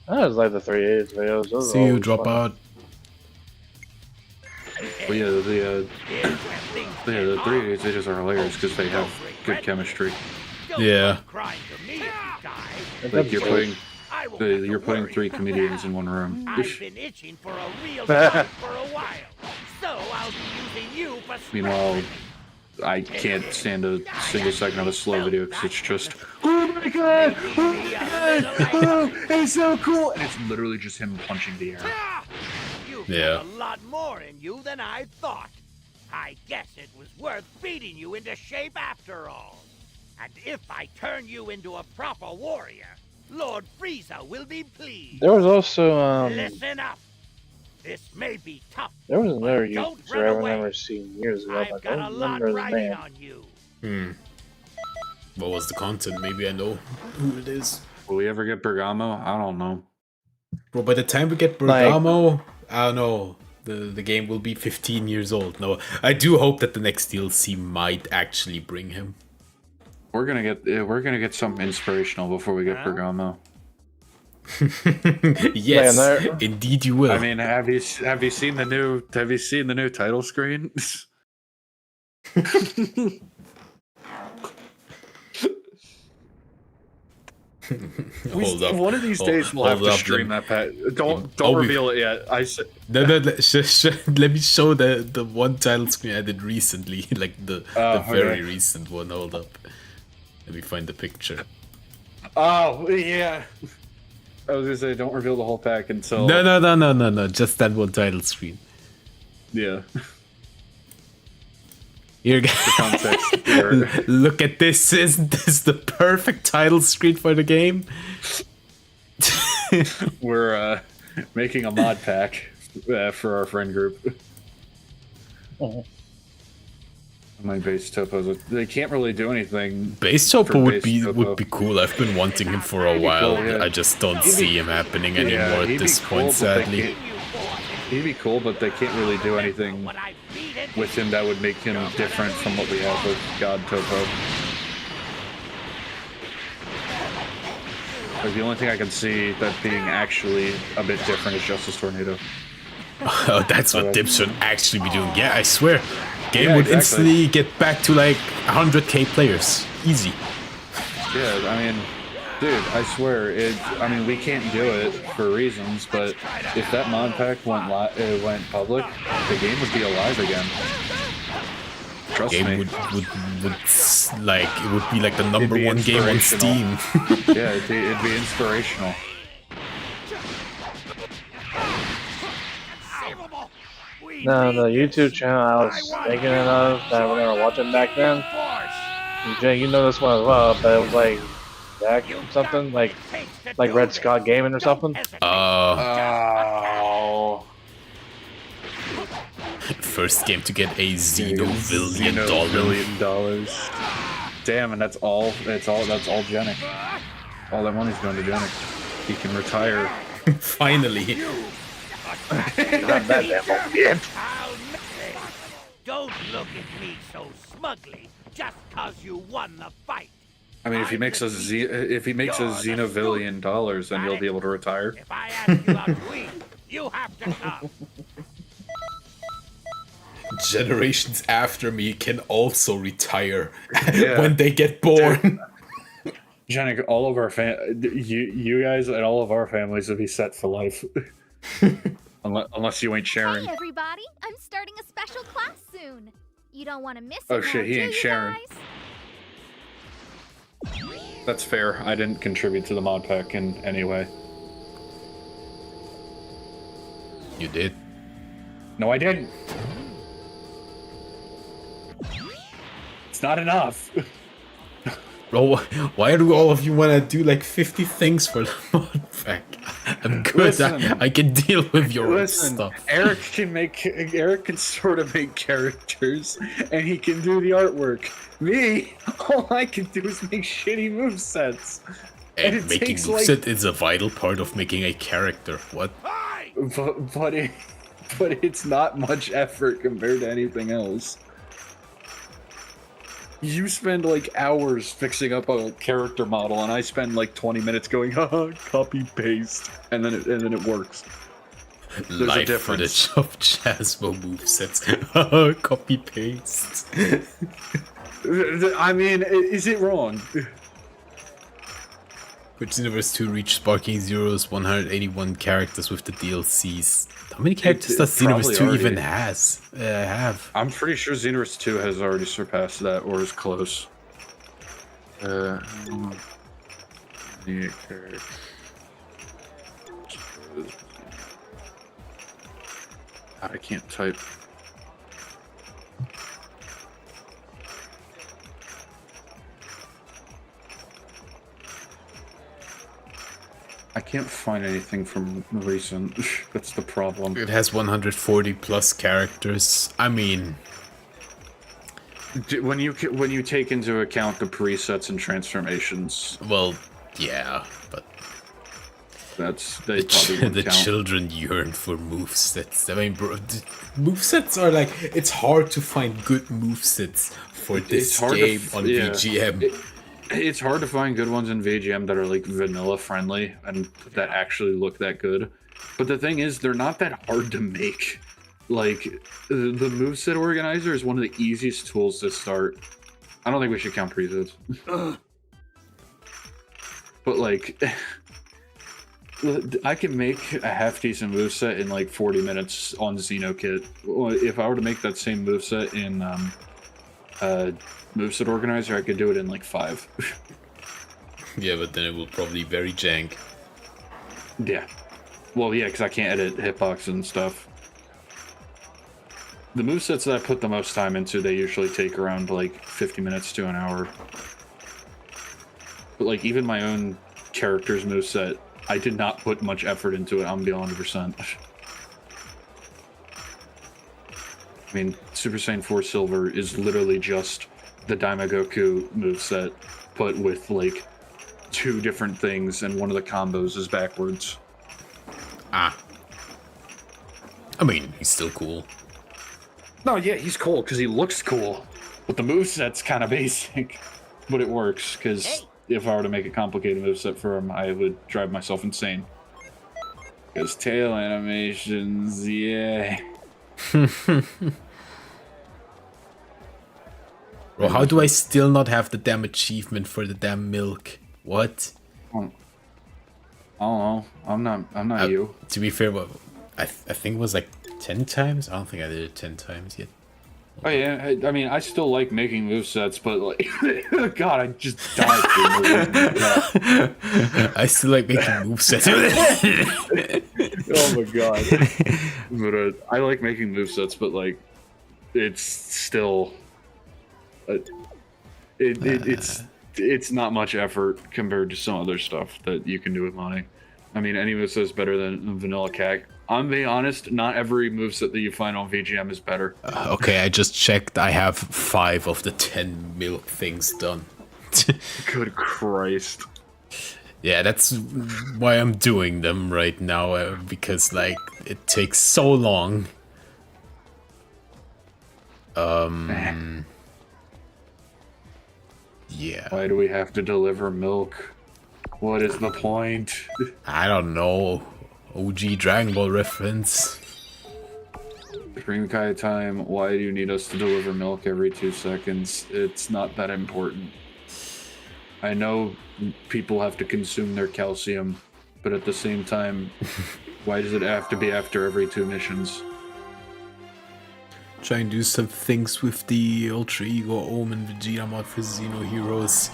I just like the 3/8 videos. Those See you drop out. Well, yeah, the 3/8 videos are hilarious because they have good chemistry. Yeah. Like you're putting 3 comedians in one room. I've been itching for a real fight for a while, so I'll be using you for Meanwhile, I can't stand a single second of a slow video because it's just, oh my god, oh my god, oh, it's so cool, and it's literally just him punching the air. You've Yeah. got a lot more in you than I thought. I guess it was worth feeding you into shape after all. And if I turn you into a proper warrior, Lord Frieza will be pleased. There was also Listen up. This may be tough. there was another but don't YouTuber run I away. remember seeing years ago, I've but I got a don't lot remember his riding name. on you. What was the content? Maybe I know who it is. Will we ever get Bergamo? I don't know. Well, by the time we get Bergamo, I don't know. The game will be 15 years old. No, I do hope that the next DLC might actually bring him. We're gonna get something inspirational before we get Bergamo. Yes, Man, indeed you will. I mean, have you seen the new title screen? Hold up. One of these days we'll have to stream that. Don't reveal it yet. I said no. Let me show the one title screen I did recently, like the very recent one. Hold up. Let me find the picture. Oh yeah. I was gonna say don't reveal the whole pack until No. Just that one title screen. Yeah. Here, The context. Here. Look at this. Isn't this the perfect title screen for the game? We're making a mod pack for our friend group. My base topos. They can't really do anything. Base Topo would Topo. be cool. I've been wanting him for a while. cool, yeah. I just don't see him happening anymore at he'd this be point, cool, but they sadly. can't- He'd be cool, but they can't really do anything with him that would make him different from what we have with God Topo. Like the only thing I can see that being actually a bit different is Justice Tornado. Oh, that's what Dip should actually be doing. Yeah, I swear. Game Yeah, would exactly. instantly get back to like 100k players. Easy. Yeah, I mean, dude, I swear, I mean, we can't do it for reasons, but if that mod pack went public, the game would be alive again. Trust Game me. would like it would be like the number be one game on inspirational. Steam. Yeah, it'd be inspirational. No, the YouTube channel I was thinking of that we were watching back then. Jay, you know this one as well, but it was like Jack something like Red Scott Gaming or something. Oh. First game to get a $0 billion. Damn, and that's all Genic. All that money's going to Janik. He can retire. Finally. Not that damn old. Don't look at me so smugly just cause you won the fight. I mean, if he makes a Xenovillion dollars, then he'll be able to retire. If I ask you out to eat, you have to come. Generations after me can also retire Yeah. when they get born. Janik, all of our you guys and all of our families will be set for life. Unless you ain't sharing. Hey everybody, I'm starting a special class soon. You don't want to miss it. Oh shit, he do ain't you sharing. guys? That's fair. I didn't contribute to the mod pack in any way. You did. No, I didn't. It's not enough. Bro, why do all of you want to do like 50 things for the mod pack? I'm good. Listen. I can deal with your Listen, stuff. Eric can sort of make characters, and he can do the artwork. Me, all I can do is make shitty movesets. And it making takes, moveset is a vital part of making a character. What? But it's not much effort compared to anything else. You spend like hours fixing up a character model, and I spend like 20 minutes going, haha, copy paste, and then it works. There's a Live difference. footage of Jasmo movesets. Copy paste. I mean, is it wrong? Which Xenoverse 2 reached Sparking Zero's 181 characters with the DLCs. How many characters does Xenoverse 2 even have? I'm pretty sure Xenoverse 2 has already surpassed that, or is close. I can't type. I can't find anything from recent. That's the problem. It has 140 plus characters. I mean, When you take into account the presets and transformations, well, yeah, but they probably won't the count. children yearn for movesets. I mean, bro, movesets are like, it's hard to find good movesets for this game on VGM. It's hard to find good ones in VGM that are like vanilla friendly and that actually look that good. But the thing is, they're not that hard to make. Like, the moveset organizer is one of the easiest tools to start. I don't think we should count presets. But like, I can make a half-decent moveset in like 40 minutes on XenoKit. If I were to make that same moveset in moveset organizer, I could do it in like 5. Yeah, but then it will probably be very jank. Yeah. Well, yeah, because I can't edit hitbox and stuff. The movesets that I put the most time into, they usually take around like 50 minutes to an hour. But like, even my own character's moveset, I did not put much effort into it, I'm gonna be 100%. I mean, Super Saiyan 4 Silver is literally just the Daimagoku moveset, but with like 2 different things, and one of the combos is backwards. I mean, he's still cool. No, yeah, he's cool because he looks cool, but the moveset's kind of basic, but it works because if I were to make a complicated moveset for him, I would drive myself insane. Because tail animations, yeah. Bro, how do I still not have the damn achievement for the damn milk? What? I don't know. I'm not you. To be fair, I think it was like 10 times? I don't think I did it 10 times yet. Oh yeah, I mean, I still like making movesets, but like, God, I just died for I still like making movesets. Oh my God. But I like making movesets, but like, it's still, it's not much effort compared to some other stuff that you can do with money. I mean, any moveset is better than vanilla CAG. I'm being honest, not every moveset that you find on VGM is better. Okay, I just checked. I have 5 of the 10 milk things done. Good Christ. Yeah, that's why I'm doing them right now, because, like, it takes so long. Yeah. Why do we have to deliver milk? What is the point? I don't know. OG Dragon Ball reference. Dream Kai time, why do you need us to deliver milk every 2 seconds? It's not that important. I know people have to consume their calcium, but at the same time, why does it have to be after every 2 missions? Try and do some things with the Ultra Ego Omen Vegeta mod for Xeno Heroes.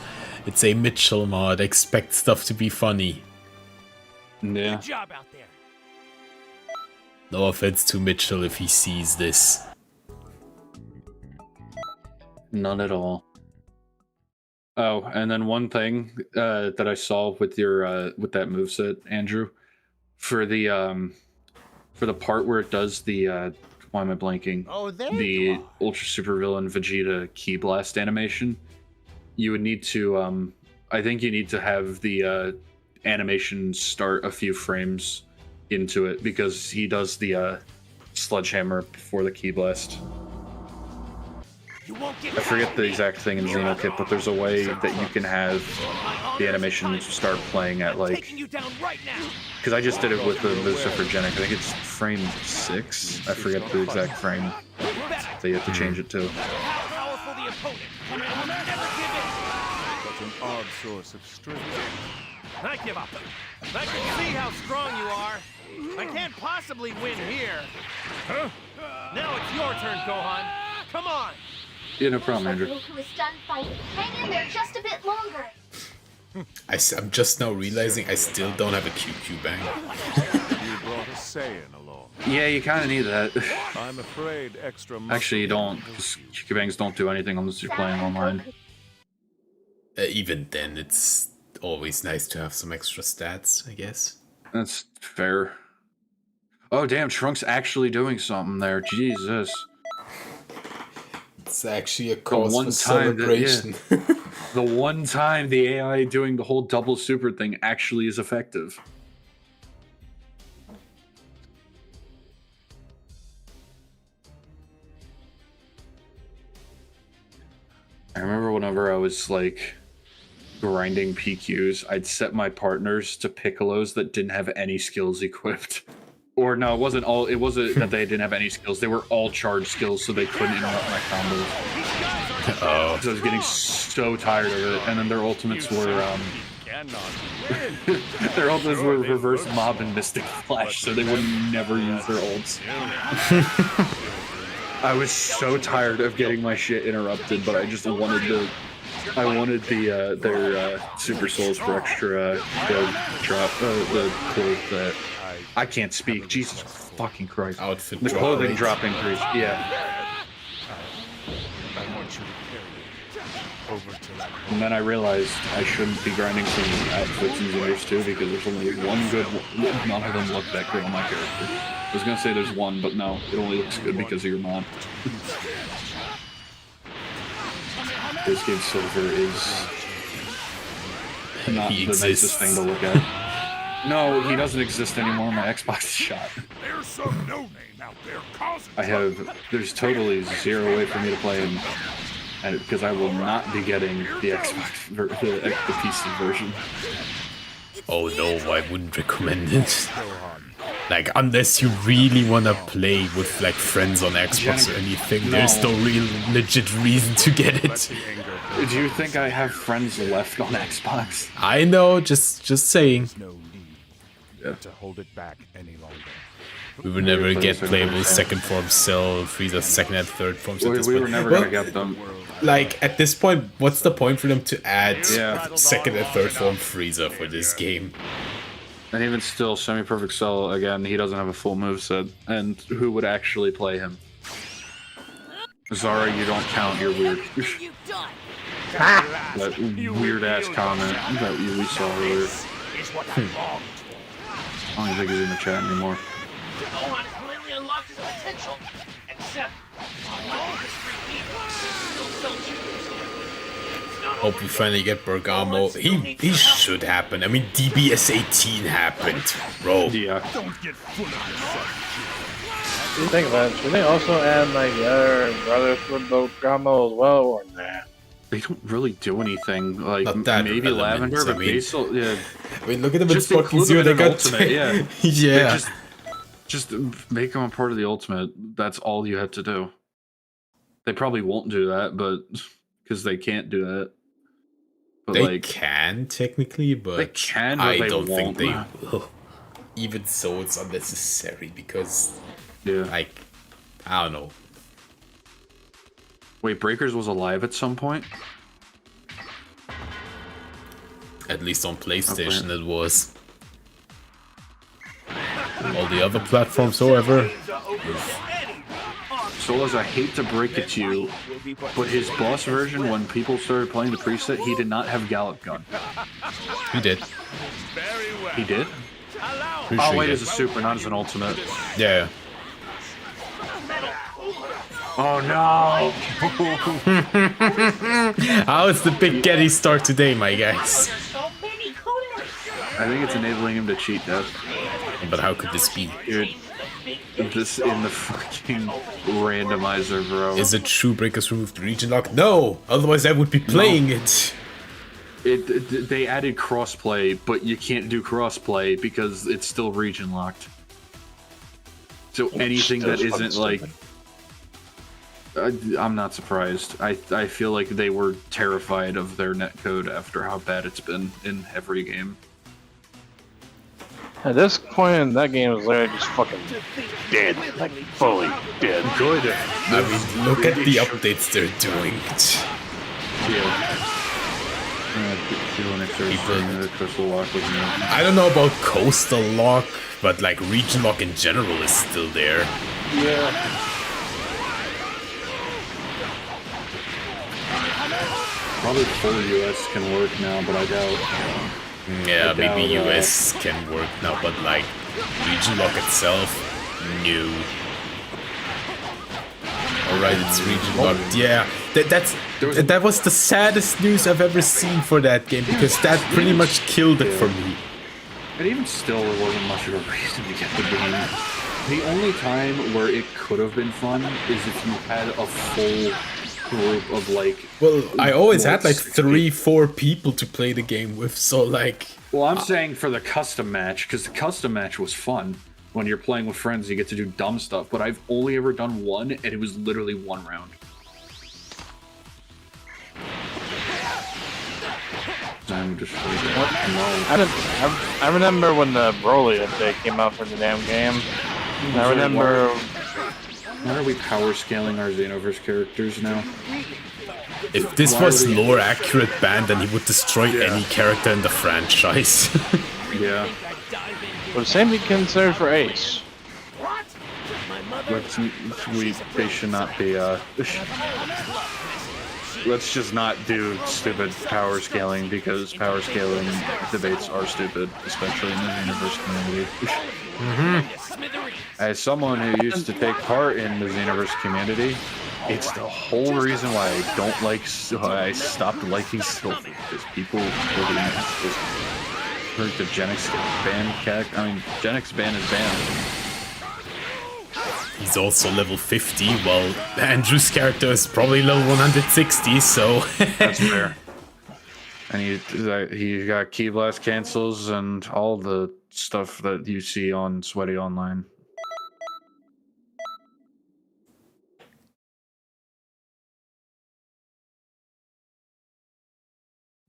It's a Mitchell mod. Expect stuff to be funny. Yeah. Good job out there. No offense to Mitchell if he sees this. None at all. Oh, and then one thing that I saw with your with that moveset, Andrew, for the part where it does the why am I blanking? Oh, there The you are. Ultra Super Villain Vegeta Key Blast animation. You would need to I think you need to have the animation start a few frames into it because he does the sledgehammer before the Key Blast. I forget the exact thing in Xenokit, but there's a way that you can have the animation start playing at like... Because I just did it with the moveset for Genic. I think it's frame 6. I forget the exact frame that you have to change it to. Such an odd source of strength. I give up. I can see how strong you are. I can't possibly win here. Huh? Now it's your turn, Gohan. Come on. Yeah, no problem, Andrew. Goku is done fighting. Hang in there just a bit longer. I'm just now realizing I still don't have a QQ bang. You brought a Saiyan along. Yeah, you kind of need that. I'm afraid extra. Actually, you don't, because QQ-bangs don't do anything unless you're playing online. Even then, it's always nice to have some extra stats, I guess. That's fair. Oh, damn, Trunks actually doing something there. Jesus. It's actually a cause for celebration. The one time the AI doing the whole double super thing actually is effective. I remember whenever I was like grinding PQs, I'd set my partners to Piccolos that didn't have any skills equipped. Or no, it wasn't that they didn't have any skills. They were all charged skills, so they couldn't interrupt my combos. Oh. So I was getting so tired of it. And then their ultimates were reverse mob and mystic flash, so they would never use their ults. I was so tired of getting my shit interrupted, but I just wanted their super souls for extra the clothes that I can't speak. Jesus fucking Christ! Outfit the clothing drop increase. Yeah. I want you to carry it over to that. And then I realized I shouldn't be grinding from outfits in Xenoverse 2 because there's only one good. None of them look that good on my character. I was gonna say there's one, but no, it only looks good because of your mod. This game Silver is not the nicest thing to look at. No, he doesn't exist anymore. My Xbox is shot. There's some no name out there causing There's totally zero way for me to play him, and because I will not be getting the Xbox, the PC version. Oh no, I wouldn't recommend it. Like, unless you really wanna play with like friends on Xbox or anything, there's no real legit reason to get it. Do you think I have friends left on Xbox? I know, just saying. no need to hold it back any longer. We will never get playable second form Cell, Frieza's second and third forms at this point. We were never gonna get them. Like, at this point, what's the point for them to add second and third form Frieza for this game? And even still, Semi-Perfect Cell, again, he doesn't have a full moveset. And who would actually play him? Zara, you don't count, you're weird. That weird-ass comment that we saw earlier. I don't even think he's in the chat anymore. Gohan has completely unlocked his potential, except all his three people still choose. Hope we finally get Bergamo. He should happen. I mean, DBS18 happened, bro. Yeah. You think about it, should they also add like the other brothers for Bergamo as well, or nah? They don't really do anything. Like Not that maybe relevant, Lavender, but I mean- Basil. Yeah. I mean, look at them in Just fucking include zero. them They in got Ultimate, yeah. yeah. Just make them a part of the Ultimate. That's all you had to do. They probably won't do that, but because they can't do that. But They like, can technically, but they can, but I they don't think won't. they will. Even so, it's unnecessary because, yeah. like, I don't know. Wait, Breakers was alive at some point? At least on PlayStation, it was. All the other platforms, however. Solas, I hate to break it to you, but his boss version, when people started playing the preset, he did not have Gallop Gun. He did. He did? Pretty Oh, sure wait, he as a super, not as an ultimate. Yeah. Oh no! How is the Big Getty start today, my guys? I think it's enabling him to cheat, Dev. But how could this be? Dude, this in the fucking randomizer, bro. Is it true Breakers removed region lock? No! Otherwise I would be playing it. They added crossplay, but you can't do crossplay because it's still region locked. So anything that isn't like... I'm not surprised. I feel like they were terrified of their netcode after how bad it's been in every game. At this point, that game is literally just fucking dead. Like, fully dead. Good. I mean, look at the updates they're doing. Yeah. I don't know about Coastal Lock, but like Region Lock in general is still there. Yeah. Probably full US can work now, but I doubt. Yeah, maybe US can work now, but like Region Lock itself, no. Alright, it's Region Locked. Yeah, that was the saddest news I've ever seen for that game, because that pretty much killed it for me. And even still, there wasn't much of a reason to get the game. The only time where it could have been fun is if you had a full group of like... Well, I always had like 3-4 people to play the game with, so like... Well, I'm saying for the custom match, because the custom match was fun. When you're playing with friends, you get to do dumb stuff, but I've only ever done one, and it was literally one round. I'm just I remember when the Broly update came out for the damn game. I remember... Why are we power scaling our Xenoverse characters now? If this was lore accurate band, then he would destroy any character in the franchise. Yeah. Would the same be considered for Ace? They should not be, let's just not do stupid power scaling, because power scaling debates are stupid, especially in the Xenoverse community. As someone who used to take part in the Xenoverse community, it's the whole reason why I don't like, I stopped liking Sylvie, because people really just hurt the Genix ban character. I mean, Genix ban is banned. He's also level 50, while Andrew's character is probably level 160, so... That's fair. And he got key blast cancels and all the stuff that you see on Sweaty Online.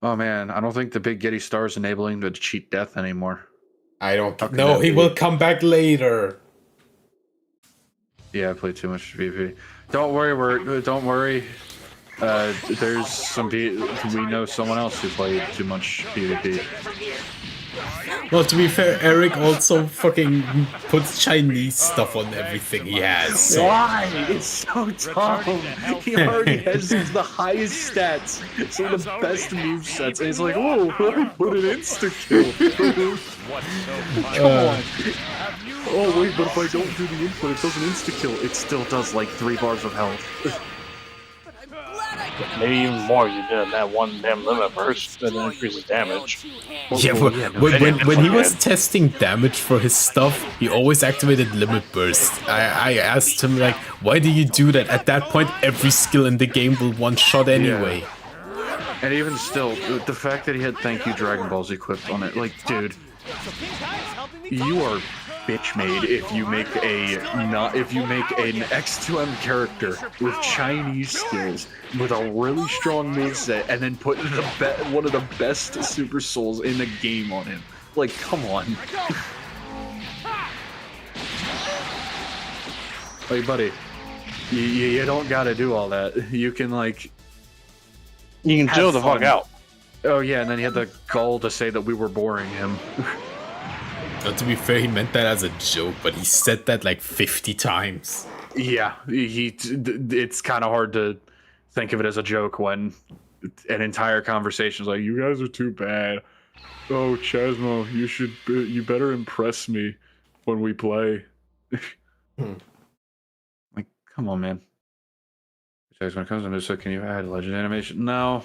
Oh man, I don't think the Big Getty Star is enabling to cheat death anymore. I don't... No, he will come back later. Yeah, I played too much PvP. Don't worry. There's some we know someone else who played too much PvP. Well, to be fair, Eric also fucking puts Chinese stuff on everything he has. So. Why? It's so dumb. He already has the highest stats, some of the best movesets, and he's like, oh, let me put an insta-kill. Come on. Oh wait, but if I don't do the input, it doesn't insta-kill. It still does like 3 bars of health. But I'm glad I Maybe even more if you did that one damn limit burst that increases damage. Yeah, when he was testing damage for his stuff, he always activated limit burst. I asked him like, why do you do that? At that point, every skill in the game will one shot anyway. Yeah. And even still, the fact that he had Thank You Dragon Balls equipped on it, like, dude, you are bitch made if you make an X2M character with Chinese skills with a really strong moveset and then put one of the best Super Souls in the game on him. Like, come on. Like, buddy, you don't gotta do all that. You can, like, you can chill the fuck out. Oh yeah, and then he had the gall to say that we were boring him. To be fair, he meant that as a joke, but he said that like 50 times. Yeah, it's kind of hard to think of it as a joke when an entire conversation is like, "You guys are too bad." Oh, Chasmo, you better impress me when we play. Like, come on, man. When it comes to Musa, can you add legend animation? No,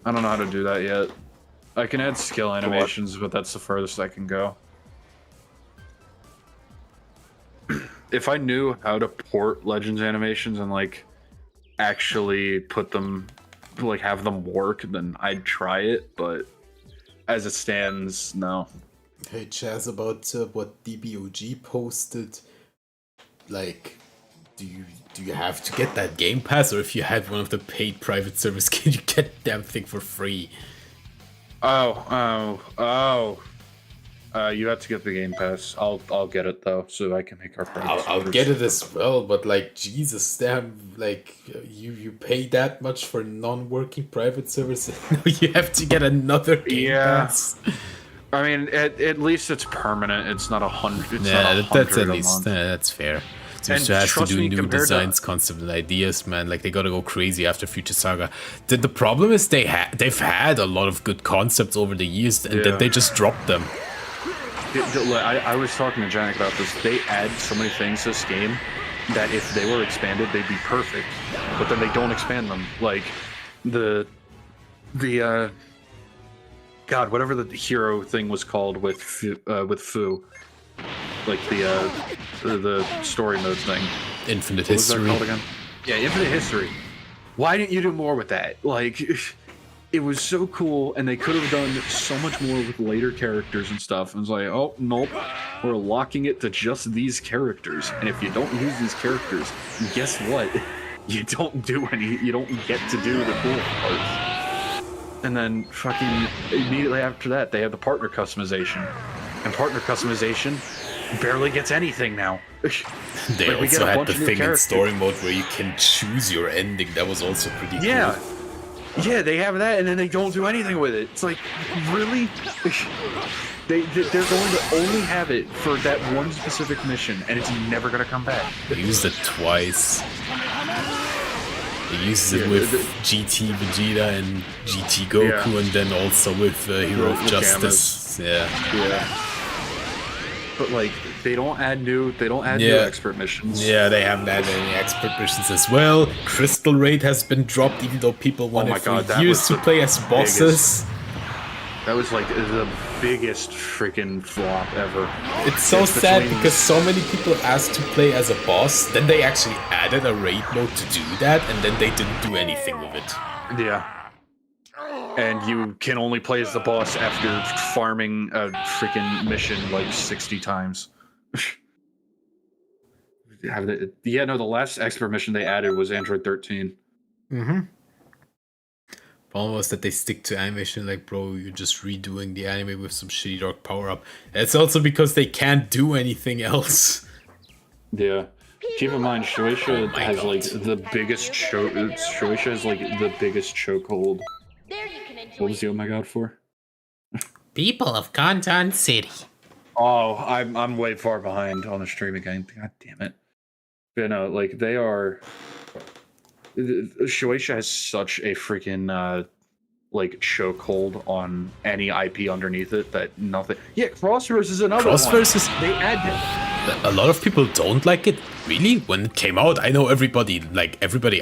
I don't know how to do that yet. I can add skill animations, but that's the furthest I can go. If I knew how to port Legends animations and like actually put them, like have them work, then I'd try it. But as it stands, no. Hey Chaz, about what DBOG posted, like, do you have to get that Game Pass, or if you had one of the paid private service, can you get the damn thing for free? You have to get the Game Pass. I'll get it though, so I can make our private I'll get it as well, but like, Jesus, damn, like, you pay that much for non-working private service, you have to get another Game Pass. I mean, at least it's permanent. It's not 100. That's at least that's fair. Sushi has to do new designs, concepts, and ideas, man. Like, they gotta go crazy after Future Saga. The problem is they've had a lot of good concepts over the years, and then they just dropped them. I was talking to Janik about this. They add so many things to this game that if they were expanded, they'd be perfect. But then they don't expand them. Like the God, whatever the hero thing was called with Fu, like the story mode thing. Infinite History. What was that called again? Yeah, Infinite History. Why didn't you do more with that? Like, it was so cool, and they could have done so much more with later characters and stuff. And it's like, oh, nope, we're locking it to just these characters. And if you don't use these characters, guess what? You don't get to do the cool parts. And then fucking immediately after that, they have the partner customization. And partner customization barely gets anything now. They like, also had the thing in story mode where you can choose your ending. That was also pretty cool. Yeah, they have that, and then they don't do anything with it. It's like, really? They're going to only have it for that one specific mission, and it's never going to come back. They used it twice. They used it with GT Vegeta and GT Goku, and then also with Hero of Justice. Yeah. But like, they don't add new expert missions. Yeah, they haven't added any expert missions as well. Crystal Raid has been dropped, even though people wanted for years to play as bosses. That was like the biggest freaking flop ever. It's so sad because so many people asked to play as a boss, then they actually added a raid mode to do that, and then they didn't do anything with it. Yeah. And you can only play as the boss after farming a freaking mission like 60 times. Yeah, no, the last expert mission they added was Android 13. Mm-hmm. Problem was that they stick to animation, like, bro, you're just redoing the anime with some shitty dark power-up. It's also because they can't do anything else. Yeah. Keep in mind, Shueisha has like the biggest Shueisha has like the biggest chokehold. What was the oh my god for? People of Kantan City. Oh, I'm way far behind on the stream again. God damn it. But no, like, they are... Shueisha has such a freaking, like, chokehold on any IP underneath it that nothing... Yeah, Crossverse is another one. Crossverse is... They add A lot of people don't like it. Really? When it came out, I know everybody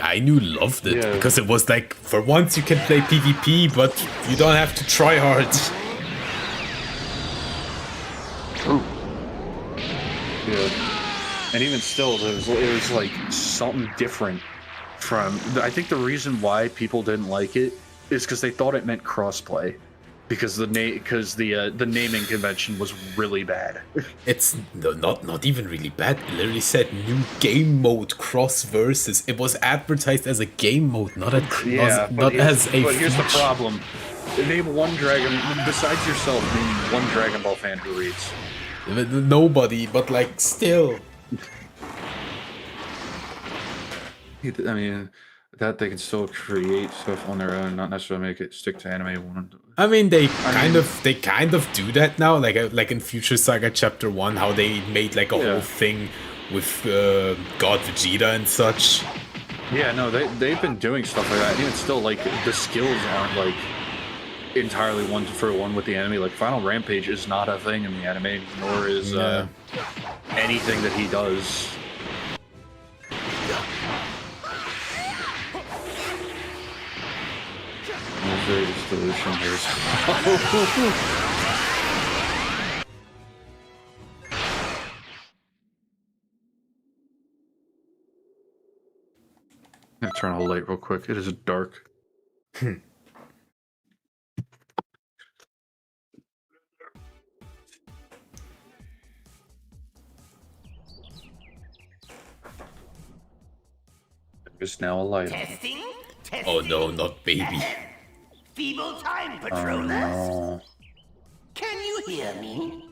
I knew loved it. Yeah. Because it was like, for once you can play PvP, but you don't have to try hard. Yeah. And even still, it was like something different from... I think the reason why people didn't like it is because they thought it meant crossplay. Because the naming convention was really bad. It's not even really bad. It literally said new game mode cross versus. It was advertised as a game mode, not a But here's the feature. problem. Name one Dragon besides yourself. Name one Dragon Ball fan who reads. Nobody, but like still. I mean, that they can still create stuff on their own, not necessarily make it stick to anime. I mean, they kind of do that now, like in Future Saga Chapter 1, how they made like a whole thing with God Vegeta and such. Yeah, no, they've been doing stuff like that. Even still, like the skills aren't like entirely one for one with the anime. Like Final Rampage is not a thing in the anime, nor is anything that he does. There's a solution here. I'm gonna turn on the light real quick. It is dark. There's now a light. Testing? Oh no, not baby. Feeble time, patrollers. No. Can you hear me?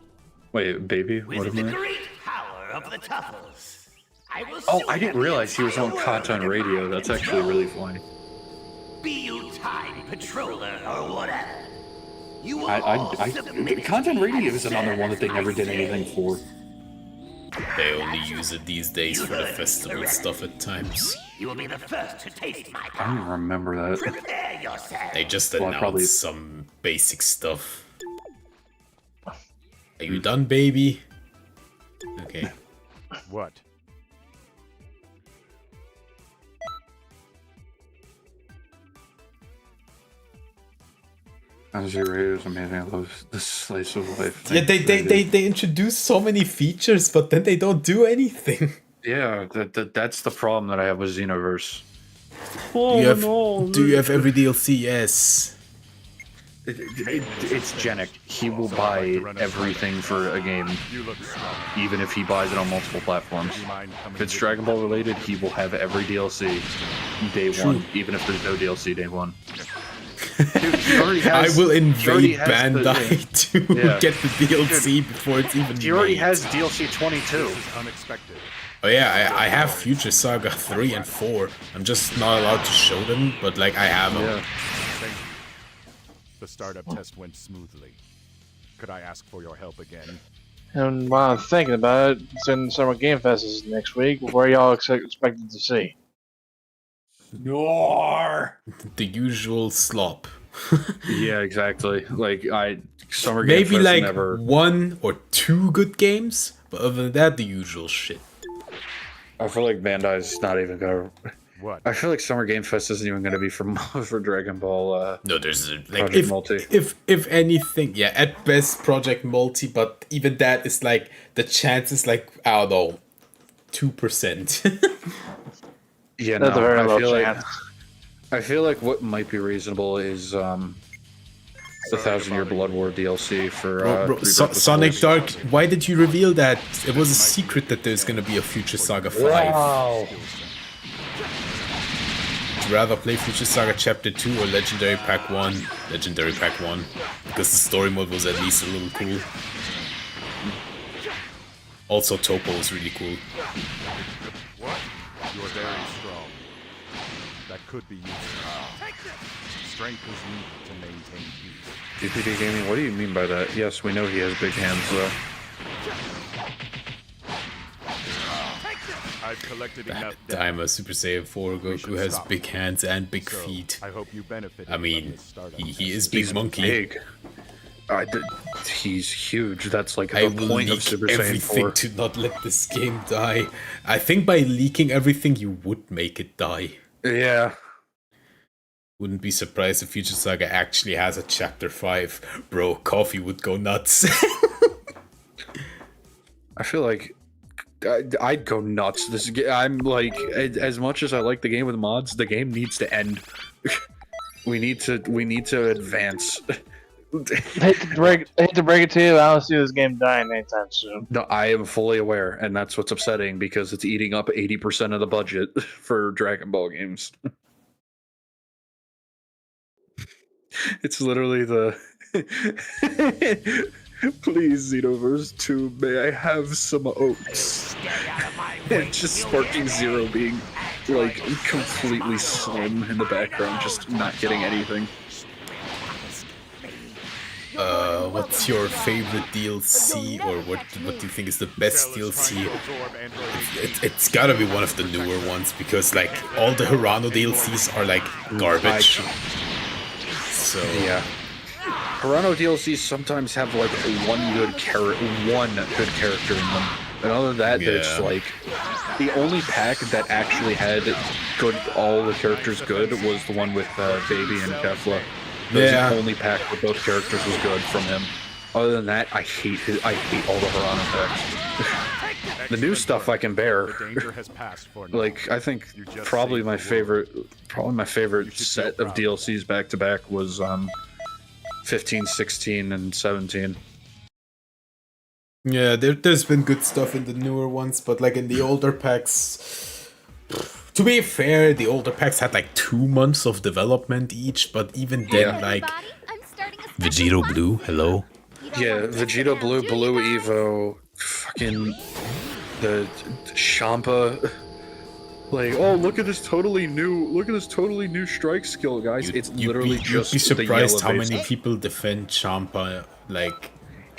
Wait, baby? What With am the I? great power of the Tuffles, I will Oh, soon I didn't have realize he was the on entire Content world Radio. under That's my actually control. really funny. Be you time patroller or whatever. You will all submit Content to Radio me is another one that they never did anything for. They only use it these days for the festival stuff at times. You will be the first to taste my I power. don't even remember that. Prepare yourself. They just Well, announced probably- some basic stuff. Are you done, baby? Okay. What? Content Radio is amazing. I love this slice of life. Yeah, they introduce so many features, but then they don't do anything. Yeah, that's the problem that I have with Xenoverse. Do you have every DLC? Yes. It's Genic. He will buy everything for a game, even if he buys it on multiple platforms. If it's Dragon Ball related, he will have every DLC day one, even if there's no DLC day one. Dude, he already has, I will invade he already has Bandai to get the DLC before it's even He already made. has DLC 22. Unexpected. Oh yeah, I have Future Saga 3 and 4. I'm just not allowed to show them, but like I have them. Yeah. Thank you. The startup test went smoothly. Could I ask for your help again? And while I'm thinking about it, since Summer Game Fest is next week, what are y'all expected to see? Nor. The usual slop. Yeah, exactly. Like Summer Game Maybe Fest like never. 1 or 2 good games, but other than that, the usual shit. I feel like Bandai's not even gonna. What? I feel like Summer Game Fest isn't even gonna be for Dragon Ball. No, there's like Project Multi. if anything, yeah, at best Project Multi, but even that is like the chance is like I don't know, 2%. Yeah, That's a very low feel chance. I feel like what might be reasonable is the 1000-Year Blood War DLC for Sonic Dark. Why did you reveal that? It was a secret that there's gonna be a Future Saga 5. Wow. Would you rather play Future Saga Chapter 2 or Legendary Pack 1? Legendary Pack 1. Because the story mode was at least a little cool. Also, Topo was really cool. What? You're very strong. That could be useful. Strength is needed to maintain peace. DPD Gaming, what do you mean by that? Yes, we know he has big hands, though. I've collected enough Daima Super Saiyan 4 Goku has stop. big hands and big So, feet. I hope you benefit. I mean, he is He's Big Monkey. Big. He's huge. That's like I the will point of leak Super Saiyan everything 4. to not let this game die. I think by leaking everything, you would make it die. Yeah. Wouldn't be surprised if Future Saga actually has a Chapter 5. Bro, Coffee would go nuts. I feel like I'd go nuts. I'm like, as much as I like the game with mods, the game needs to end. we need to advance. I hate to break it to you, I don't see this game dying anytime soon. No, I am fully aware, and that's what's upsetting because it's eating up 80% of the budget for Dragon Ball games. It's literally the please Xenoverse 2, may I have some oats? And just Sparking Zero being like completely slim in the background, just not getting anything. What's your favorite DLC, or what do you think is the best DLC? It's gotta be one of the newer ones, because like all the Hirano DLCs are like garbage. So yeah, Hirano DLCs sometimes have like one good character in them, and other than that, it's like the only pack that actually had all the characters good was the one with Baby and Kefla. That was the only pack where both characters was good from him. Other than that, I hate all the Hirano packs. The new stuff I can bear. Like, I think probably my favorite set of DLCs back to back was 15, 16, and 17. Yeah, there's been good stuff in the newer ones, but like in the older packs, to be fair, the older packs had like 2 months of development each, but even then, like Vegito Blue, hello. Yeah, Vegito Blue, Blue Evo, fucking the Champa. Like, oh, look at this totally new strike skill, guys. It's literally just you'd be surprised how many base. people defend Champa, like.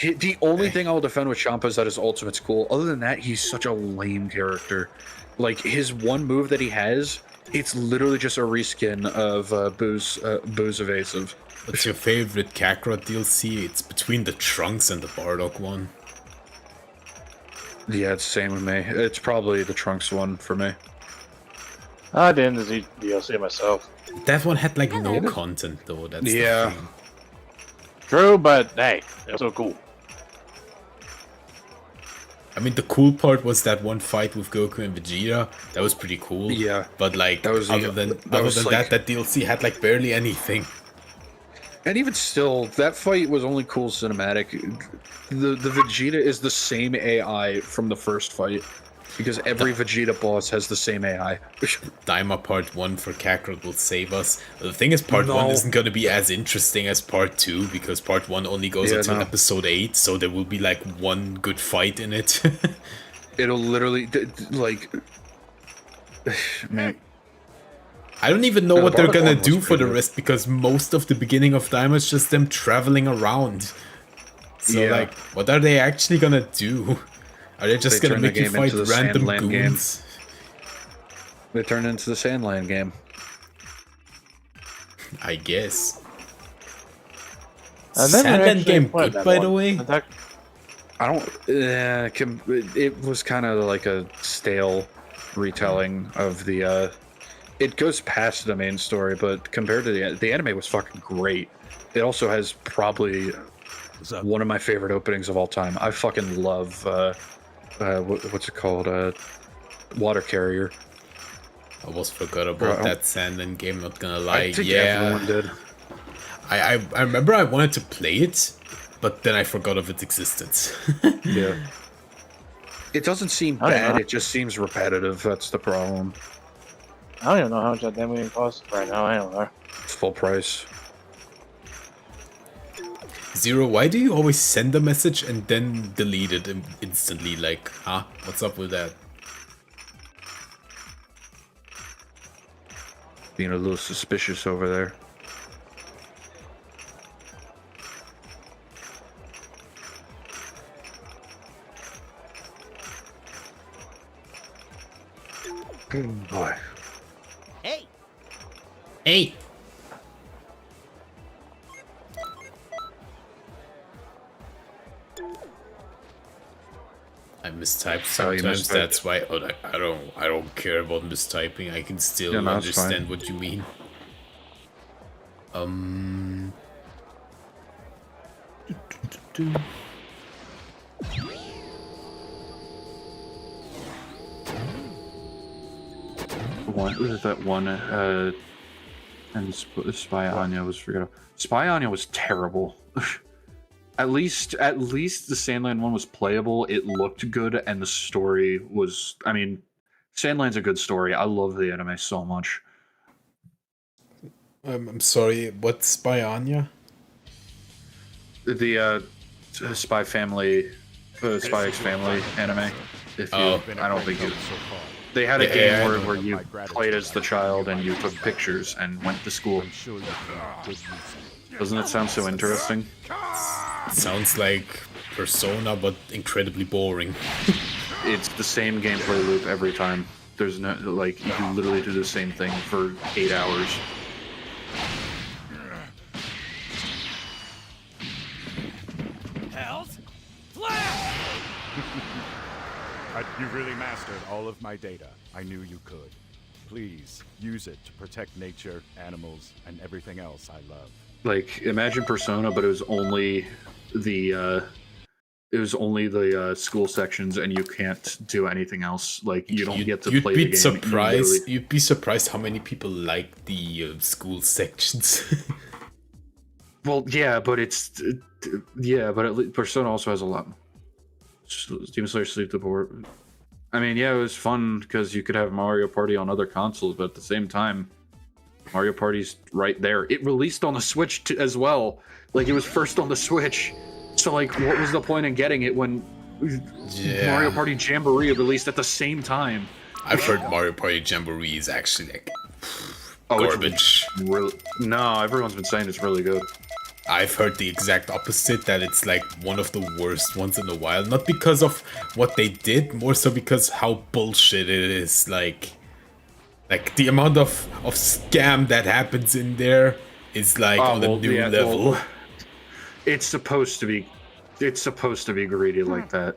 The only thing I will defend with Champa is that his ultimate's cool. Other than that, he's such a lame character. Like, his one move that he has, it's literally just a reskin of Boo's Evasive. What's your favorite Kakarot DLC? It's between the Trunks and the Bardock one. Yeah, it's the same with me. It's probably the Trunks one for me. I didn't see DLC myself. That one had like no content though. That's the thing. True, but hey, it was so cool. I mean, the cool part was that one fight with Goku and Vegeta. That was pretty cool. Yeah. But like, other than that DLC had like barely anything. And even still, that fight was only cool cinematic. The Vegeta is the same AI from the first fight. Because every Vegeta boss has the same AI. Daima Part 1 for Kakarot will save us. The thing is, Part 1 isn't going to be as interesting as Part 2, because Part 1 only goes until Episode 8, so there will be like one good fight in it. It'll literally, like... Man. I don't even know what they're gonna do for the rest, because most of the beginning of Daima is just them traveling around. So like, what are they actually gonna do? Are they just gonna make you fight random goons? They turn into the Sandland game. I guess. Sandland game good, by the way? I don't... it was kind of like a stale retelling of the... It goes past the main story, but compared to the anime was fucking great. It also has probably one of my favorite openings of all time. I fucking love... what's it called? Water Carrier. I almost forgot about that Sandland game, not gonna lie. I think everyone did. I remember I wanted to play it, but then I forgot of its existence. Yeah. It doesn't seem bad, it just seems repetitive, that's the problem. I don't even know how much that damn game costs right now, I don't know. It's full price. Zero, why do you always send a message and then delete it instantly? Like, huh? What's up with that? Being a little suspicious over there. Good boy. Hey! Hey! mistype Oh, you sometimes. mistyped. That's why I don't care about mistyping. I can still Yeah, no, that's understand fine. what you mean. That one and Spy Anya was forgettable. Spy Anya was terrible. At least the Sandland one was playable. It looked good, and the story was. I mean, Sandland's a good story. I love the anime so much. I'm sorry. What's Spy Anya? The Spy Family, Spy X Family anime. If you, I don't think you. They had a game where you played as the child and you took pictures and went to school. Doesn't it sound so interesting? It sounds like Persona, but incredibly boring. It's the same gameplay loop every time. There's no, like, you literally do the same thing for 8 hours. Hells? Flash! You really mastered all of my data. I knew you could. Please, use it to protect nature, animals, and everything else I love. Like, imagine Persona, but it was only the school sections, and you can't do anything else. Like, you don't get to play the game. You'd be surprised how many people like the school sections. Well, yeah, but it's but at least Persona also has a lot. Demon Slayer Sleep the Board. I mean, yeah, it was fun because you could have Mario Party on other consoles, but at the same time, Mario Party's right there. It released on the Switch as well. Like, it was first on the Switch. So, like, what was the point in getting it when Mario Party Jamboree released at the same time? I've heard Mario Party Jamboree is actually like garbage. No, everyone's been saying it's really good. I've heard the exact opposite, that it's like one of the worst ones in a while. Not because of what they did, more so because how bullshit it is. Like the amount of scam that happens in there is like on a new level. Well, it's supposed to be greedy like that.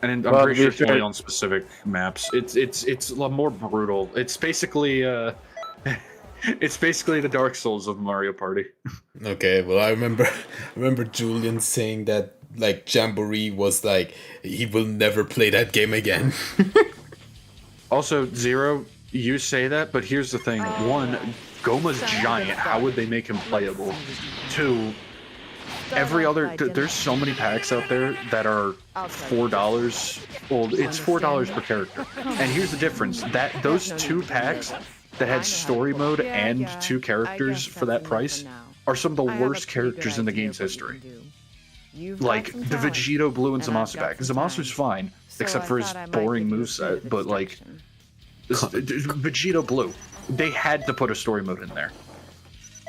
And I'm pretty sure it's only on specific maps. It's a lot more brutal. It's basically it's basically the Dark Souls of Mario Party. Okay, well, I remember Julian saying that like Jamboree was like he will never play that game again. Also, Zero, you say that, but here's the thing: one, Goma's giant. How would they make him playable? Two, every other there's so many packs out there that are $4. Well, it's $4 per character, and here's the difference: that those 2 packs that had story mode and 2 characters for that price are some of the worst characters in the game's history. Like the Vegito Blue and Zamasu pack. Zamasu's fine, except for his boring moveset, but like Vegito Blue, they had to put a story mode in there.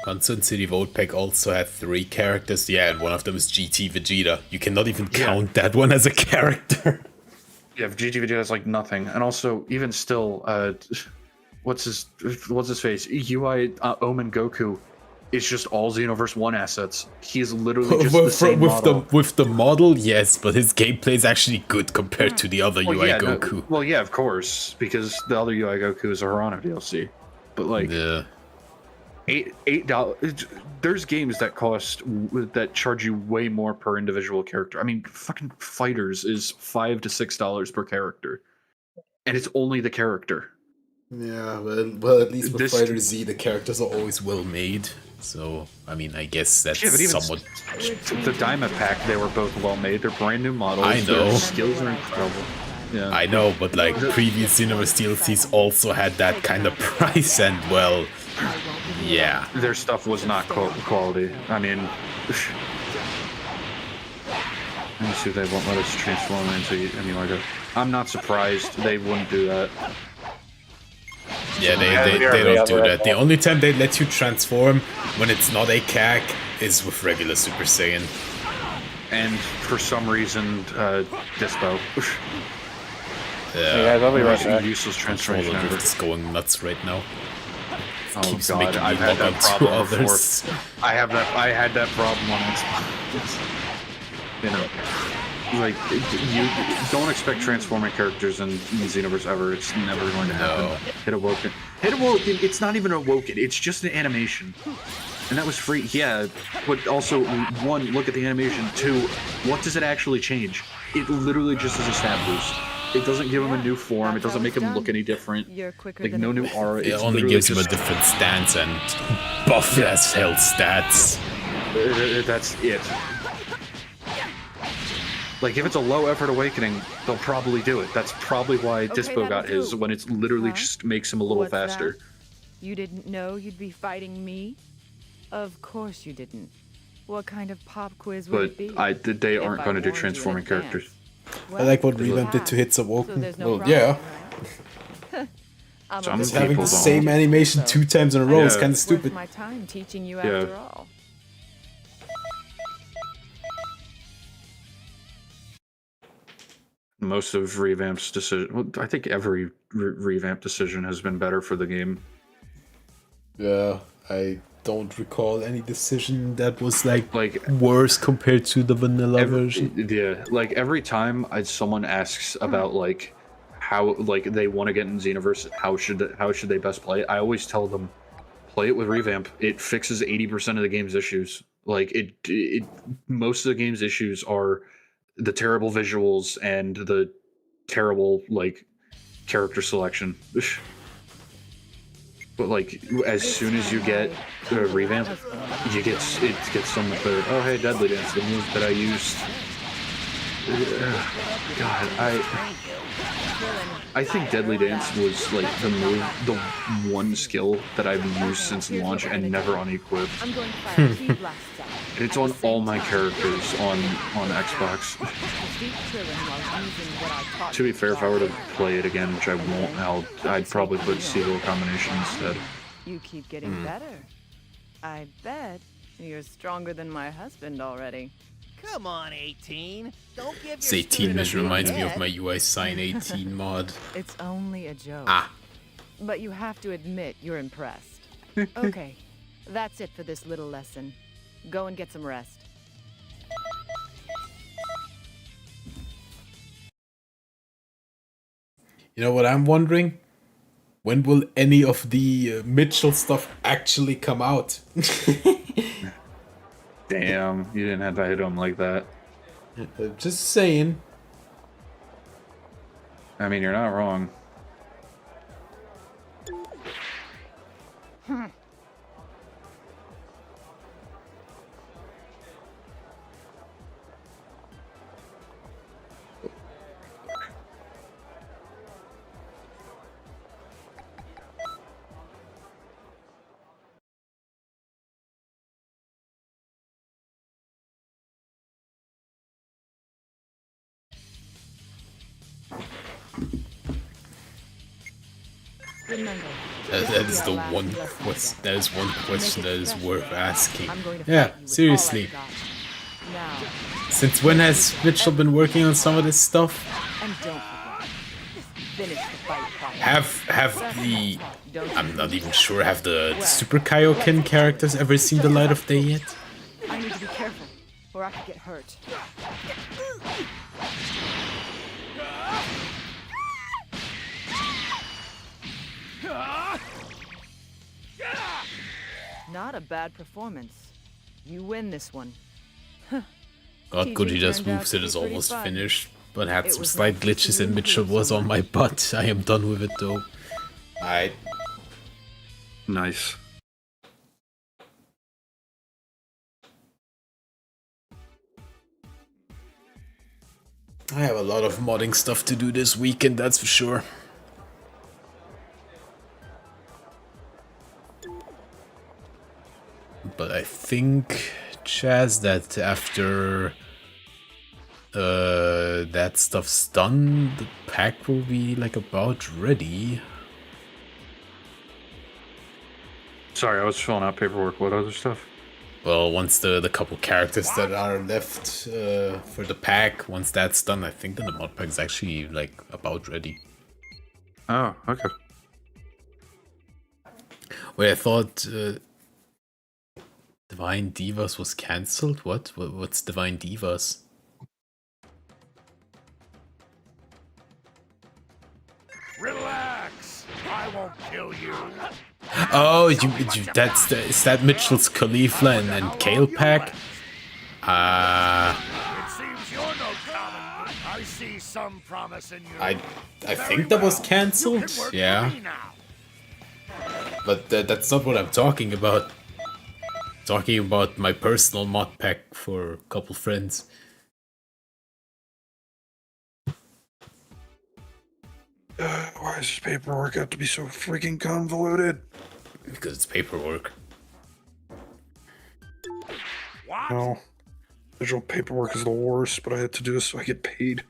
Constant City Vote Pack also had 3 characters, yeah, and one of them is GT Vegeta. You cannot even count that one as a character. Yeah, GT Vegeta has like nothing, and also even still, what's his face? UI Omen Goku is just all Xenoverse 1 assets. He is literally just the same model. With the model, yes, but his gameplay is actually good compared to the other UI Goku. Well, yeah, of course, because the other UI Goku is a Harana DLC. But like, yeah. $8. There's games that charge you way more per individual character. I mean, fucking Fighters is $5 to $6 per character, and it's only the character. Yeah, well, at least with Fighter Z, the characters are always well made. So, I mean, I guess that's somewhat. The Diamond pack, they were both well made. They're brand new models. I know. Their skills are incredible. Yeah. I know, but like previous Xenoverse DLCs also had that kind of price, and well, yeah. Their stuff was not quality. I mean, let me see if they won't let us transform into any like that. I'm not surprised they wouldn't do that. Yeah, they don't do that. The only time they let you transform when it's not a CAC is with regular Super Saiyan. And for some reason, Dispo. Yeah, I'll be right back. Useless transformation. It's going nuts right now. Oh god, I've had that problem before. I had that problem on Xbox. You know. like you don't expect transforming characters in Xenoverse ever. It's never going to happen. No. Hit Awoken. Hit Awoken. It's not even Awoken. It's just an animation, and that was free. Yeah, but also one, look at the animation. Two, what does it actually change? It literally just is a stat boost. It doesn't give him a new form. It doesn't make him look any different. Like no new aura. It only gives him a different stance and buff as hell stats. That's it. Like, if it's a low-effort awakening, they'll probably do it. That's probably why Dispo got his, when it literally just makes him a little faster. You didn't know you'd be fighting me? Of course you didn't. What kind of pop quiz would it be? They aren't going to do transforming characters. I like what Revamp did to Hits Awoken. Well, yeah. Just having the same animation 2 times in a row is kind of stupid. My time teaching you after all. Most of Revamp's decision, well, I think every Revamp decision has been better for the game. Yeah, I don't recall any decision that was like worse compared to the vanilla version. Yeah, like every time someone asks about like how like they want to get in Xenoverse, how should they best play it, I always tell them play it with Revamp. It fixes 80% of the game's issues. Like it most of the game's issues are the terrible visuals and the terrible like character selection. But like as soon as you get Revamp, it gets so much better. Oh hey, Deadly Dance, the move that I used. God, I think Deadly Dance was like the one skill that I've used since launch and never unequipped. It's on all my characters on Xbox. To be fair, if I were to play it again, which I won't, I'd probably put Seagull combination instead. You keep getting better. I bet you're stronger than my husband already. Come on, 18. Don't give This 18 mission reminds me of my UI Sign 18 mod. It's only a joke. Ah. But you have to admit you're impressed. Okay, that's it for this little lesson. Go and get some rest. You know what I'm wondering? When will any of the Mitchell stuff actually come out? Damn, you didn't have to hit him like that. Just saying. I mean, you're not wrong. That is the one question. That is one question that is worth asking. Yeah, seriously. Since when has Mitchell been working on some of this stuff? Have the I'm not even sure. Have the Super Kaioken characters ever seen the light of day yet? I need to be careful, or I could get hurt. Not a bad performance. You win this one. God, Gogeta's moveset is almost finished, but had some slight glitches and Mitchell was on my butt. I am done with it though. Alright. Nice. I have a lot of modding stuff to do this weekend, that's for sure. But I think, Chaz, that after that stuff's done, the pack will be like about ready. Sorry, I was filling out paperwork. What other stuff? Well, once the couple characters that are left for the pack, once that's done, I think then the mod pack is actually like about ready. Oh, okay. Wait, I thought Divine Divas was cancelled? What's Divine Divas? kill you. Oh, is that Mitchell's Khalifa and Kale pack? It seems you're no common. I see some promise in you. I think that was cancelled. Yeah. But that's not what I'm talking about. Talking about my personal mod pack for a couple friends. Why does this paperwork have to be so freaking convoluted? Because it's paperwork. No. Visual paperwork is the worst, but I had to do this so I get paid.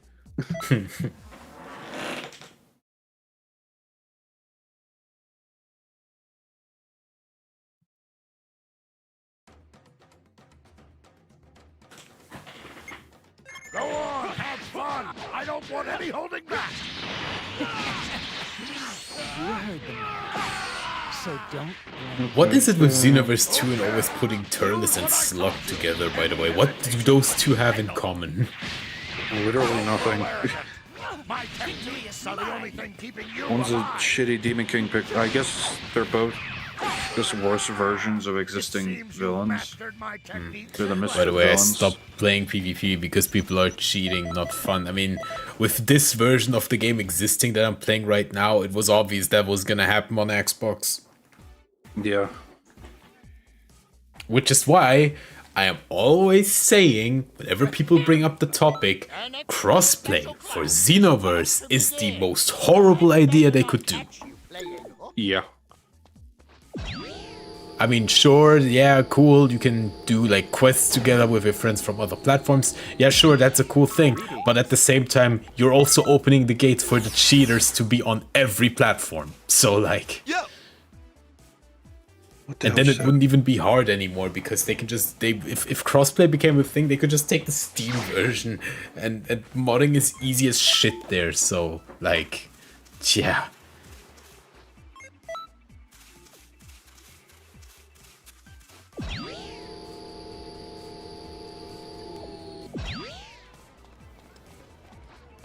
Go on, have fun. I don't want any holding back. You heard the man. So don't. What is it with Xenoverse 2 and always putting Turles and Slug together, by the way? What do those two have in common? Literally nothing. My techniques are the only thing keeping you One's a alive. shitty Demon King pick. I guess they're both just worse versions of existing villains. They're the misfit By the way, villains. I stopped playing PvP because people are cheating, not fun. I mean, with this version of the game existing that I'm playing right now, it was obvious that was gonna happen on Xbox. Yeah. Which is why I am always saying, whenever people bring up the topic, crossplay for Xenoverse is the most horrible idea they could do. Yeah. I mean, sure, yeah, cool, you can do like quests together with your friends from other platforms. Yeah, sure, that's a cool thing. But at the same time, you're also opening the gate for the cheaters to be on every platform. So like... And then it wouldn't even be hard anymore because they can just if crossplay became a thing, they could just take the Steam version and modding is easy as shit there. So like, yeah.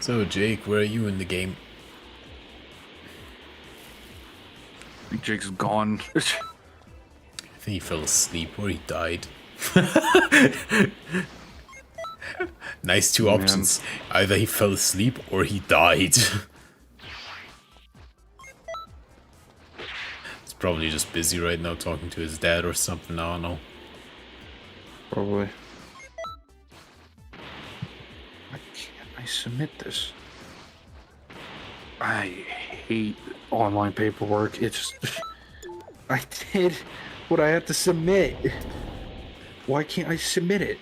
So Jake, where are you in the game? Jake's gone. I think he fell asleep or he died. Nice two options. Either he fell asleep or he died. He's probably just busy right now talking to his dad or something, I don't know. Probably. Why can't I submit this? I hate online paperwork. It's... I did what I had to submit. Why can't I submit it?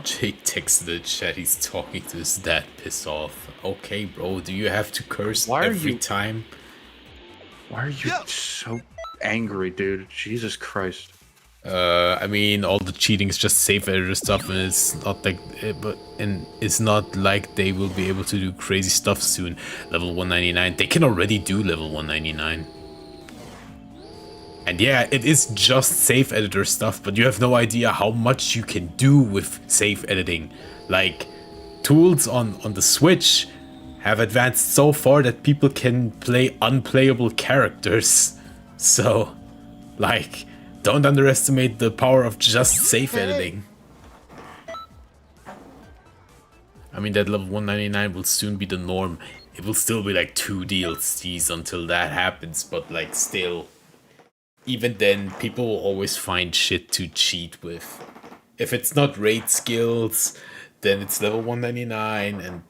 Jake texted the chat, he's talking to his dad, piss off. Okay, bro, do you have to curse every time? Why are you so angry, dude? Jesus Christ. I mean, all the cheating is just safe editor stuff, and it's not like, it's not like they will be able to do crazy stuff soon. Level 199, they can already do level 199. And yeah, it is just safe editor stuff, but you have no idea how much you can do with safe editing. Like, tools on the Switch have advanced so far that people can play unplayable characters. So, like, don't underestimate the power of just safe editing. I mean, that level 199 will soon be the norm. It will still be like 2 DLCs until that happens, but like still... Even then, people will always find shit to cheat with. If it's not raid skills, then it's level 199, and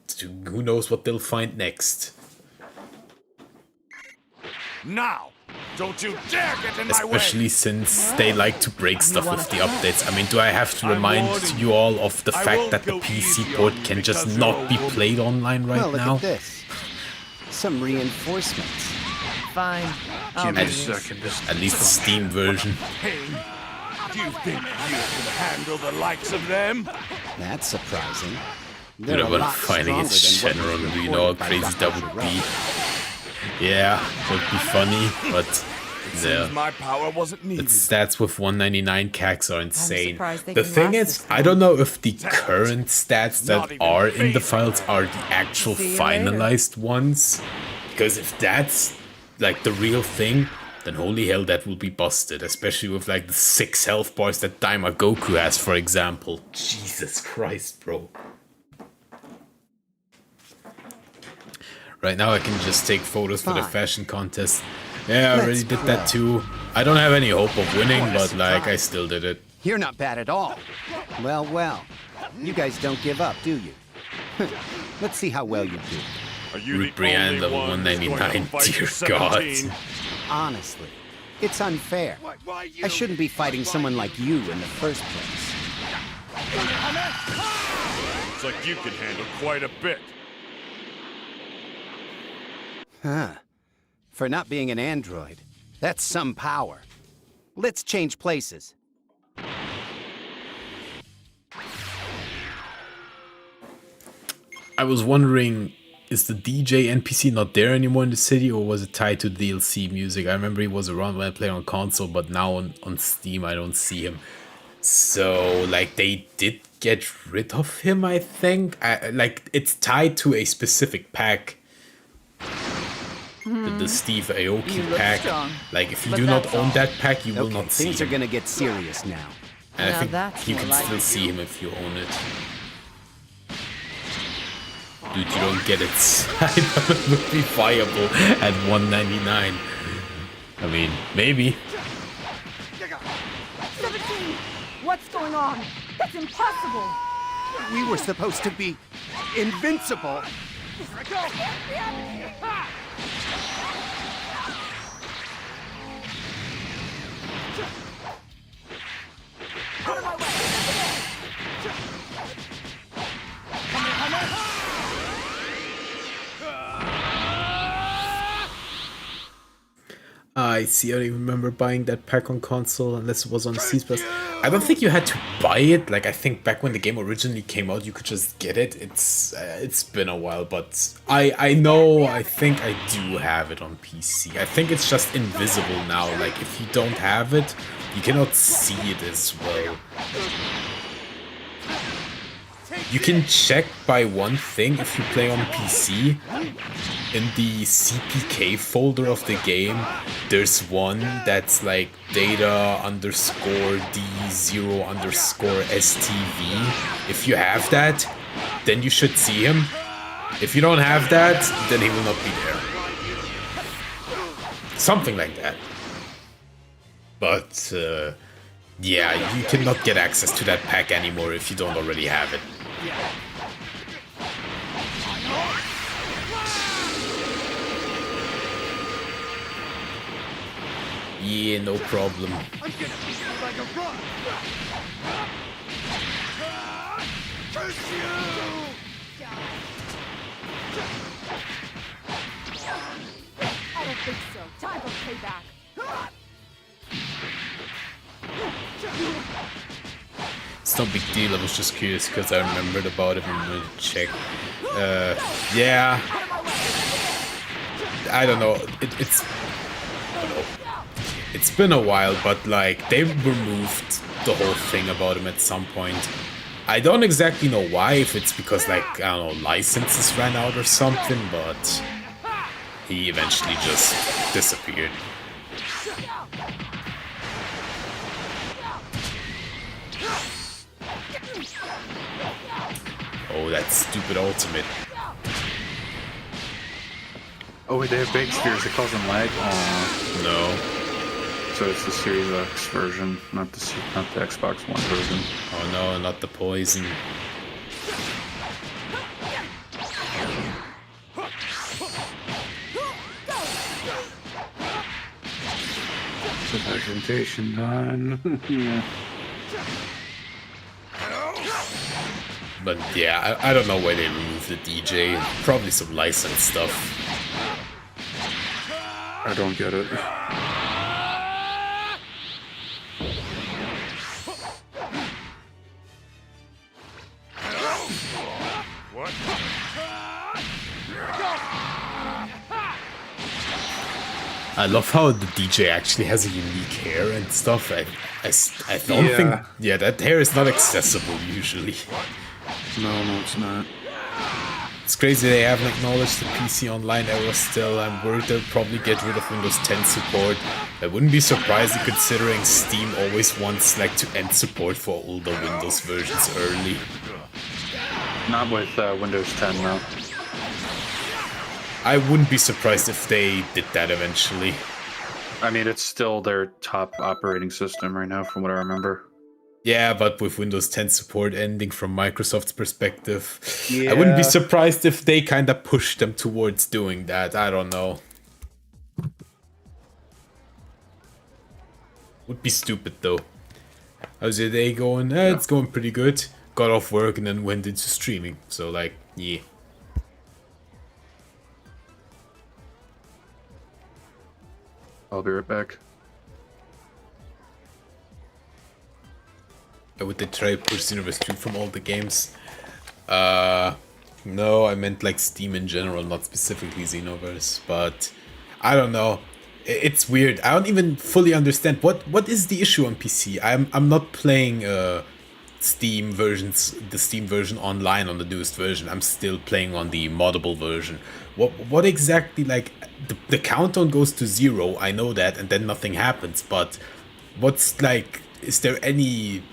who knows what they'll find next. Now, don't you dare get in my way! Especially since they like to break stuff with the updates. I mean, do I have to remind you all of the fact that the PC port can just not be played online right now? Look at this. Some reinforcements. Fine. Give me a second. At least the Steam version. Hey, do you think you can handle the likes of them? That's surprising. You know, when fighting against Shenron, do you know how crazy that would be? Yeah, it would be funny, but yeah. My power wasn't needed. The stats with 199 CACs are insane. The thing is, I don't know if the current stats that are in the files are the actual finalized ones. Because if that's like the real thing, then holy hell, that will be busted. Especially with like the 6 health bars that Daima Goku has, for example. Jesus Christ, bro. Right now I can just take photos for the fashion contest. Yeah, I already did that too. I don't have any hope of winning, but like, I still did it. You're not bad at all. Well, well. You guys don't give up, do you? Let's see how well you do. Are you Root Brienne level 199, dear God. Honestly, it's unfair. I shouldn't be fighting someone like you in the first place. Looks like you can handle quite a bit. Huh. For not being an android, that's some power. Let's change places. I was wondering, is the DJ NPC not there anymore in the city, or was it tied to DLC music? I remember he was around when I played on console, but now on Steam I don't see him. So, like, they did get rid of him, I think. Like, it's tied to a specific pack. The Steve Aoki pack. Strong. Like, if you do not own that pack, you will not see him. Things are gonna get serious now. And I think you can still see him if you own it. Dude, you don't get it. I thought it would be viable at 199. I mean, maybe. 17! What's going on? That's impossible! We were supposed to be invincible. Out of my way! I see, I don't even remember buying that pack on console unless it was on Steam Plus. I don't think you had to buy it. Like, I think back when the game originally came out, you could just get it. It's been a while, but I know, I think I do have it on PC. I think it's just invisible now. Like, if you don't have it, you cannot see it as well. You can check by one thing if you play on PC. In the CPK folder of the game, there's one that's like data_D0_STV. If you have that, then you should see him. If you don't have that, then he will not be there. Something like that. But, yeah, you cannot get access to that pack anymore if you don't already have it. Yeah, no problem. I'm gonna beat you like a rock! Curse you! I don't think so. Time for payback. It's no big deal, I was just curious because I remembered about it and wanted to check. Yeah. I don't know. It's been a while, but like, they removed the whole thing about him at some point. I don't exactly know why, if it's because like, I don't know, licenses ran out or something, but he eventually just disappeared. Oh, that stupid ultimate. Oh wait, they have big spheres, it causes them lag? Aww. No. So it's the Series X version, not the Xbox One version. Oh no, not the poison. The presentation done. Yeah. But yeah, I don't know why they removed the DJ. Probably some license stuff. I don't get it. I love how the DJ actually has a unique hair and stuff. I don't think... Yeah, that hair is not accessible usually. No, it's not. It's crazy they haven't acknowledged the PC Online error still. I'm worried they'll probably get rid of Windows 10 support. I wouldn't be surprised considering Steam always wants like to end support for older Windows versions early. Not with Windows 10, though. I wouldn't be surprised if they did that eventually. I mean, it's still their top operating system right now, from what I remember. Yeah, but with Windows 10 support ending from Microsoft's perspective, yeah. I wouldn't be surprised if they kind of push them towards doing that. I don't know. Would be stupid though. How's your day going? It's going pretty good. Got off work and then went into streaming. So like, yeah. I'll be right back. Would they try to push Xenoverse 2 from all the games? No, I meant like Steam in general, not specifically Xenoverse. But I don't know. It's weird. I don't even fully understand what is the issue on PC. I'm not playing Steam versions, the Steam version online on the newest version. I'm still playing on the moddable version. What exactly, like the countdown goes to 0. I know that, and then nothing happens. But what's like? Is there any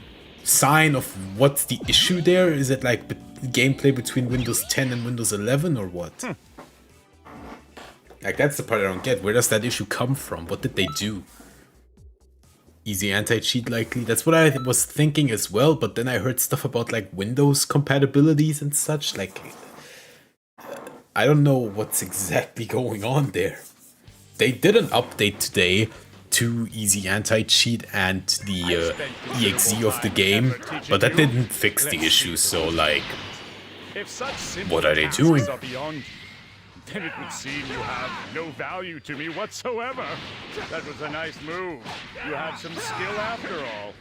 sign of what's the issue there? Is it like gameplay between Windows 10 and Windows 11 or what? Like that's the part I don't get. Where does that issue come from? What did they do? Easy anti-cheat likely. That's what I was thinking as well, but then I heard stuff about like Windows compatibilities and such. Like I don't know what's exactly going on there. They did an update today to Easy Anti-Cheat and the EXE of the game, but that didn't fix the issue, so like, what are they doing? Then it would seem you have no value to me whatsoever. That was a nice move. You have some skill after all.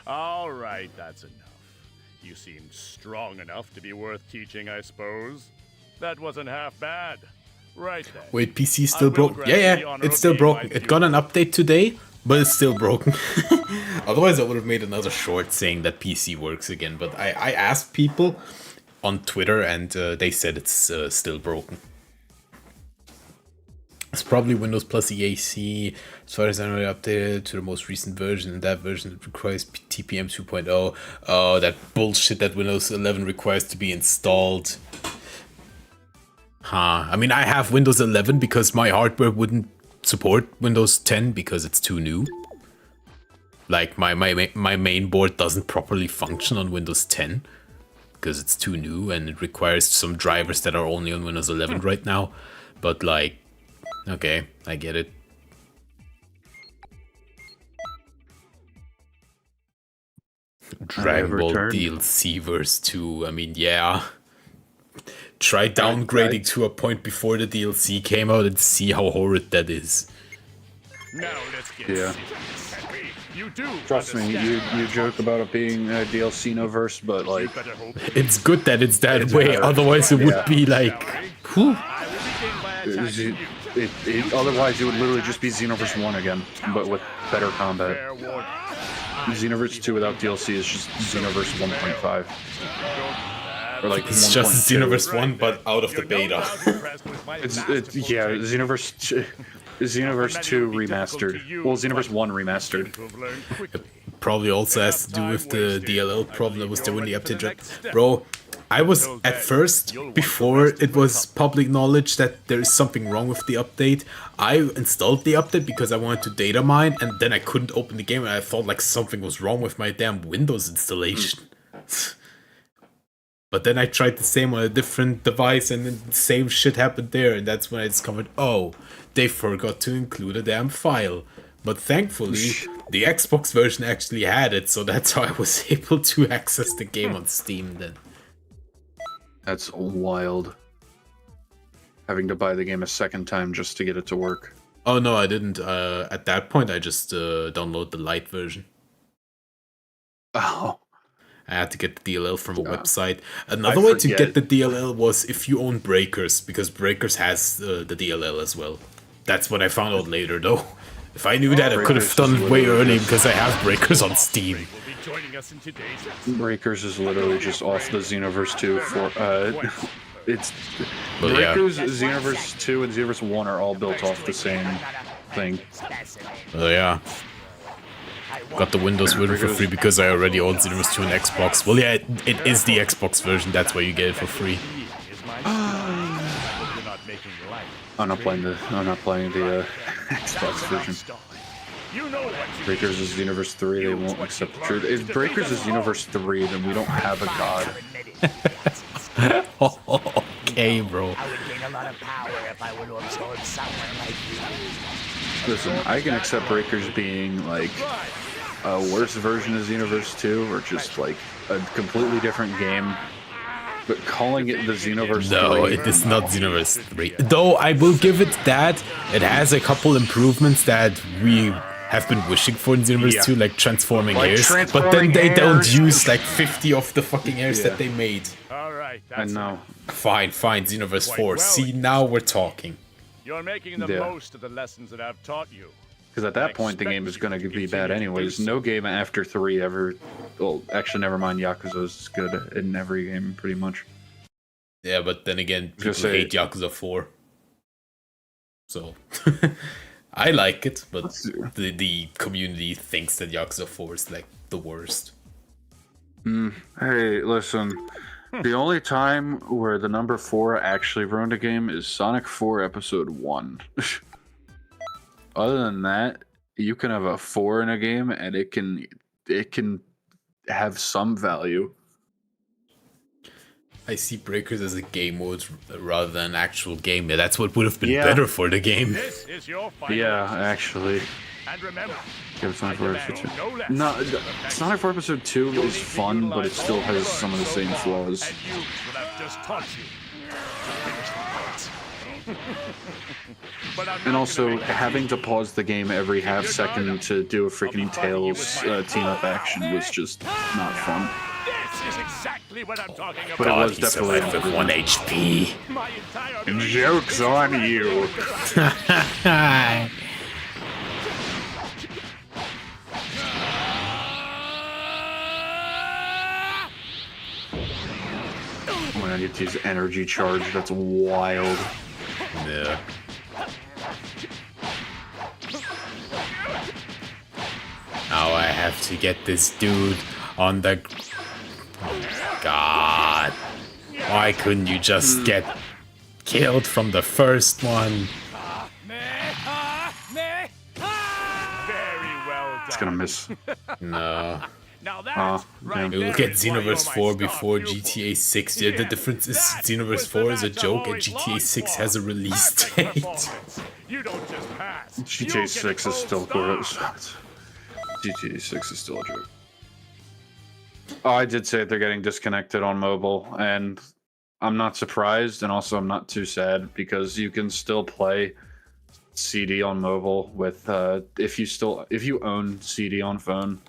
All right, that's enough. You seem strong enough to be worth teaching, I suppose. That wasn't half bad. Right then. Wait, PC is still broken? Yeah, it's still broken. It got an update today, but it's still broken. Otherwise, I would have made another short saying that PC works again. But I asked people on Twitter, and they said it's still broken. It's probably Windows plus EAC. As far as I know, updated to the most recent version, and that version that requires TPM 2.0. Oh, that bullshit that Windows 11 requires to be installed. I mean, I have Windows 11 because my hardware wouldn't support Windows 10 because it's too new. Like, my main board doesn't properly function on Windows 10 because it's too new and it requires some drivers that are only on Windows 11 right now. But, like, okay, I get it. Dragon Ball DLC verse 2, I mean, yeah. Try downgrading to a point before the DLC came out and see how horrid that is. Now let's get You do trust me, you joke about it being a DLC Xenoverse, but like it's good that it's that way. Otherwise, it would be like, whew. Otherwise, it would literally just be Xenoverse 1 again, but with better combat. Xenoverse 2 without DLC is just Xenoverse 1.5. Or like it's just Xenoverse 1, but out of the beta. Yeah, Xenoverse 2 remastered. Well, Xenoverse 1 remastered. It probably also has to do with the DLL problem that was there when the update. Bro, I was at first, before it was public knowledge that there is something wrong with the update, I installed the update because I wanted to data mine, and then I couldn't open the game and I thought like something was wrong with my damn Windows installation. But then I tried the same on a different device and then the same shit happened there, and that's when I discovered, oh, they forgot to include a damn file. But thankfully, the Xbox version actually had it, so that's how I was able to access the game on Steam then. That's wild. Having to buy the game a second time just to get it to work. Oh no, I didn't. At that point, I just downloaded the light version. Oh. I had to get the DLL from a website. Another way to get the DLL was if you own Breakers, because Breakers has the DLL as well. That's what I found out later, though. If I knew that, I could have done it way early, because I have Breakers on Steam. joining us in today's Breakers is literally just off the Xenoverse 2 for it's Well, yeah. Breakers, Xenoverse 2, and Xenoverse 1 are all built off the same thing. Oh yeah. Got the Windows version for free because I already own Xenoverse 2 on Xbox. Well, yeah, it is the Xbox version. That's why you get it for free. I'm not playing the Xbox version. Breakers is Xenoverse 3. They won't accept the truth. If Breakers is Xenoverse 3, then we don't have a god. Okay, bro. I would gain a lot of power if I were to absorb someone like you. Listen, I can accept Breakers being like a worse version of Xenoverse 2 or just like a completely different game. But calling it the Xenoverse 3... No, it is not Xenoverse 3. Though I will give it that. It has a couple improvements that we have been wishing for in Xenoverse 2, like transforming hairs. But then they don't use like 50 of the fucking hairs that they made. Alright, I know. Fine, Xenoverse 4. See, now we're talking. You're making the most of the lessons that I've taught you. Because at that point, the game is going to be bad anyways. No game after 3 ever... Well, actually, never mind. Yakuza is good in every game, pretty much. Yeah, but then again, people hate Yakuza 4. So, I like it, but the community thinks that Yakuza 4 is, like, the worst. Hey, listen. The only time where the number 4 actually ruined a game is Sonic 4 Episode 1. Other than that, you can have a 4 in a game and it can have some value. I see Breakers as a game mode rather than an actual game. Yeah, that's what would have been better for the game. This is your final actually. And remember, Give Sonic 4 Episode 2. No, Sonic 4 Episode 2 is fun, but it still has some of the same flaws. And you will have just taught you. And also, having to pause the game every half second to do a freaking Tails team-up action was just not fun. This is exactly what I'm talking about. But it was definitely with 1 HP. Joke's on you. Oh, I need to use energy charge. That's wild. Yeah. Now I have to get this dude on the... God. Why couldn't you just get killed from the first one? Very well done. It's gonna miss. No. Now that's right. We'll get Xenoverse 4 before GTA 6. Yeah, the difference is Xenoverse 4 is a joke and GTA 6 has a release date. You don't just pass. GTA 6 is still gross. GTA 6 is still a joke. Oh, I did say they're getting disconnected on mobile, and I'm not surprised, and also I'm not too sad because you can still play CD on mobile with if you own CD on phone,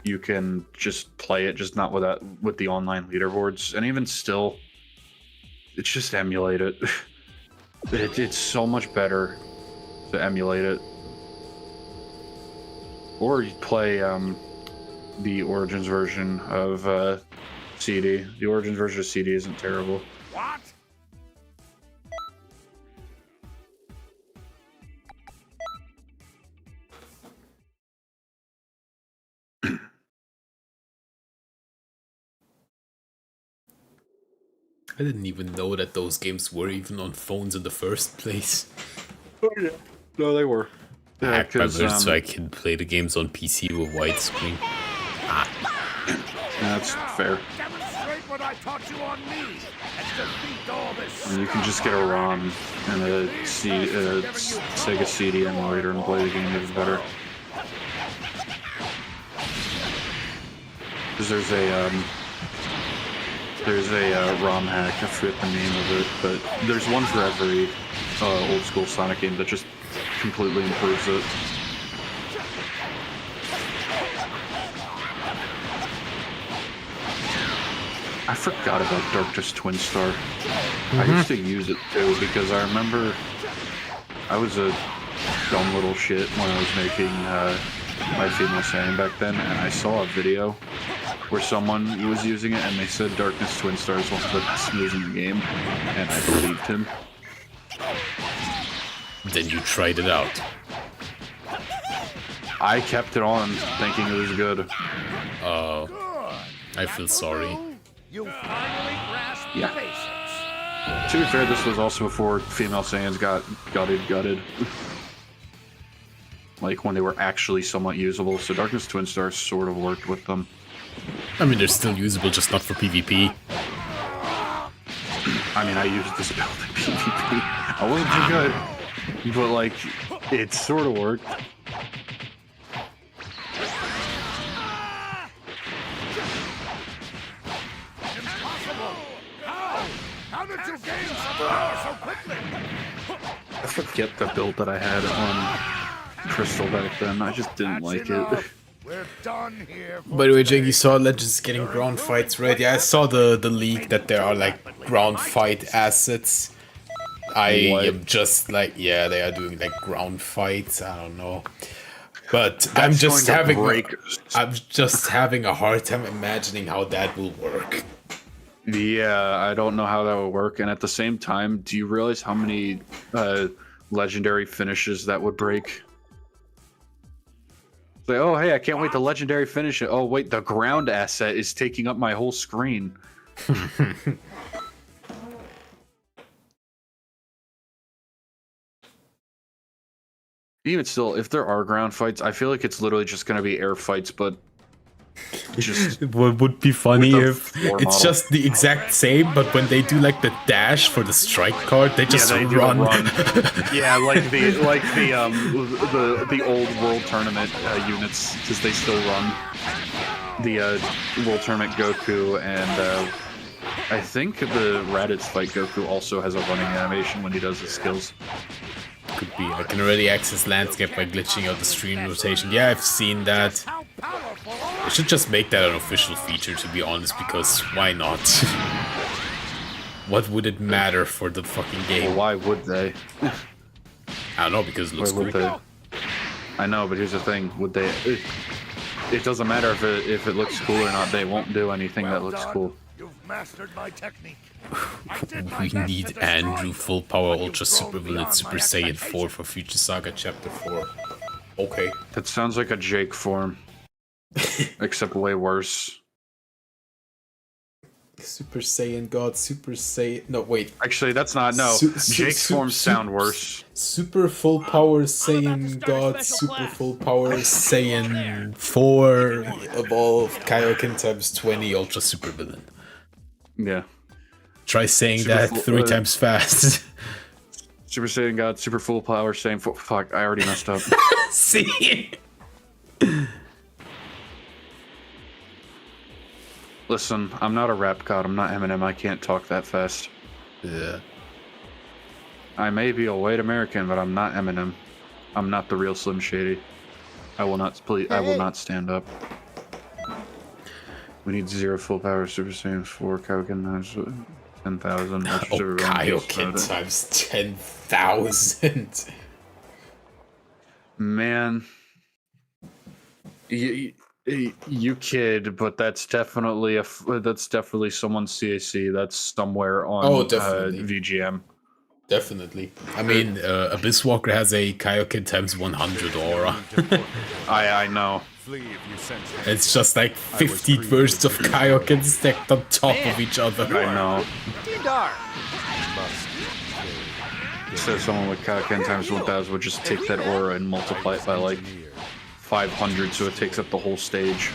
you can just play it, just not with the online leaderboards, and even still, it's just emulate it. It's so much better to emulate it, or you play the Origins version of CD. The Origins version of CD isn't terrible. What? I didn't even know that those games were even on phones in the first place. Oh yeah. No, they were. I hacked my version so I can play the games on PC with widescreen. That's fair. Demonstrate what I taught you on me and defeat all this. And you can just get a ROM and a Sega CD emulator and play the game even better. Because there's a ROM hack, I forget the name of it, but there's one for every old school Sonic game that just completely improves it. I forgot about Darkest Twin Star. I used to use it too because I remember I was a dumb little shit when I was making my female Saiyan back then, and I saw a video where someone was using it, and they said Darkness Twin Stars was the best moves in the game, and I believed him. Then you tried it out. I kept it on, thinking it was good. Oh, I feel sorry. You finally grasped the basics. To be fair, this was also before female Saiyans got gutted. Like when they were actually somewhat usable, so Darkness Twin Stars sort of worked with them. I mean, they're still usable, just not for PvP. I mean, I used this build in PvP. I wasn't too good, but like, it sort of worked. How did you gain such power so quickly? I forget the build that I had on Crystal back then. I just didn't like it. We're done here. By the way, Jake, you saw Legends getting ground fights, right? Yeah, I saw the leak that there are like ground fight assets. I am just like, yeah, they are doing like ground fights. I don't know, but I'm just having a hard time imagining how that will work. Yeah, I don't know how that would work. And at the same time, do you realize how many legendary finishes that would break? It's like, oh, hey, I can't wait to legendary finish it. Oh, wait, the ground asset is taking up my whole screen. Even still, if there are ground fights, I feel like it's literally just going to be air fights, but just what would be funny if floor it's model. just the exact same, but when they do like the dash for the strike card, they just do the run. Yeah, like the old World Tournament units, because they still run the World Tournament Goku, and I think the Raditz fight Goku also has a running animation when he does his skills. Could be. I can already access landscape by glitching out the screen rotation. Yeah, I've seen that. I should just make that an official feature, to be honest, because why not? What would it matter for the fucking game? Well, why would they? I don't know, because it looks cool. I know, but here's the thing: would they? It doesn't matter if it looks cool or not. They won't do anything that looks cool. You've mastered my technique. We need Andrew Full Power Ultra Super Villain Super Saiyan 4 for Future Saga Chapter 4. Okay. That sounds like a Jake form. Except way worse. Super Saiyan God, Super Saiyan... No, wait. Actually, that's not... No. Jake's forms sound worse. Super Full Power Saiyan God, Super Full Power Saiyan 4 Evolved Kaioken times 20 Ultra Super Villain. Yeah. Try saying that 3 times fast. Super Saiyan God, Super Full Power Saiyan 4... Fuck, I already messed up. See? Listen, I'm not a rap god. I'm not Eminem. I can't talk that fast. Yeah. I may be a white American, but I'm not Eminem. I'm not the real Slim Shady. I will not I will not stand up. We need 0 full power Super Saiyan 4 Kaioken times 10,000. Oh, Kaioken times 10,000. Man. You kid, but that's definitely someone's CAC. That's somewhere on VGM. Definitely. I mean, Abyss Walker has a Kaioken times 100 aura. I know. It's just like 15 versions of Kaioken stacked on top of each other. I know. So someone with Kaioken times 1000 would just take that aura and multiply it by like 500, so it takes up the whole stage.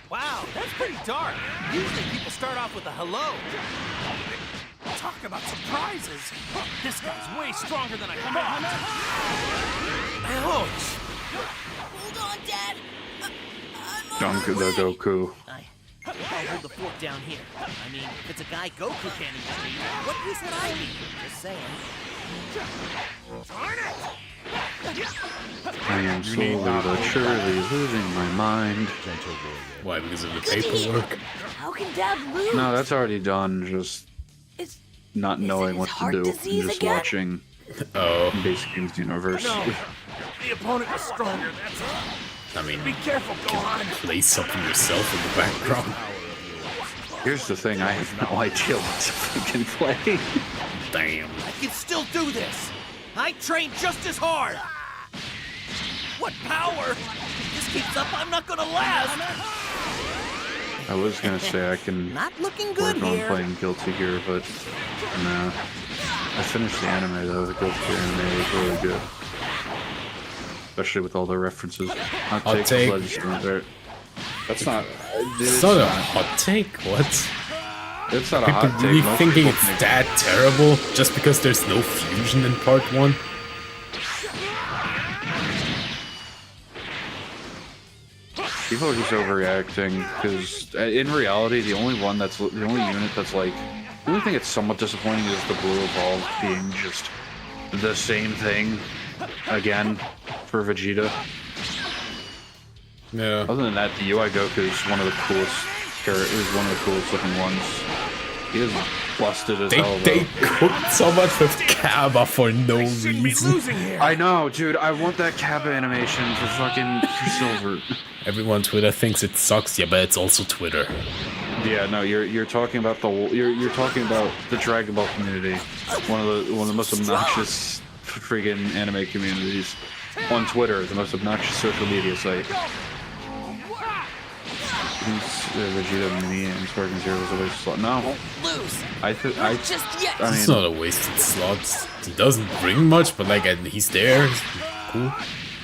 Wow, that's pretty dark. Usually people start off with a hello. Talk about surprises. This guy's way stronger than I thought. Ouch. Hold on, Dad. Dunk the Goku. I'll hold the fort down here. I mean, if it's a guy Goku can't even beat, what use would I be? Just saying. I am slowly but surely losing my mind. Why? Because of the paperwork? How can Dad lose? No, that's already done. Just not knowing what to do. Just watching Basic Games Universe. No, The opponent was stronger, that's all. I mean, Be careful, Gohan. play something yourself in the background. Here's the thing, I have no idea what to freaking play. Damn. I can still do this. I train just as hard. What power? If this keeps up, I'm not gonna last. I was gonna say I can Not looking good work on here. playing Guilty Gear, but no. I finished the anime though, the Guilty Gear anime was really good. Especially with all the references. Hot take. That's not... It's not a hot take, what? It's not a People hot really take. Most thinking people it's think- that terrible just because there's no fusion in part 1? People are just overreacting because in reality, the only unit that's like, the only thing that's somewhat disappointing is the Blue Evolved being just the same thing again for Vegeta. Yeah. Other than that, the UI Goku is one of the coolest is one of the coolest looking ones. He is busted as hell. They cooked so much with Kaba for no reason. I know, dude. I want that Kappa animation for Silver. Everyone on Twitter thinks it sucks, yeah, but it's also Twitter. Yeah, no, you're talking about you're talking about the Dragon Ball community, one of the most obnoxious friggin' anime communities on Twitter, the most obnoxious social media site. Vegeta Mini and Sparking Zero was a waste of slot. No, I mean, It's not a wasted slot. He doesn't bring much, but like he's there. He's cool.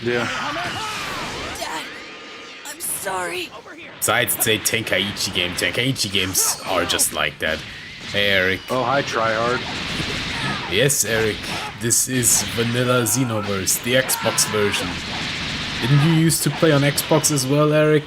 Yeah. Dad, I'm sorry. Besides, it's a Tenkaichi game. Tenkaichi games are just like that. Hey, Eric. Oh, hi, Tryhard. Yes, Eric. This is Vanilla Xenoverse, the Xbox version. Didn't you used to play on Xbox as well, Eric?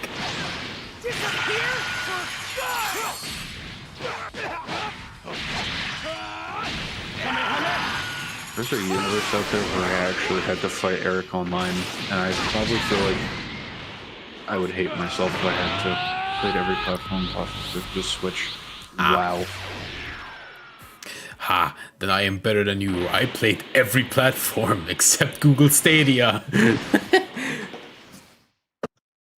There's a universe out there where I actually had to fight Eric online, and I probably feel like I would hate myself if I had to. Played every platform possible, just Switch. Wow. Ha, then I am better than you. I played every platform except Google Stadia.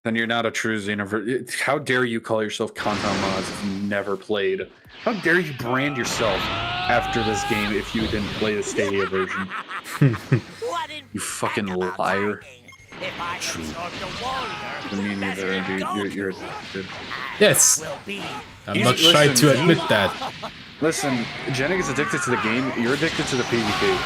Then you're not a true Xenoverse. How dare you call yourself Content Mods if you never played? How dare you brand yourself after this game if you didn't play the Stadia version? You fucking liar. True. I mean, you're addicted. Yes. I'm not shy to admit that. Listen, Jenny is addicted to the game. You're addicted to the PvP.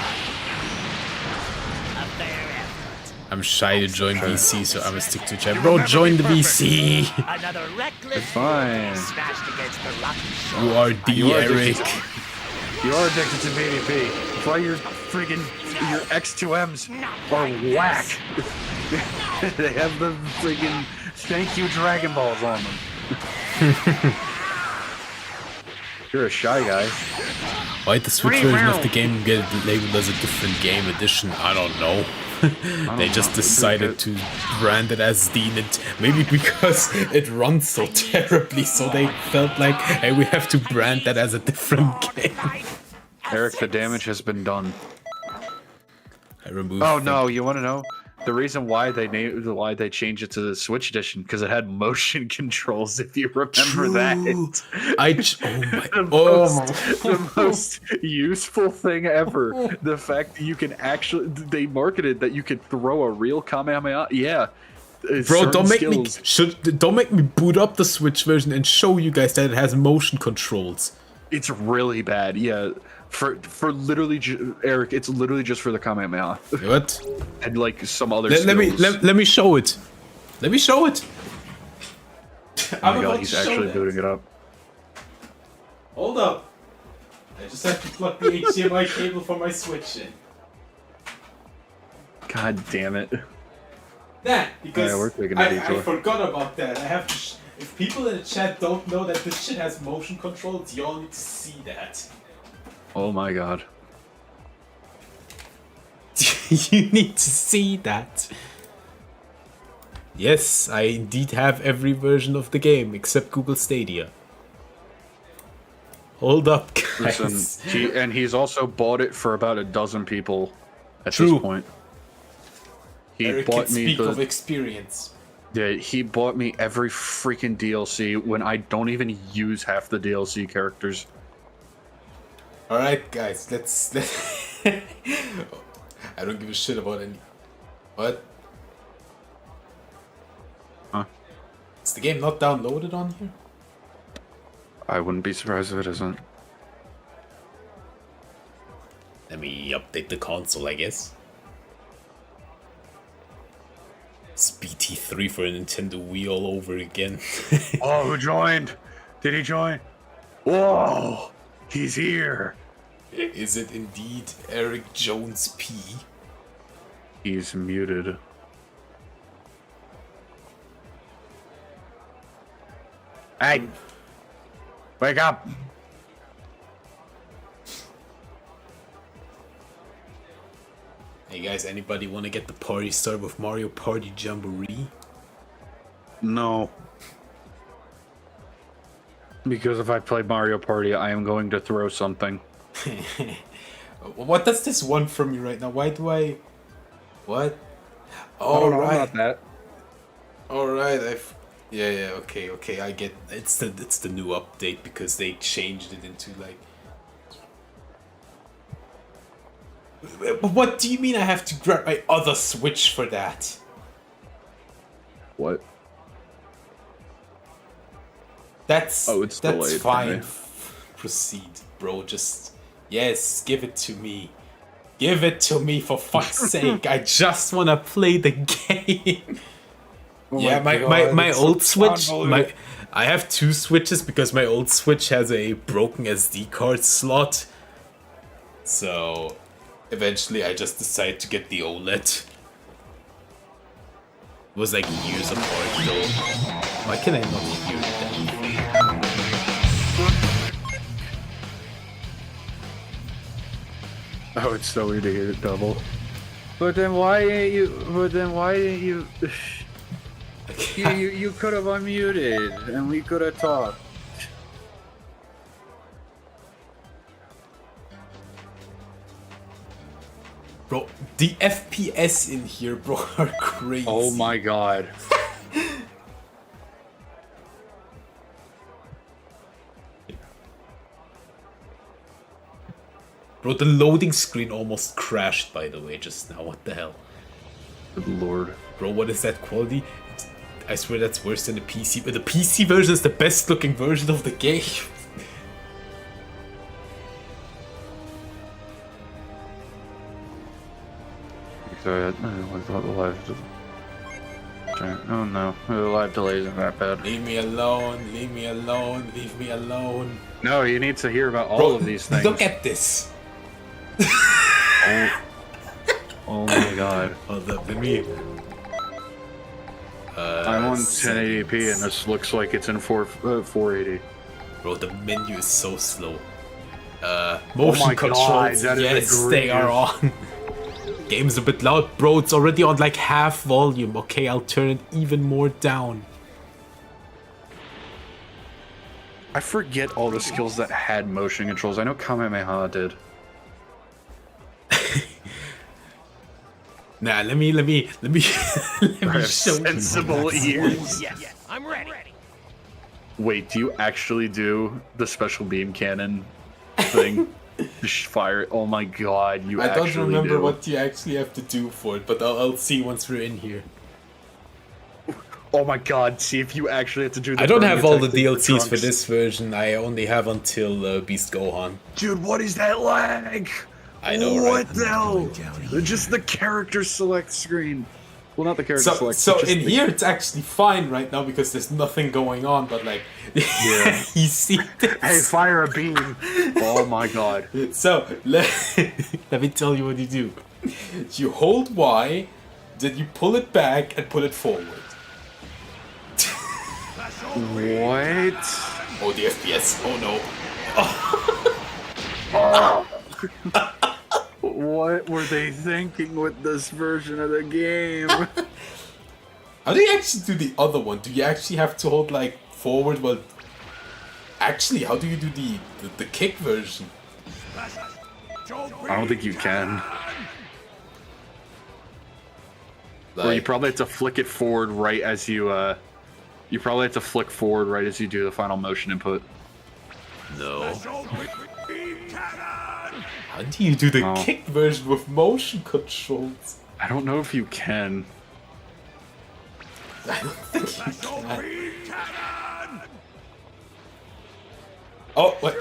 I'm shy to join VC, so I'm gonna stick to chat. Bro, join the VC. Another reckless It's fine. smashed against the rocky shore. You are the Eric. You are addicted to PvP. That's why your X2Ms are whack. They have the friggin' thank you Dragon Balls on them. You're a shy guy. Why'd the Switch version of the game get labeled as a different game edition? I don't know. They just decided to brand it as Demon. Maybe because it runs so terribly, so they felt like, hey, we have to brand that as a different game. Eric, the damage has been done. I removed Oh no, you want to know? The reason why they changed it to the Switch edition because it had motion controls. If you remember that, the most useful thing ever. The fact that you can actually they marketed that you could throw a real Kamehameha. Yeah, bro, don't make me boot up the Switch version and show you guys that it has motion controls. It's really bad. Yeah. For literally, Eric, it's literally just for the Kamehameha. What? And like some other let me show it. Let me show it. Oh my god, he's actually booting it up. Hold up. I just have to plug the HDMI cable for my Switch in. God damn it. That, because we're taking a detour. I forgot about that. I have to. If people in the chat don't know that this shit has motion controls, y'all need to see that. Oh my god. You need to see that. Yes, I indeed have every version of the game except Google Stadia. Hold up, guys. Listen, he's also bought it for about a dozen people at True. this point. He Eric bought can me speak the. of experience. Yeah, he bought me every freaking DLC when I don't even use half the DLC characters. All right, guys, let's. I don't give a shit about any. What? Huh? Is the game not downloaded on here? I wouldn't be surprised if it isn't. Let me update the console, I guess. It's BT3 for a Nintendo Wii all over again. Oh, who joined? Did he join? Whoa! He's here! Is it indeed Eric Jones P? He's muted. Hey! Wake up! Hey guys, anybody want to get the party started with Mario Party Jamboree? No. Because if I play Mario Party, I am going to throw something. What does this want from me right now? Why do I... What? Oh, Oh, right. not that. Alright, yeah, okay, I get... It's the new update because they changed it into like... What do you mean I have to grab my other Switch for that? What? That's it's delayed, fine. right? Proceed, bro. Just yes, give it to me. Give it to me for fuck's sake. I just wanna play the game. Oh yeah, my old Switch. I have two Switches because my old Switch has a broken SD card slot. So eventually I just decided to get the OLED. It was like years apart though. Why can I not hear that? Oh, it's so weird to hear it double. But then why didn't you... you could have unmuted and we could have talked. Bro, the FPS in here, bro, are crazy. Oh my god. Bro, the loading screen almost crashed, by the way, just now. What the hell? Good lord. Bro, what is that quality? I swear that's worse than the PC. But the PC version is the best looking version of the game. Sorry, I thought the live... Oh no, the live delay isn't that bad. Leave me alone, leave me alone, leave me alone. No, you need to hear about all Bro, of these things. Look at this. Oh my god. Hold up, let me... I'm on 1080p and this looks like it's in 480. Bro, the menu is so slow. Motion my controls, god, that is yes, they are on. Game's a bit loud, bro. It's already on like half volume. Okay, I'll turn it even more down. I forget all the skills that had motion controls. I know Kamehameha did. Nah, let me show sensible ears. Yes, I'm ready. Wait, do you actually do the special beam cannon thing? Just fire it. Oh my god, you actually I don't remember do. what you actually have to do for it, but I'll see once we're in here. Oh my god, see if you actually have to do the I don't have all the burning attack DLCs for trunks. this version. I only have until Beast Gohan. Dude, what is that lag? I know, what right? the hell? Just the character select screen. Well, not the character select. So just in the... here it's actually fine right now because there's nothing going on, but like, yeah. You see this? Hey, fire a beam. Oh my god. So, let me tell you what you do. You hold Y, then you pull it back and pull it forward. What? Oh, the FPS. Oh no. What were they thinking with this version of the game? How do you actually do the other one? Do you actually have to hold like forward? Well, actually, how do you do the kick version? I don't think you can. Or you probably have to flick it forward right as you you probably have to flick forward right as you do the final motion input. No. How do you do the kick version with motion controls? I don't know if you can. I don't think you can. Oh, wait.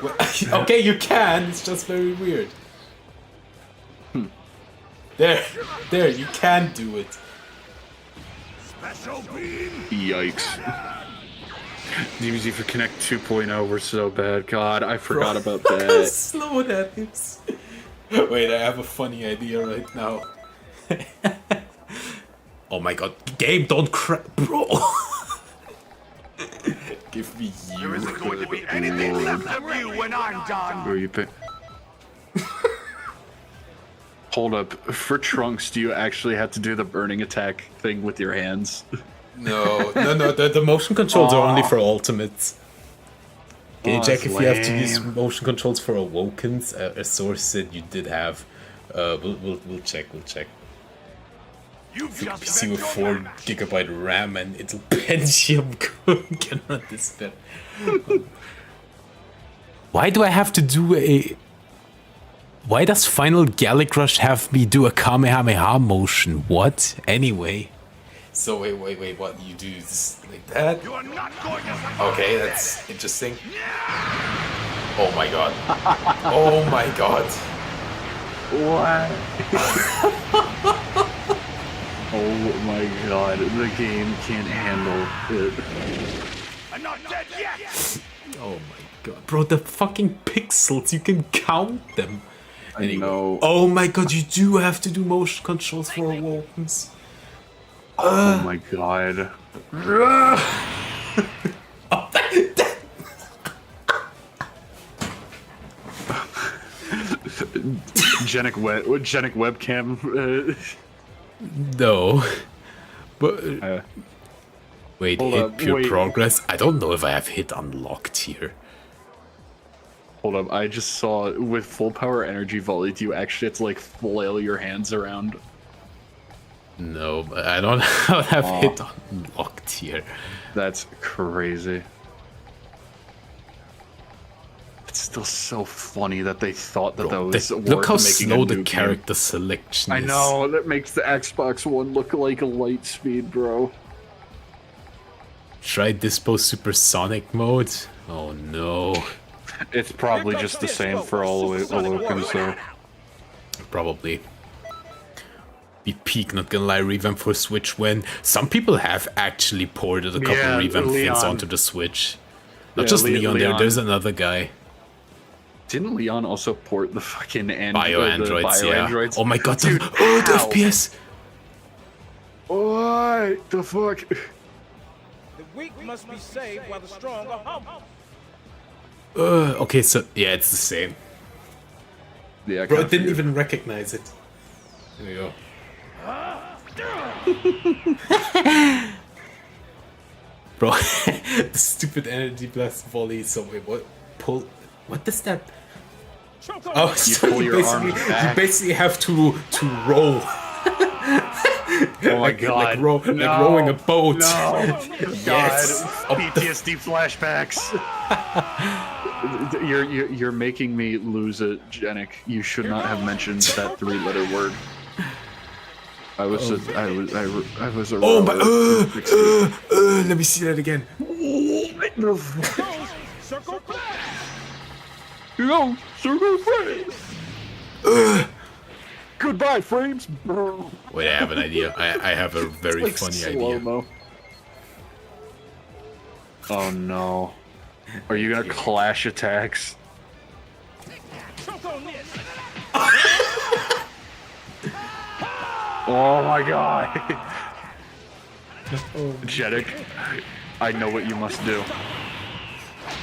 Okay, you can. It's just very weird. There, you can do it. Yikes. DBZ for Connect 2.0 were so bad. God, I forgot about that. Slow that is. Wait, I have a funny idea right now. Oh my god, game, don't crash, bro. Give me you. There isn't going to be anything left of you when I'm done. Where you pick? Hold up. For Trunks, do you actually have to do the burning attack thing with your hands? No. The motion controls are only for ultimates. Can you check if you have to use motion controls for Awokens? A source said you did have. We'll check. PC with 4 GB RAM and Intel Pentium can run this better. Why do I have to do a... Why does Final Gallic Rush have me do a Kamehameha motion? What? Anyway. So wait, what? You do this like that? Okay, that's interesting. Oh my god. Oh my god. What? Oh my god, the game can't handle it. I'm not dead yet. Oh my god. Bro, the fucking pixels, you can count them. Anyway. I know. Oh my god, you do have to do motion controls for Awokens. Oh my god. Genic webcam. No. But wait, hit pure progress? I don't know if I have hit unlocked here. Hold up, I just saw with full power energy volley, do you actually have to like flail your hands around? No, I don't have hit unlocked here. That's crazy. It's still so funny that they thought that those were look how making slow a the new character game. selection I is. know, that makes the Xbox One look like a light speed, bro. Try Dispo Supersonic mode? Oh no. It's probably just the same for all Awokens, though. Probably. Be peak, not gonna lie, revamp for Switch when some people have actually ported a couple revamp things onto the Switch. Not just Leon there, there's another guy. Didn't Leon also port the fucking Bio-androids, Bio-androids? Oh my god, dude, the FPS! What the fuck? The weak must be saved while the strong are humbled. Okay, so yeah, it's the same. Yeah, bro, I didn't even recognize it. There we go. Bro, the stupid energy blast volley. So wait, what? Pull? What does that? Oh, so you basically have to roll. Oh my god! Like rowing a boat. No. Yes. PTSD flashbacks. You're making me lose it, Genic. You should not have mentioned that 3-letter word. I was a Oh my! Let me see that again. Circle play. Go, circle play. Goodbye, frames. Wait, I have an idea. I have a very funny idea. Oh no. Are you gonna clash attacks? Oh my god. Jeddick, I know what you must do.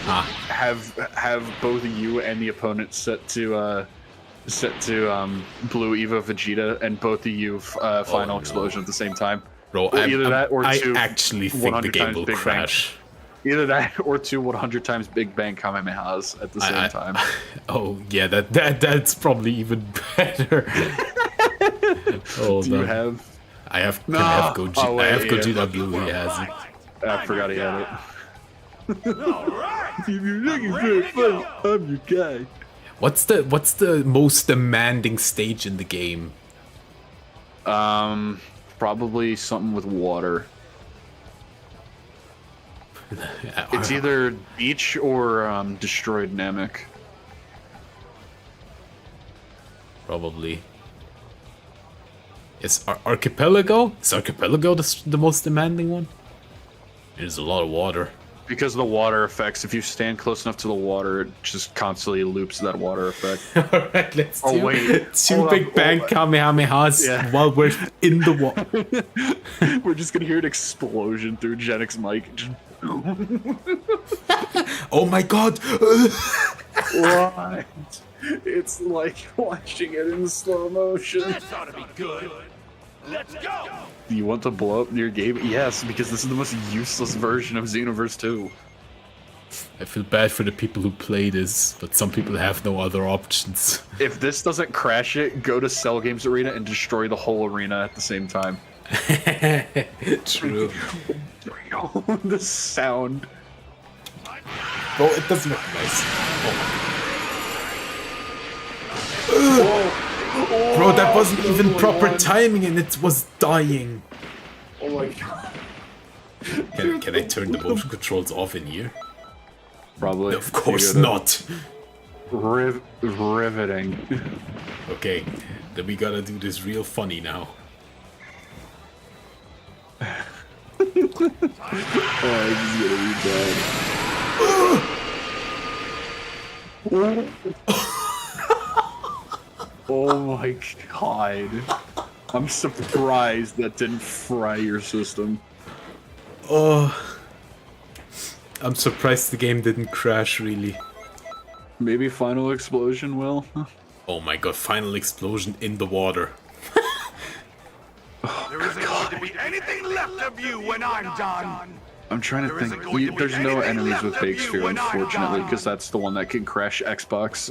Have both you and the opponent set to Blue Eva Vegeta and both of you final explosion at the same time. Bro, I actually think the game will crash. Either that or 2 100 times Big Bang Kamehamehas at the same time. Oh yeah, that's probably even better. Do you have? I have GW. He has it. I forgot he had it. If you're looking for a fight, I'm your guy. What's the most demanding stage in the game? Probably something with water. It's either beach or destroyed Namek. Probably. Is Archipelago? Is Archipelago the most demanding one? There's a lot of water. Because of the water effects, if you stand close enough to the water, it just constantly loops that water effect. Alright, let's do two Big Bang Kamehamehas while we're in the water. We're just gonna hear an explosion through Genic's mic. Oh my god! What? It's like watching it in slow motion. This ought to be good. Let's go! You want to blow up your game? Yes, because this is the most useless version of Xenoverse 2. I feel bad for the people who play this, but some people have no other options. If this doesn't crash it, go to Cell Games Arena and destroy the whole arena at the same time. True. The sound. Bro, it doesn't look nice. Bro, that wasn't even proper timing and it was dying. Oh my god. Can I turn the motion controls off in here? Probably. Of course not. Riveting. Okay, then we gotta do this real funny now. Oh, this is gonna be bad. Oh my god. I'm surprised that didn't fry your system. Oh. I'm surprised the game didn't crash, really. Maybe Final Explosion will? Oh my god, Final Explosion in the water. There isn't going to be anything left of you when I'm done. I'm trying to think. There's no enemies with Big Sphere, unfortunately, because that's the one that can crash Xbox.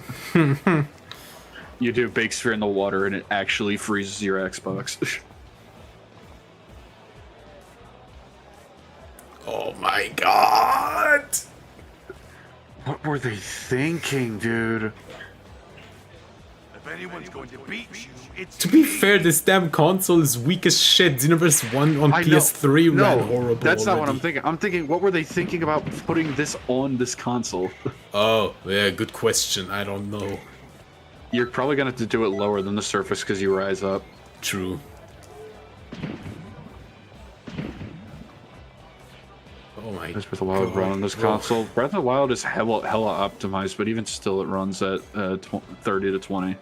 You do Big Sphere in the water and it actually freezes your Xbox. Oh my god! What were they thinking, dude? If anyone's going to beat you, it's To be fair, this damn console is weak as shit. Xenoverse 1 on PS3 ran horrible. That's not what already. I'm thinking. I'm thinking, what were they thinking about putting this on this console? Oh, yeah, good question. I don't know. You're probably gonna have to do it lower than the Surface because you rise up. True. Oh my Breath of the Wild run on this console. Breath of the Wild is hella optimized, but even still it runs at 30 to 20.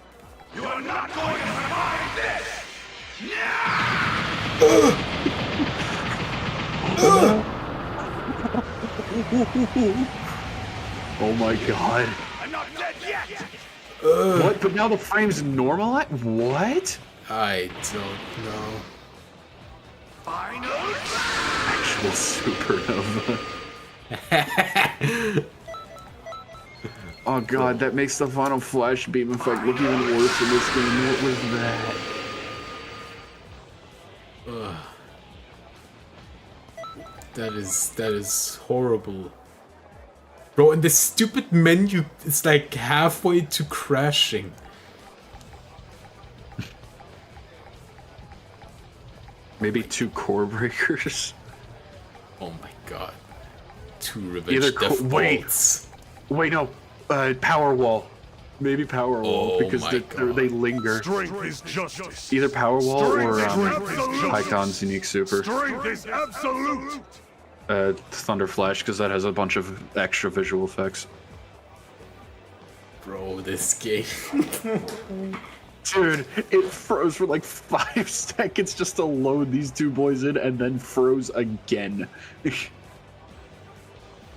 You are not going to survive this! Oh my god. I'm not dead yet! What? But now the frame's normal? What? I don't know. Final Actual supernova. Oh god, that makes the final flash beam effect look even worse in this game. What was that? That is horrible. Bro, and this stupid menu is like halfway to crashing. Maybe 2 core breakers? Oh my god. 2 revenge death bolts. Wait, no. Power wall. Maybe power wall because they linger. strength is justice. Either power wall or absolute. Pycon's unique super. Strength is absolute. Thunder Flash because that has a bunch of extra visual effects. Bro, this game. Dude, it froze for like 5 seconds just to load these 2 boys in and then froze again.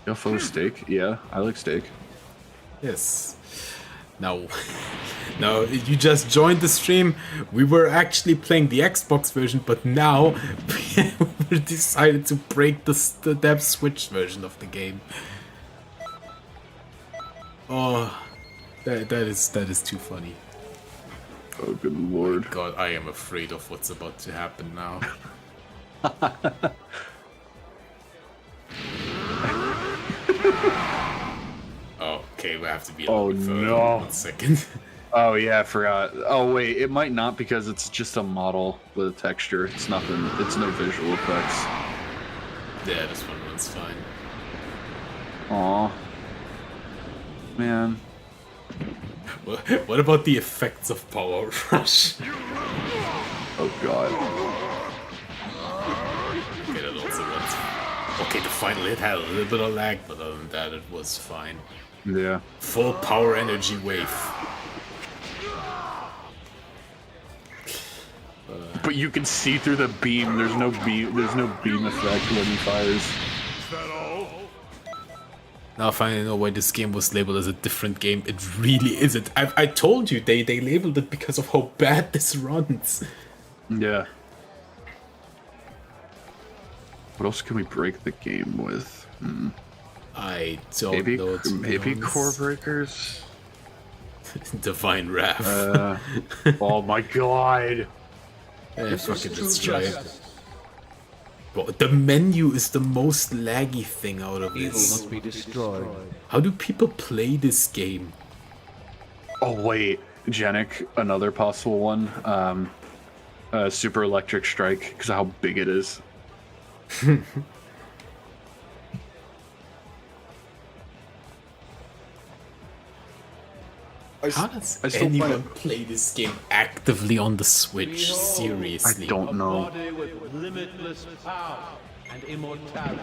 UFO steak? Yeah, I like steak. Yes. Now, you just joined the stream. We were actually playing the Xbox version, but now we decided to break the dev Switch version of the game. Oh, that is too funny. Oh, good lord. God, I am afraid of what's about to happen now. Oh, okay, we have to be a little bit further. No. 1 second. Oh yeah, I forgot. Oh wait, it might not because it's just a model with a texture. It's nothing. It's no visual effects. Yeah, this one runs fine. Aw. Man. What about the effects of Power Rush? Oh god. Okay, that also runs. Okay, the final hit had a little bit of lag, but other than that, it was fine. Yeah. Full power energy wave. But you can see through the beam. There's no beam. There's no beam effect when he fires. Now I finally know why this game was labeled as a different game. It really isn't. I told you they labeled it because of how bad this runs. Yeah. What else can we break the game with? I don't know. Maybe core breakers. Divine Wrath. Oh my god. Yeah, fucking destroy it. But the menu is the most laggy thing out of this. Must be destroyed. How do people play this game? Oh wait, Genic, another possible one. Super Electric Strike, because of how big it is. How does anyone play this game actively on the Switch? Seriously. I don't know. Body with limitless power and immortality.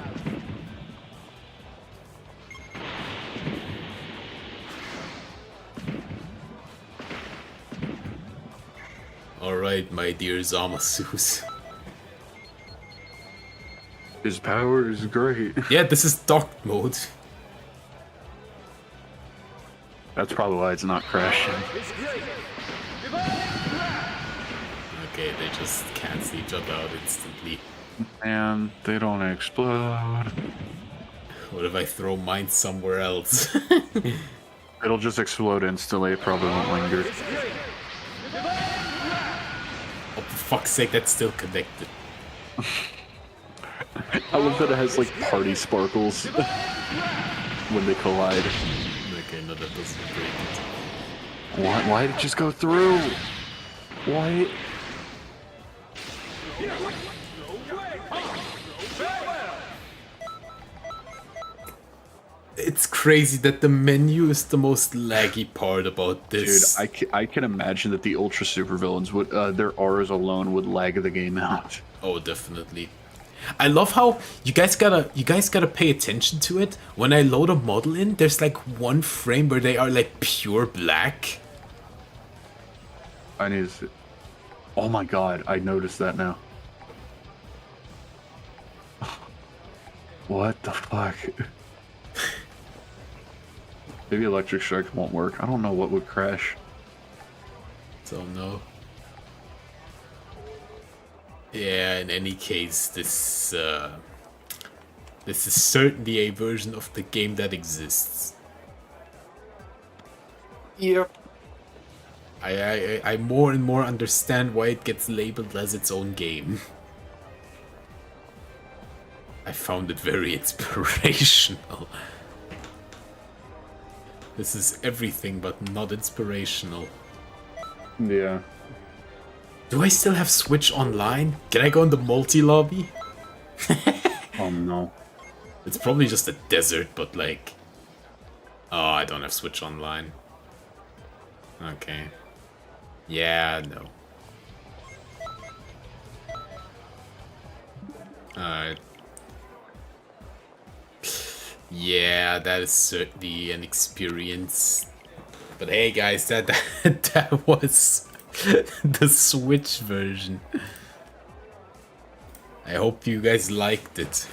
Alright, my dear Zamasus. His power is great. Yeah, this is docked mode. That's probably why it's not crashing. Okay, they just cancel each other out instantly. And they don't explode. What if I throw mine somewhere else? It'll just explode instantly, it probably won't linger. Oh, for fuck's sake, that's still connected. I love that it has like party sparkles when they collide. Okay, no, that doesn't break it. Why did it just go through? Why? It's crazy that the menu is the most laggy part about this. Dude, I can imagine that the ultra supervillains would their auras alone would lag the game out. Oh, definitely. I love how you guys gotta pay attention to it. When I load a model in, there's like one frame where they are like pure black. I need to. Oh my god, I noticed that now. What the fuck? Maybe Electric Strike won't work. I don't know what would crash. Don't know. Yeah, in any case, this is certainly a version of the game that exists. Yep. I more and more understand why it gets labeled as its own game. I found it very inspirational. This is everything but not inspirational. Yeah. Do I still have Switch Online? Can I go in the multi-lobby? Oh no. It's probably just a desert, but like... Oh, I don't have Switch Online. Okay. Yeah, no. Alright. Yeah, that is certainly an experience. But hey guys, that was the Switch version. I hope you guys liked it.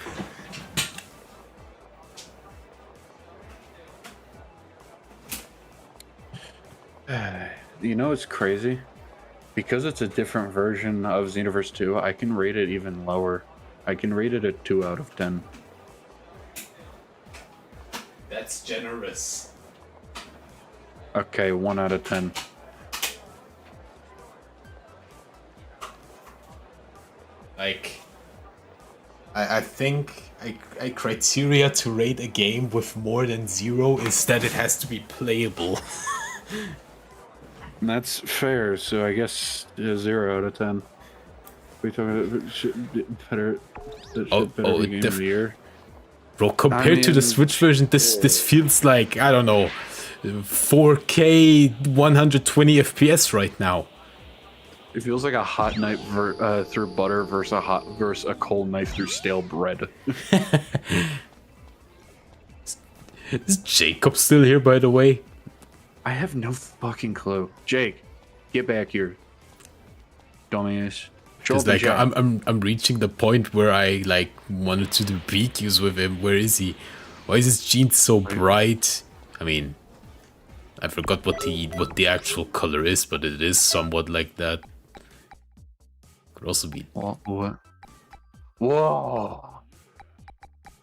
You know it's crazy? Because it's a different version of Xenoverse 2, I can rate it even lower. I can rate it a 2 out of 10. That's generous. Okay, 1 out of 10. Like, I think a criteria to rate a game with more than 0 is that it has to be playable. That's fair, so I guess 0 out of 10. We talking better be game of the year. Bro, compared to the Switch version, this feels like, I don't know, 4K 120 FPS right now. It feels like a hot knife through butter versus a cold knife through stale bread. Is Jacob still here, by the way? I have no fucking clue. Jake, get back here, dumbass. Because like I'm reaching the point where I like wanted to do BQs with him. Where is he? Why is his jeans so bright? I mean, I forgot what the actual color is, but it is somewhat like that. Could also be. What? Whoa,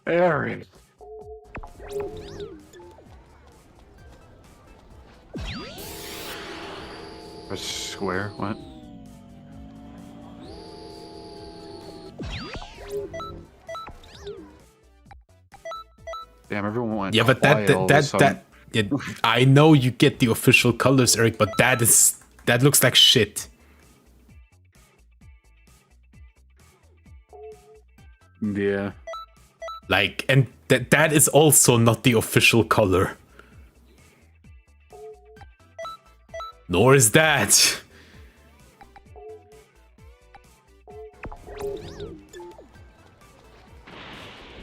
Eric. A square? What? Damn, everyone went. Yeah, but that yeah, I know you get the official colors, Eric, but that looks like shit. Yeah. Like, and that is also not the official color. Nor is that.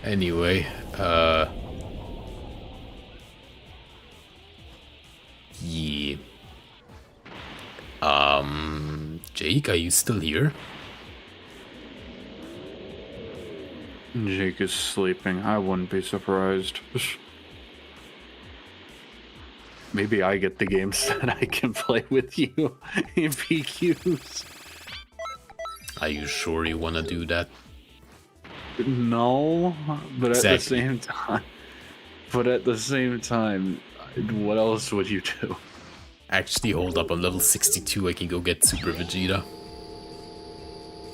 Anyway, yeah. Jake, are you still here? Jake is sleeping. I wouldn't be surprised. Maybe I get the games that I can play with you in PQs. Are you sure you want to do that? No, but exactly. At the same time, what else would you do? Actually, hold up. On level 62, I can go get Super Vegeta.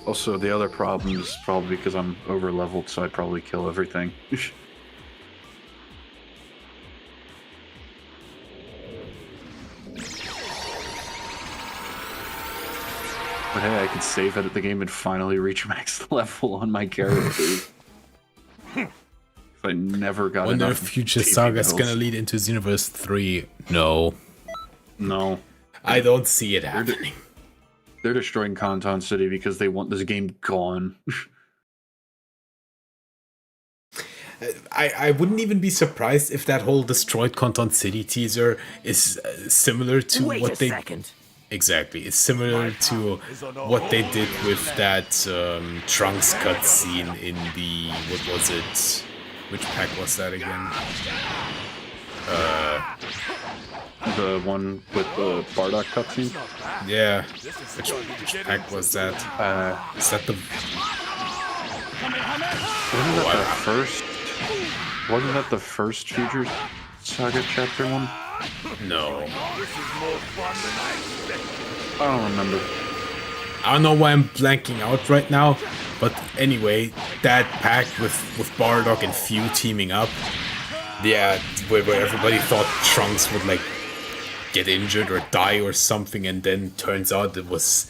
Also, the other problem is probably because I'm over leveled, so I'd probably kill everything. But hey, I could save it at the game and finally reach max level on my character. If I never got Wonder enough if Future TV Saga is bills. gonna lead into Xenoverse 3. No. No. I don't see it happening. They're destroying Conton City because they want this game gone. I wouldn't even be surprised if that whole destroyed Conton City teaser is similar to Wait what a they... second. Exactly, it's similar to what they did with that Trunks cutscene in the... What was it? Which pack was that again? The one with the Bardock cutscene? Yeah. Which pack was that? Is that the... Wasn't that the first Future Saga Chapter 1? No. I don't remember. I don't know why I'm blanking out right now, but anyway, that pack with Bardock and Few teaming up, yeah, where everybody thought Trunks would like get injured or die or something, and then turns out it was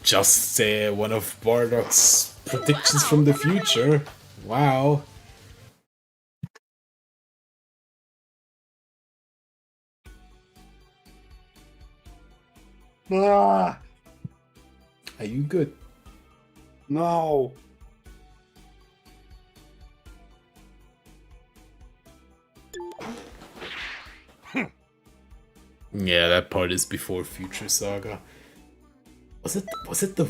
just one of Bardock's predictions from the future. Wow. Ah! Are you good? No. Yeah, that part is before Future Saga. Was it the...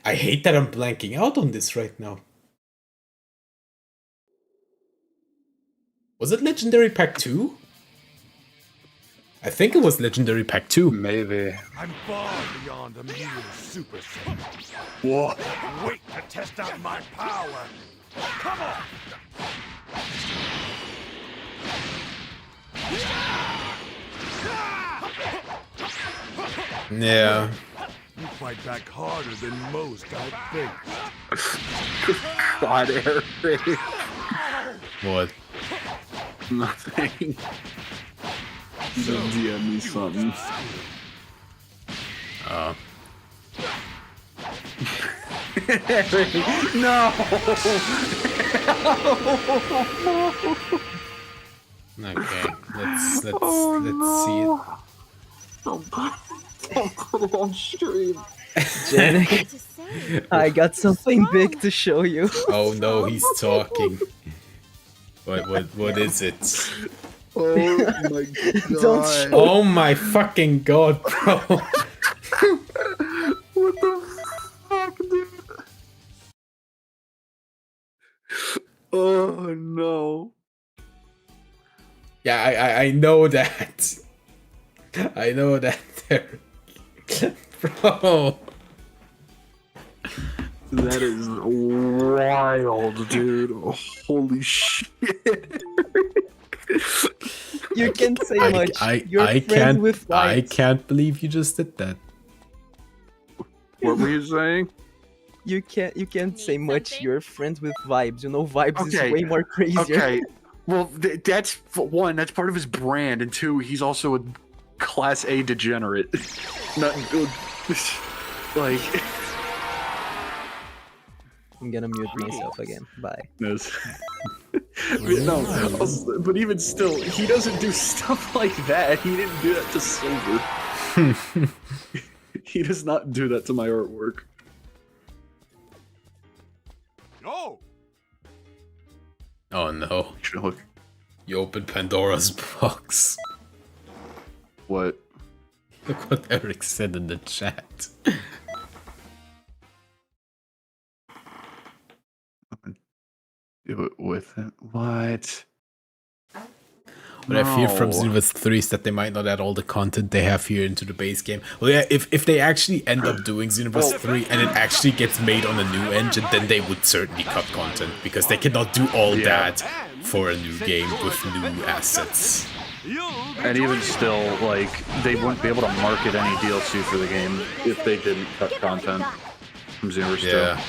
I hate that I'm blanking out on this right now. Was it Legendary Pack 2? I think it was Legendary Pack 2. Maybe. I'm far beyond a mere Super Saiyan. What? Wait to test out my power. Come on! Yeah. You fight back harder than most, I think. God, Eric. What? Nothing. You DM me something. No! Okay, let's see it. Don't put it on stream. Janik, I got something big to show you. Oh no, he's talking. What is it? Oh my god. Don't show Oh my fucking god, bro. What the fuck, dude? Oh no. Yeah, I know that. I know that, bro. That is wild, dude. Holy shit. You can't say much. You're friends with I vibes. can't believe you just did that. What were you saying? You can't say much. You're friends with vibes. You know, vibes Okay, is way more crazier. Okay. Well, that's one. That's part of his brand, and two, he's also a class A degenerate. Not like. I'm gonna mute myself again. Bye. Yes. No, but even still, he doesn't do stuff like that. He didn't do that to Silver. He does not do that to my artwork. No! Oh no. Look. You opened Pandora's box. What? Look what Eric said in the chat. Do it with it. What? What I fear from Xenoverse 3 is that they might not add all the content they have here into the base game. Well, yeah, if they actually end up doing Xenoverse 3 and it actually gets made on a new engine, then they would certainly cut content, because they cannot do all that for a new game with new assets. And even still, like, they wouldn't be able to market any DLC for the game if they didn't cut content from Xenoverse 2. Yeah.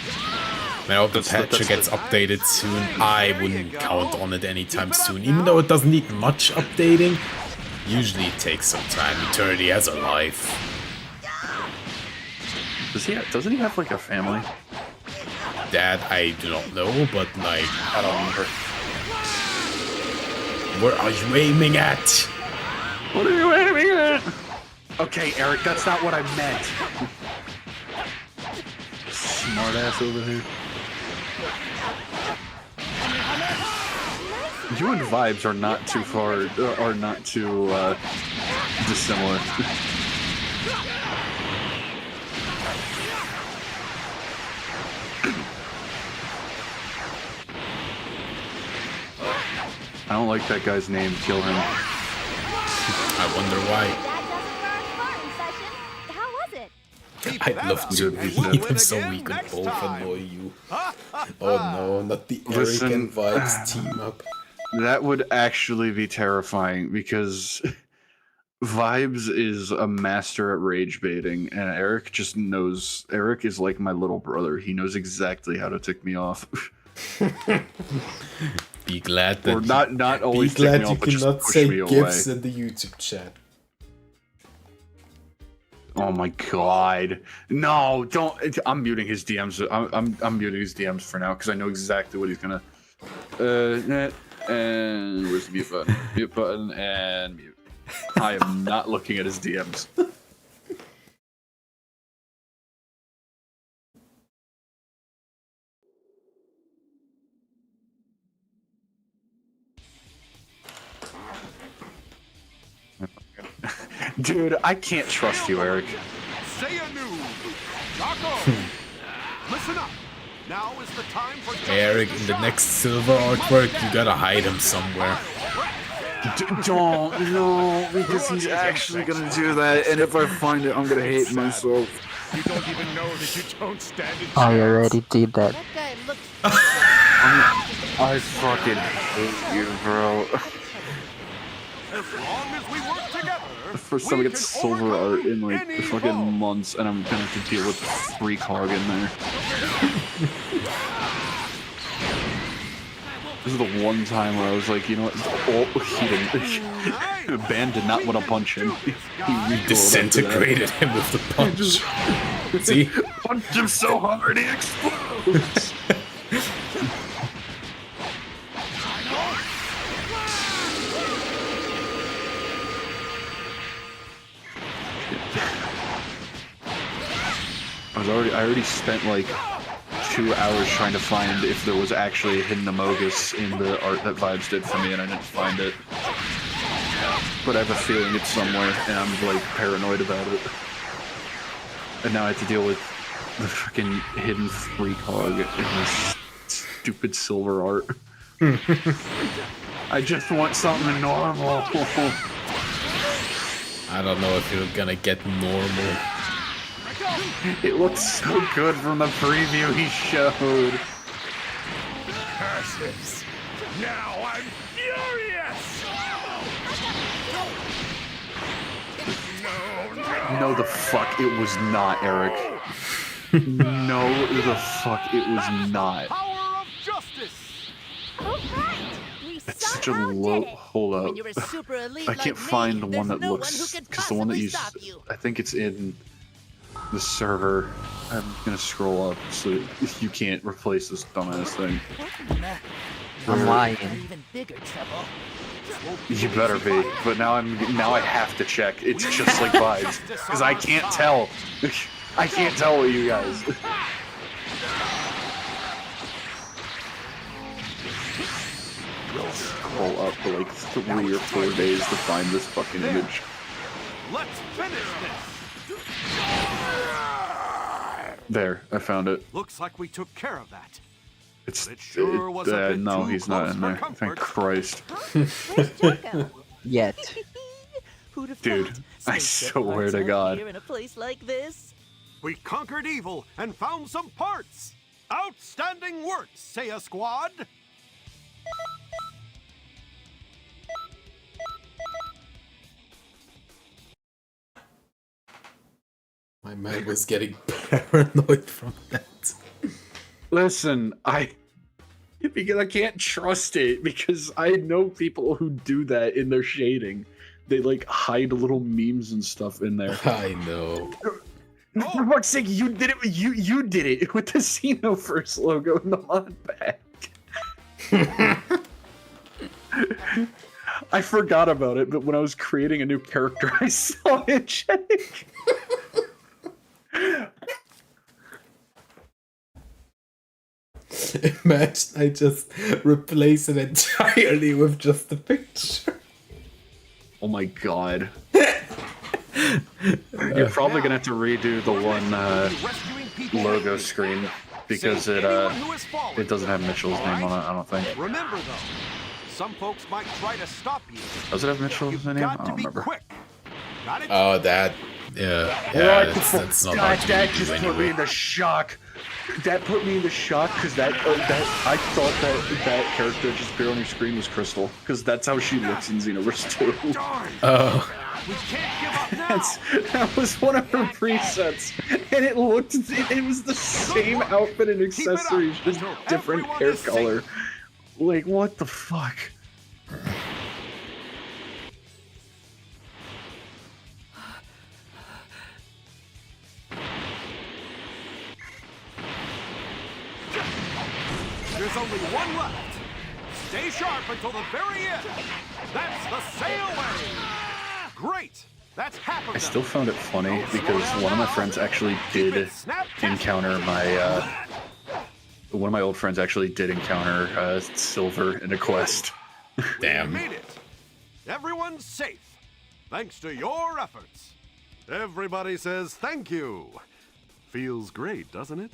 I hope the patch gets updated soon. I wouldn't count on it anytime soon. Even though it doesn't need much updating, usually it takes some time. Eternity has a life. Doesn't he have like a family? That I do not know, but like, I don't remember. Where are you aiming at? What are you aiming at? Okay, Eric, that's not what I meant. Smart ass over here. You and Vibes are not too far, are not too dissimilar. I don't like that guy's name. Kill him. I wonder why. How was it? I'd love to meet him so we could both annoy you. Oh no, not the Eric and Vibes team up. That would actually be terrifying, because Vibes is a master at rage baiting, and Eric just knows. Eric is like my little brother. He knows exactly how to tick me off. Be glad that or not always be glad tick me off, but you just cannot push say me gifs away. in the YouTube chat. Oh my god! No, don't! I'm muting his DMs. I'm muting his DMs for now, because I know exactly what he's gonna. And where's the mute button? Mute button and mute. I am not looking at his DMs. Dude, I can't trust you, Eric. Say anew, Jocko. Listen up. Now is the time for Eric, in the next silver artwork, you gotta hide him somewhere. Don't, no, because he's actually gonna do that, and if I find it, I'm gonna hate myself. You don't even know that you don't stand a I already did that. I fucking hate you, bro. As long as we work together, the first time I get silver art in like fucking months, and I'm gonna have to deal with the freak hog in there. This is the one time where I was like, you know what? Oh, he didn't. The band did not want to punch him. He disintegrated him with the punch. See? Punch him so hard he explodes. I already spent like 2 hours trying to find if there was actually a hidden Amogus in the art that Vibes did for me, and I didn't find it. But I have a feeling it's somewhere, and I'm like paranoid about it. And now I have to deal with the fucking hidden freak hog in this stupid silver art. I just want something normal. I don't know if you're gonna get normal. It looks so good from the preview he showed. Curses! Now I'm furious! No, the fuck, it was not, Eric. No, the fuck, it was not. Power of justice! It's such a low. Hold up. I can't find the one that looks. Because the one that I think it's in the server. I'm gonna scroll up so you can't replace this dumbass thing. I'm lying. You better be, but now I have to check. It's just like Vibes, because I can't tell. I can't tell what you guys. Scroll up for like 3 or 4 days to find this fucking image. Let's finish this. There, I found it. Looks like we took care of that. It's sure was a bit no, too he's not in there. close Thank Christ. Yet. Dude, I swear to God. Here in a place like this. We conquered evil and found some parts. Outstanding work, Seiya Squad. My mind was getting paranoid from that. Listen, because I can't trust it, because I know people who do that in their shading. They like hide little memes and stuff in there. I know. For fuck's sake, you did it. You did it with the Xenoverse logo in the mod pack. I forgot about it, but when I was creating a new character, I saw it, Jake. Imagine I just replace it entirely with just the picture. Oh my God. You're probably gonna have to redo the one logo screen because it doesn't have Mitchell's name on it, I don't think. Remember though, some folks might try to stop you. Does it have Mitchell's name? I don't remember. Oh, that. Yeah, that's not hard to that redo just anyway. put me in the shock. That put me in the shock because I thought that character just appeared on your screen was Crystal, because that's how she looks in Xenoverse 2. Oh. That was one of her presets, and it was the same outfit and accessories, just different hair color. Like, what the fuck? There's only one left. Stay sharp until the very end. That's the sail way. Great. That's half of them. I still found it funny because one of my friends actually did encounter one of my old friends actually did encounter Silver in a quest. Damn. We made it. Everyone's safe. Thanks to your efforts. Everybody says thank you. Feels great, doesn't it?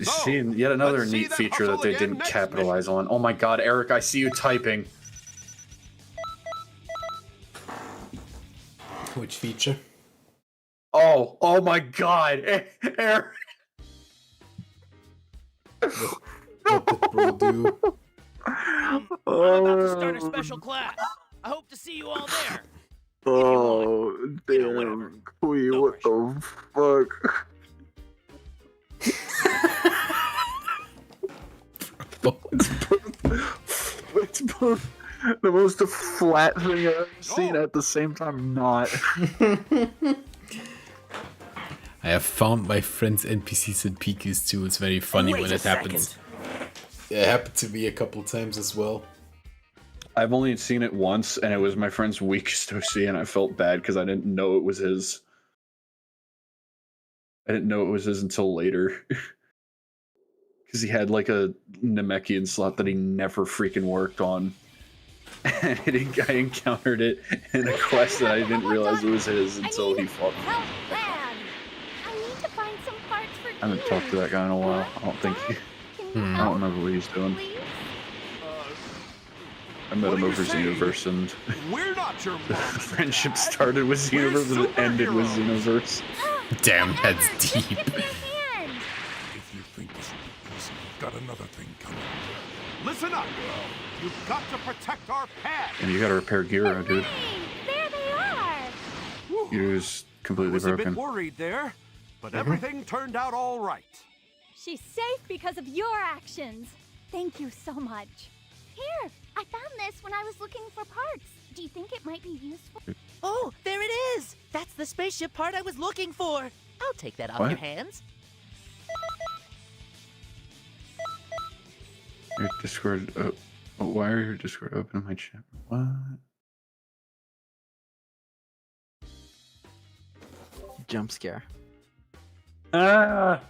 Seeing yet another neat feature that they didn't capitalize on. Oh my God, Eric, I see you typing. Which feature? Oh my God, Eric. What did bro do? I'm about to start a special class. I hope to see you all there. Oh, damn. Queen, what the fuck? It's both the most flat thing I've ever seen at the same time not. I have found my friends' NPCs and PQs too. It's very funny when it happens. It happened to me a couple times as well. I've only seen it once, and it was my friend's weakest OC, and I felt bad because I didn't know it was his. I didn't know it was his until later. Because he had like a Namekian slot that he never freaking worked on. And I encountered it in a quest that I didn't realize it was his until he fought me. I haven't talked to that guy in a while. I don't think he... I don't remember what he's doing. I met him over Xenoverse, and friendship started with Xenoverse and it ended with Xenoverse. Damn, that's deep. If you think this will be easy, you've got another thing coming. Listen up! You've got to protect our pad! And you gotta repair Gira, dude. There they are. Gira's completely was broken. a bit worried there, but everything turned out all right. She's safe because of your actions. Thank you so much. Here, I found this when I was looking for parts. Do you think it might be useful? Oh, there it is! That's the spaceship part I was looking for. I'll take that off What? your hands. Your Discord. Why are your Discord open in my chat? What? Jump scare. Ah!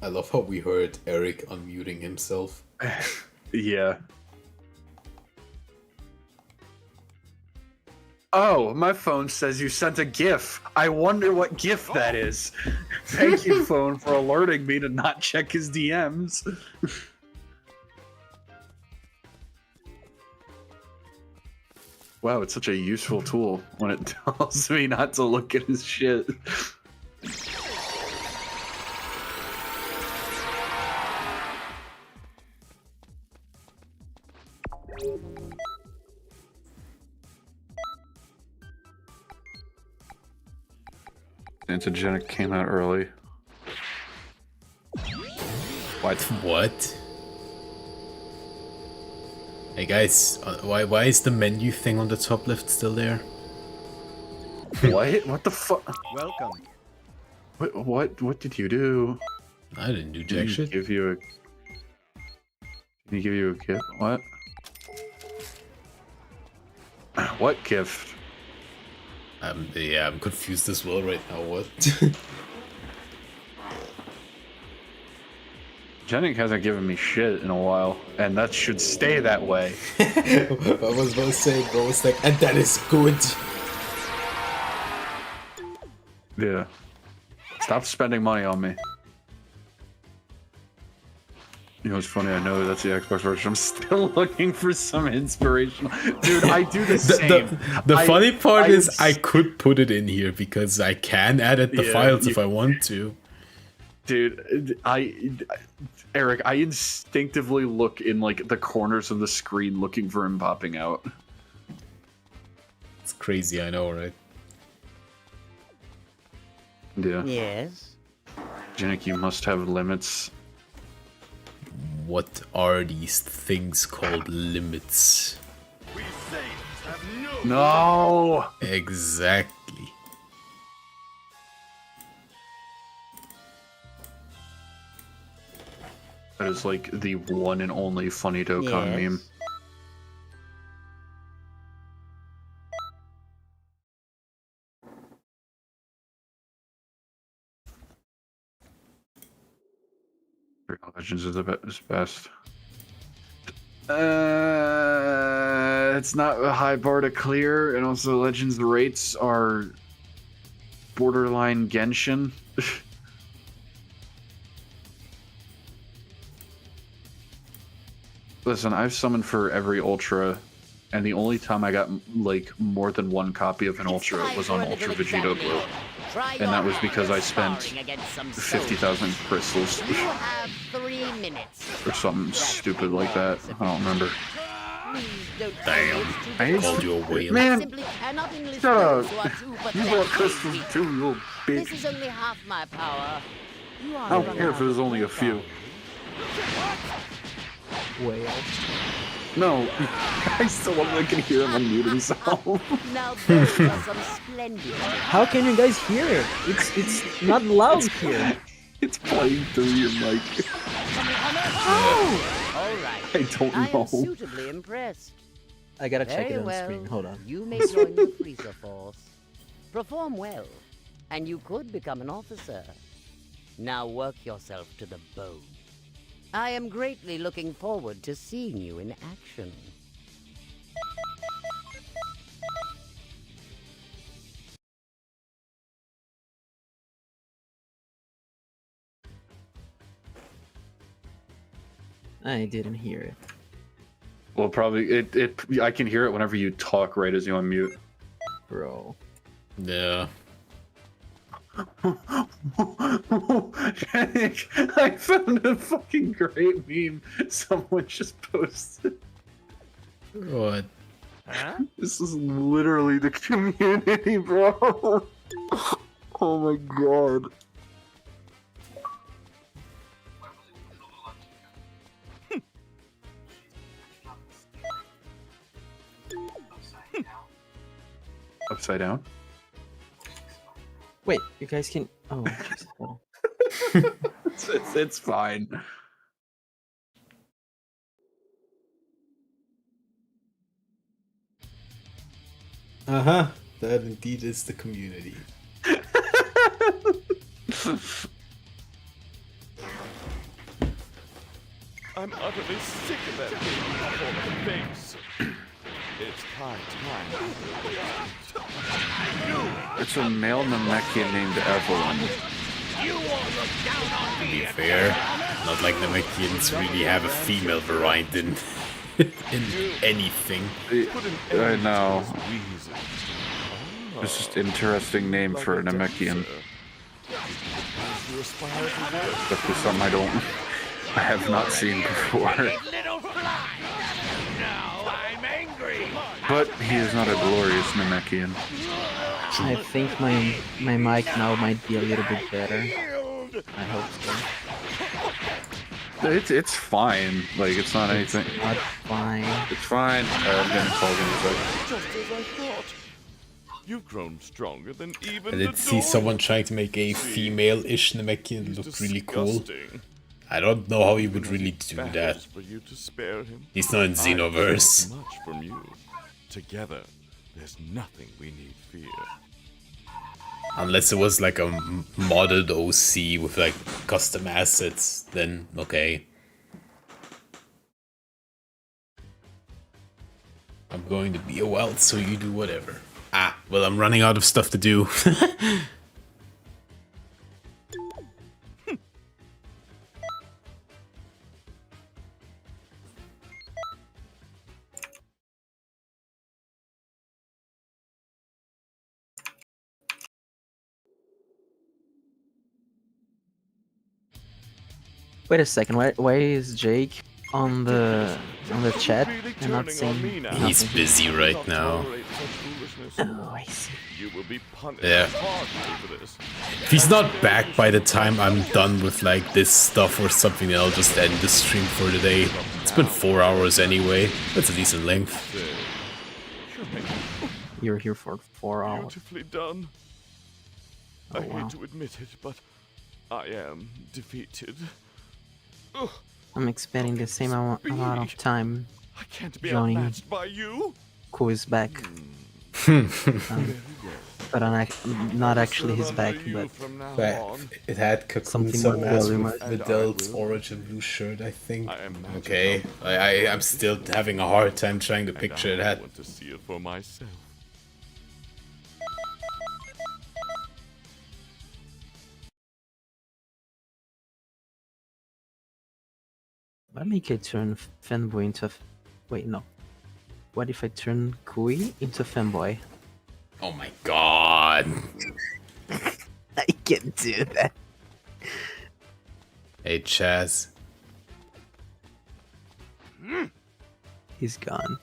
I love how we heard Eric unmuting himself. Yeah. Oh, my phone says you sent a GIF. I wonder what GIF that is. Thank you, phone, for alerting me to not check his DMs. Wow, it's such a useful tool when it tells me not to look at his shit. Antigenic came out early. What? Hey guys, why is the menu thing on the top left still there? What? What the fuck? Welcome. What did you do? I didn't do jack shit. Did he give you a gift? What? What gift? Yeah, I'm confused as well right now. What? Jennings hasn't given me shit in a while, and that should stay that way. I was about to say, bro, it's like, and that is good. Yeah. Stop spending money on me. You know, it's funny, I know that's the Xbox version. I'm still looking for some inspirational... Dude, I do the same. The funny part is I could put it in here because I can edit the files if I want to. Dude, Eric, I instinctively look in, like, the corners of the screen looking for him popping out. It's crazy, I know, right? Yeah. Yes? Janik, you must have limits. What are these things called limits? No! Exactly. That is like the one and only funny Dokkan meme. Legends is the best. It's not a high bar to clear, and also Legends rates are borderline Genshin. Listen, I've summoned for every Ultra, and the only time I got like more than one copy of an Ultra was on Ultra Vegito Blue. And that was because I spent 50,000 crystals. You have 3 minutes. Or something stupid like that. I don't remember. Please don't Damn. tell me it's too Called you a whale. I simply cannot enlist those who are too pathetic. too, you bitch. This is only half my power. You are I don't care if there's only a few. Whale. No, I still can hear him unmute himself. Now those are some splendid. How can you guys hear it? It's not loud here. It's playing through your mic. Oh! All right. I don't I know. am suitably impressed. I gotta check Very it on well. the screen. Hold on. You may join the Freezer Force. Perform well, and you could become an officer. Now work yourself to the bone. I am greatly looking forward to seeing you in action. I didn't hear it. Well, probably I can hear it whenever you talk right as you unmute. Bro. Yeah. I found a fucking great meme someone just posted. What? Huh? This is literally the community, bro. Oh my god. Upside down? Wait, you guys can. Oh, Jesus. Hold on. It's fine. Uh-huh. That indeed is the community. I'm utterly sick of that baby full of face. It's high time. It's a male Namekian named Evelyn. To be fair, not like the Namekians really have a female variant in anything. I know. It's just interesting name for a Namekian. That's something I have not seen before. But he is not a glorious Namekian. I think my mic now might be a little bit better. I hope so. It's fine. Like, it's not anything. It's not fine. It's fine. I'm gonna call him a second. Just as I thought. You've grown stronger than even I did see someone trying to make a female-ish Namekian look really cool. I don't know how he would really do that. He's not in Xenoverse. Much from you. Together, there's nothing we need fear. Unless it was like a modded OC with like custom assets, then okay. I'm going to be a weld, so you do whatever. Ah, well, I'm running out of stuff to do. Wait a second. Why is Jake on the chat and not saying nothing? He's busy right now. Oh, I see. Yeah. If he's not back by the time I'm done with like this stuff or something, then I'll just end the stream for today. It's been 4 hours anyway. That's a decent length. You're here for 4 hours. Beautifully done. Oh, I wow. hate to admit it, but I am defeated. Ugh. I'm expecting the same amount of time. I can't be Johnny, outmatched by you. who is back. But not actually his back, but it had something more voluminous. Vidal's origin blue shirt, I think. Okay, I'm still having a hard time trying to picture that. I want to see it for myself. Let me turn fanboy into wait, no. What if I turn Kui into fanboy? Oh my god. I can't do that. Hey, Chaz. He's gone.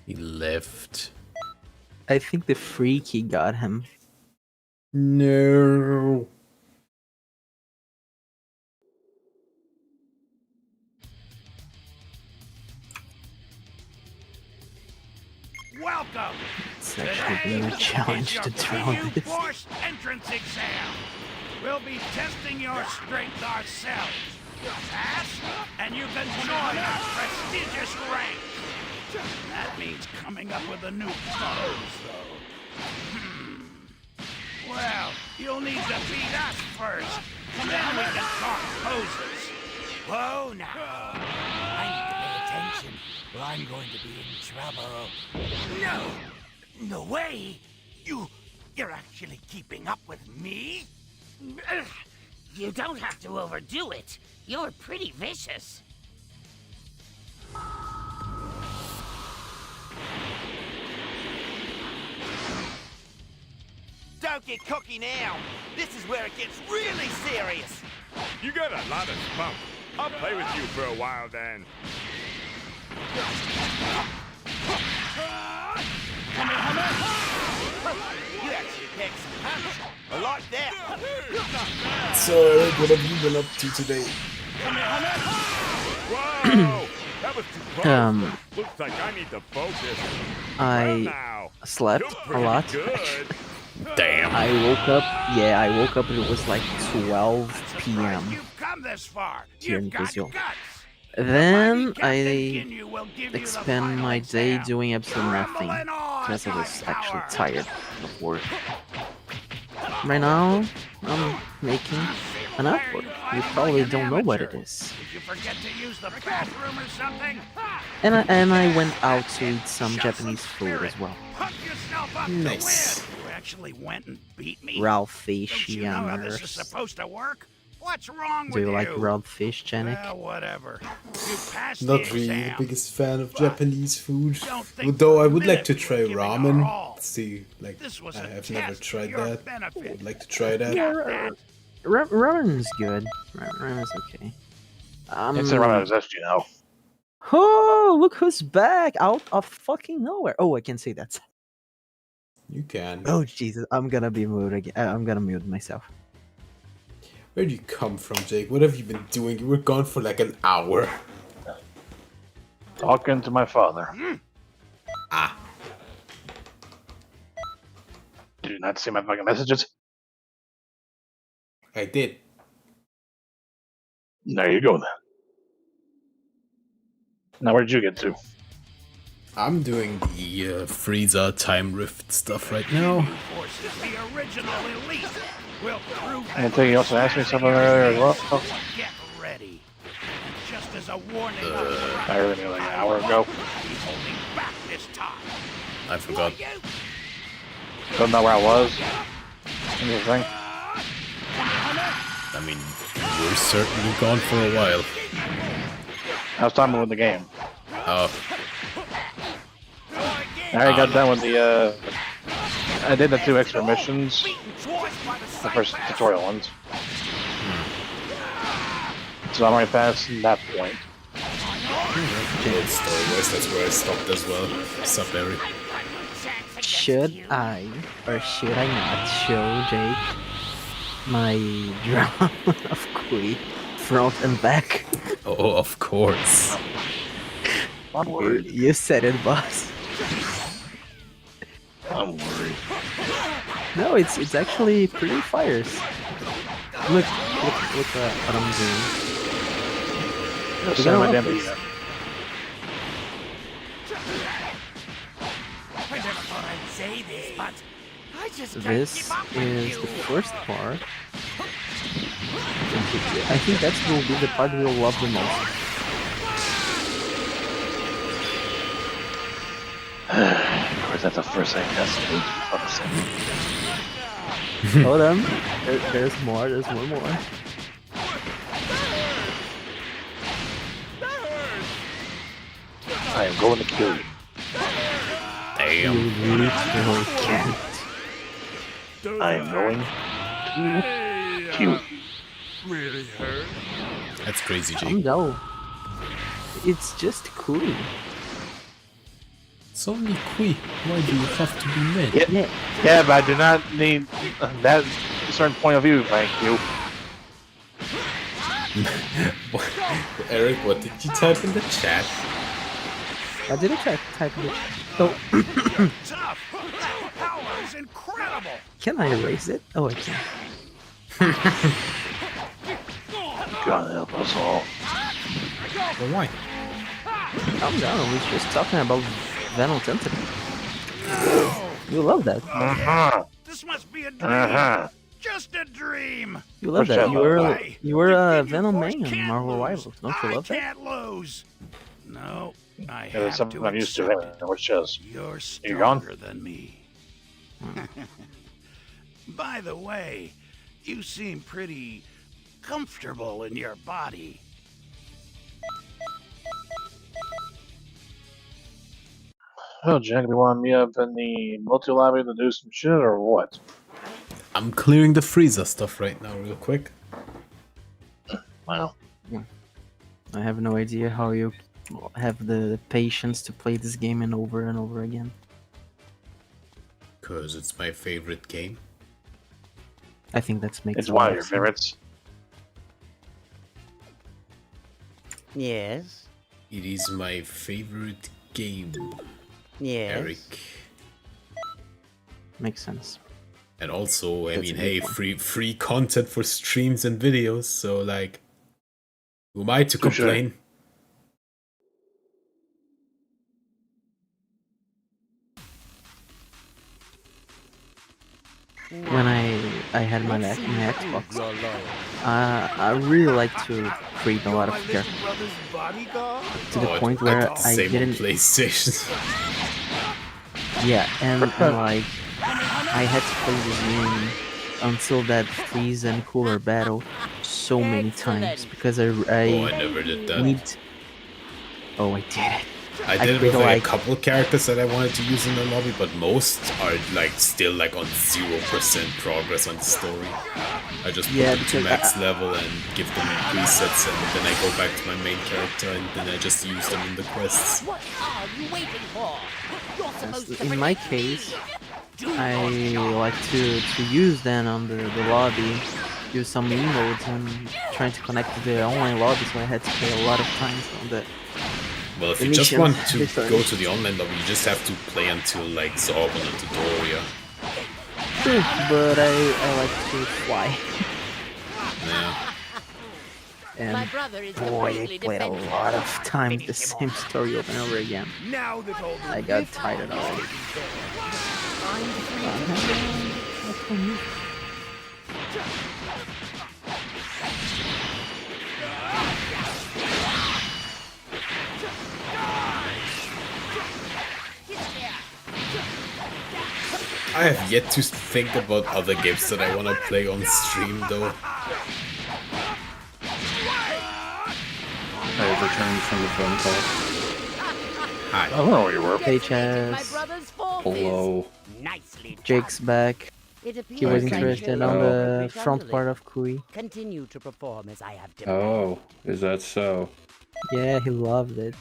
He left. I think the freaky got him. No. Welcome. It's actually being a challenge to drown this. Forced entrance exam. We'll be testing your strength ourselves. Pass, and you can join our prestigious ranks. That means coming up with a new pose, though. Well, you'll need to beat us first. Then we can talk poses. Whoa, now. I need to pay attention, or I'm going to be in trouble. No! No way! You're actually keeping up with me? You don't have to overdo it. You're pretty vicious. Don't get cocky now. This is where it gets really serious. You got a lot of spunk. I'll play with you for a while then. You actually packed some punch. I like that. So, Eric, what have you been up to today? Whoa! That was too close. Looks like I need to focus. I slept a lot. Damn. I woke up. Yeah, I woke up and it was like 12 p.m. here in Brazil. Then I spent my day doing absolutely nothing because I was actually tired of work. Right now, I'm making an artwork. You probably don't know what it is. And I went out to eat some Japanese food as well. Nice. You actually went and beat me. Raw fish, Don't you know how this is supposed to work? What's wrong Do with you like raw fish, Janik? Well, whatever. You passed Not the really exam. the biggest fan of Japanese food, though I would like to try ramen. See, like, I have never tried that. I would like to try that. Yeah, ramen's good. Ramen's okay. It's a ramen zest, you know. Oh, look who's back out of fucking nowhere. Oh, I can say that. You can. Oh, Jesus. I'm gonna be muted again. I'm gonna mute myself. Where do you come from, Jake? What have you been doing? You were gone for like an hour. Talking to my father. Ah. Did you not see my fucking messages? I did. There you go then. Now where'd you get to? I'm doing the Frieza time rift stuff right now. The original elite will prove I think you also asked me something earlier as well. Oh. Get ready. And just as a warning, I heard it like an hour ago. he's holding back this time. I forgot. Don't know where I was. Anything? I mean, we're certainly gone for a while. I was talking about the game. Oh. I already got done with the, I did the 2 extra missions. The first tutorial ones. So I'm already past that point. Story-wise, that's where I stopped as well. Sup, Barry? Should I or should I not show Jake my drama of Kui front and back? Oh, of course. You said it, boss. I'm worried. No, it's actually pretty fires. Look what I'm doing. Just send my damn video. I never thought I'd say this, but I just can't This keep up with is you. the first part. I think that will be the part we'll love the most. Of course, that's the first thing that's Hold on. There's more. There's one more. I am going to kill you. Damn. You really can't. I am going to kill you. Really hurt? That's crazy, Calm Jake. down. It's just cool. It's only Kui. Why do you have to be mid? Yeah, but I do not need that certain point of view, thank you. Eric, what did you type in the chat? I did a type in the chat. Oh. Can I erase it? Oh, I can. God help us all. Well, why? Calm down, I was just talking about Venom Tentacle. You love that. This must be a dream. Just a dream. You love that. You were a Venom main in Marvel Rivals. Don't you love that? I can't lose. No, I Yeah, that's have something to I'm used to. accept it. Which is You're you gone? stronger than me. By the way, you seem pretty comfortable in your body. Oh, Jack, do you want me up in the multi-lobby to do some shit or what? I'm clearing the freezer stuff right now, real quick. Wow. I have no idea how you have the patience to play this game and over again. Because it's my favorite game. I think that makes It's one of your favorites. Yes. It is my favorite game. Yes. Eric. Makes sense. And also, I mean, hey, free content for streams and videos, so like, who am I to complain? When I had my Xbox, I really like to create a lot of characters. To the point where I didn't... PlayStation. Yeah, and like, I had to play this game until that freeze and cooler battle so many times because I never did that. Oh, I did it. I did it with like a couple characters that I wanted to use in the lobby, but most are like still like on 0% progress on the story. I just put them to max level and give them presets, and then I go back to my main character and then I just use them in the quests. What are you waiting for? You're supposed to In my case, I like to use them on the lobby, use some emotes and trying to connect to the online lobby, so I had to play a lot of times on that. Well, if you just want to go to the online lobby, you just have to play until like Zorban and Dodoria. True, but I like to fly. Yeah. And boy, I played a lot of times the same story over and over again. I got tired already. I have yet to think about other games that I want to play on stream though. I have returned from the phone call. Hi. I don't know where you were. Hey, Chaz. Hello. Jake's back. He was interested on the front part of Kui. Continue to perform as I have demanded. Oh, is that so? Yeah, he loved it.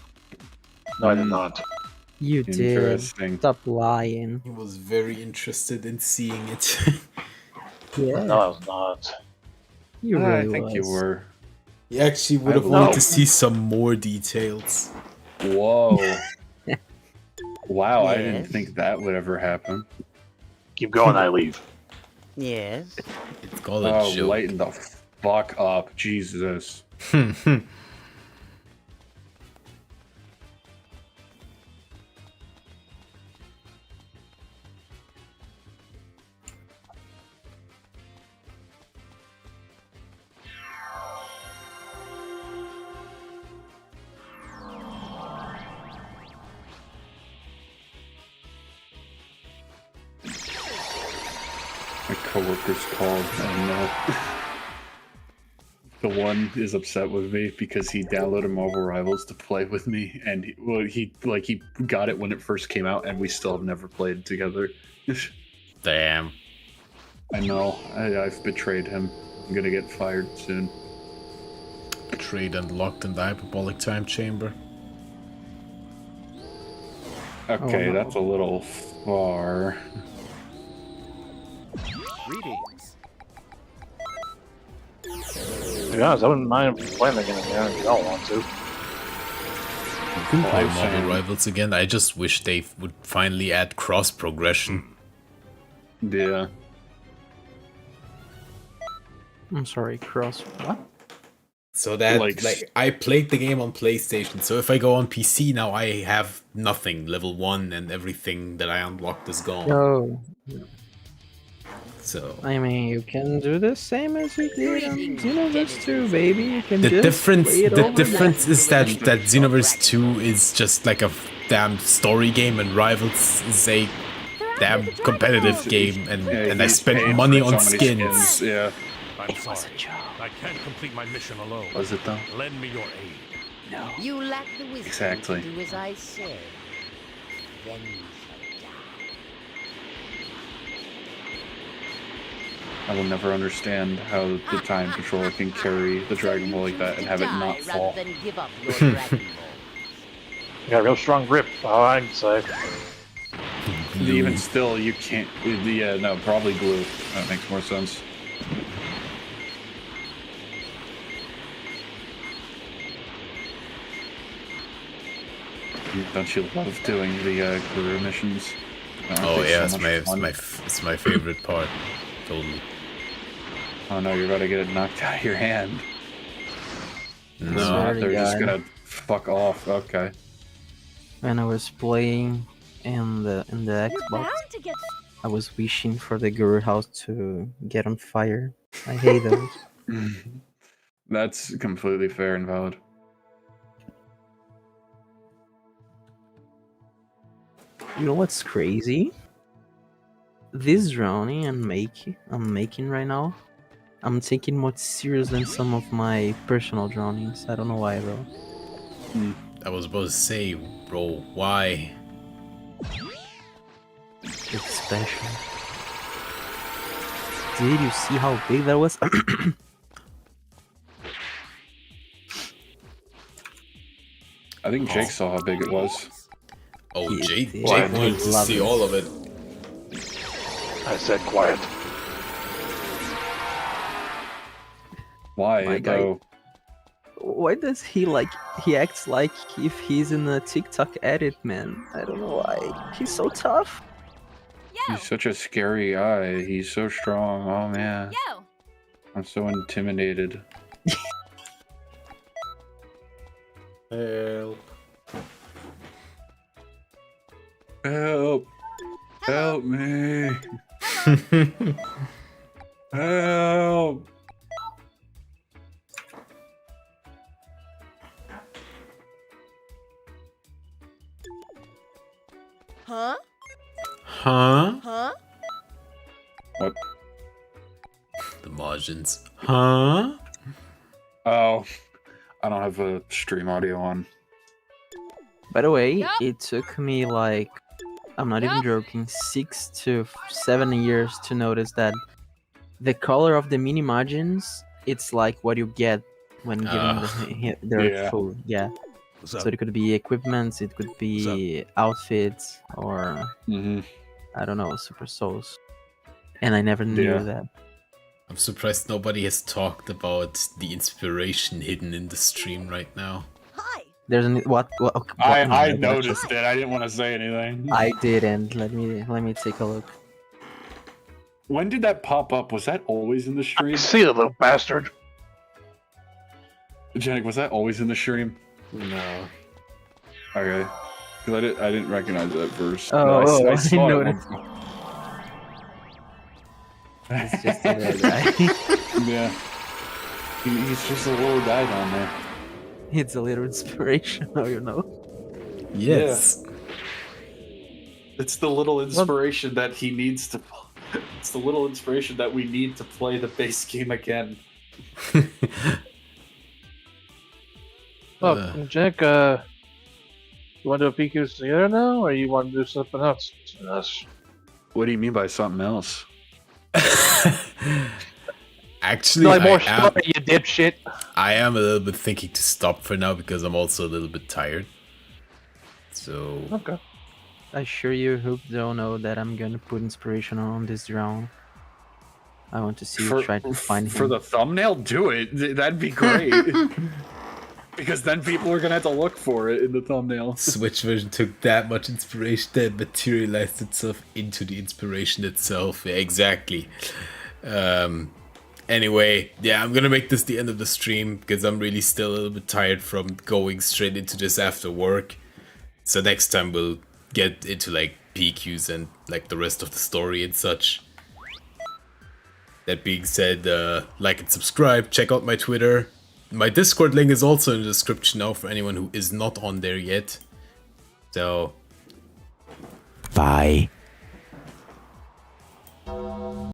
No, I did not. You did. Stop lying. He was very interested in seeing it. Yeah. No, I was not. You really I think you were. You actually would have wanted to see some more details. Whoa. Wow, I didn't think that would ever happen. Keep going, I leave. Yes. It's called a joke. Lighten the fuck up, Jesus. My coworker's called. Oh no. The one is upset with me because he downloaded Marvel Rivals to play with me, and he got it when it first came out, and we still have never played together. Damn. I know. I've betrayed him. I'm gonna get fired soon. Betrayed and locked in the hyperbolic time chamber. Okay, no. that's a little far. Greetings. To be honest, I wouldn't mind playing the game again if you don't want to. You can play I'm Marvel saying- Rivals again. I just wish they would finally add cross progression. Yeah. I'm sorry, cross. What? So that like I played the game on PlayStation. So if I go on PC now, I have nothing. Level 1 and everything that I unlocked is gone. No. So I mean, you can do the same as you did on Xenoverse 2, baby. You can the just difference play it the over difference again. is that Xenoverse 2 is just like a damn story game, and Rivals is a damn competitive game, and I spent money on skins. Yeah. I'm sorry. I can't complete my mission alone. Was it though? Lend me your aid. No. You lack the wisdom Exactly. to do as I say. Then you shall die. I will never understand how the time controller can carry the Dragon Ball like that and have it not fall. Rather than give up your Dragon You got a real strong grip, all I can say. Even still, you can't. Yeah, no, probably glue. That makes more sense. Don't you love doing the career missions? Oh yeah, it's my favorite part. Totally. Oh no, you're about to get it knocked out of your hand. No, they're just gonna fuck off. Okay. When I was playing in the Xbox, I was wishing for the Guru house to get on fire. I hate those. That's completely fair and valid. You know what's crazy? This drawing I'm making right now, I'm taking more serious than some of my personal drawings. I don't know why, bro. I was about to say, bro, why? It's special. Did you see how big that was? I think Jake saw how big it was. Oh, Jake Quiet. wanted to see all of it. I said quiet. Why, My guy. though? Why does he acts like if he's in a TikTok edit, man? I don't know why. He's so tough. He's such a scary guy. He's so strong. Oh man. Yo. I'm so intimidated. Help. Help. Help me. Help. Huh? Huh? Huh? What? The margins. Huh? Oh, I don't have a stream audio on. By the way, it took me like, I'm not even joking, 6 to 7 years to notice that the color of the mini margins, it's like what you get when giving their food. Yeah. So it could be equipments, it could be outfits, or I don't know, super souls. And I never knew that. I'm surprised nobody has talked about the inspiration hidden in the stream right now. There's what I noticed it. I didn't want to say anything. I didn't. Let me take a look. When did that pop up? Was that always in the stream? See you, little bastard. Janik, was that always in the stream? No. Okay. Because I didn't recognize that verse. Oh, No, I saw it noticed. once. It's just a little guy. Yeah. He's just a little guy down there. It's a little inspirational, you know. Yes. Yeah. It's the little inspiration that he needs to. It's the little inspiration that we need to play the base game again. Well, Jack, you want to do a PQ together now, or you want to do something else? What do you mean by something else? Actually, like more story, you dipshit. I am a little bit thinking to stop for now because I'm also a little bit tired. So okay. I sure you hope they'll know that I'm gonna put inspiration on this drone. I want to see you try to find him. For the thumbnail, do it. That'd be great. Because then people are gonna have to look for it in the thumbnail. Switch version took that much inspiration that materialized itself into the inspiration itself. Yeah, exactly. Anyway, yeah, I'm gonna make this the end of the stream because I'm really still a little bit tired from going straight into this after work. So next time we'll get into like PQs and like the rest of the story and such. That being said, like and subscribe, check out my Twitter. My Discord link is also in the description now for anyone who is not on there yet. So, bye.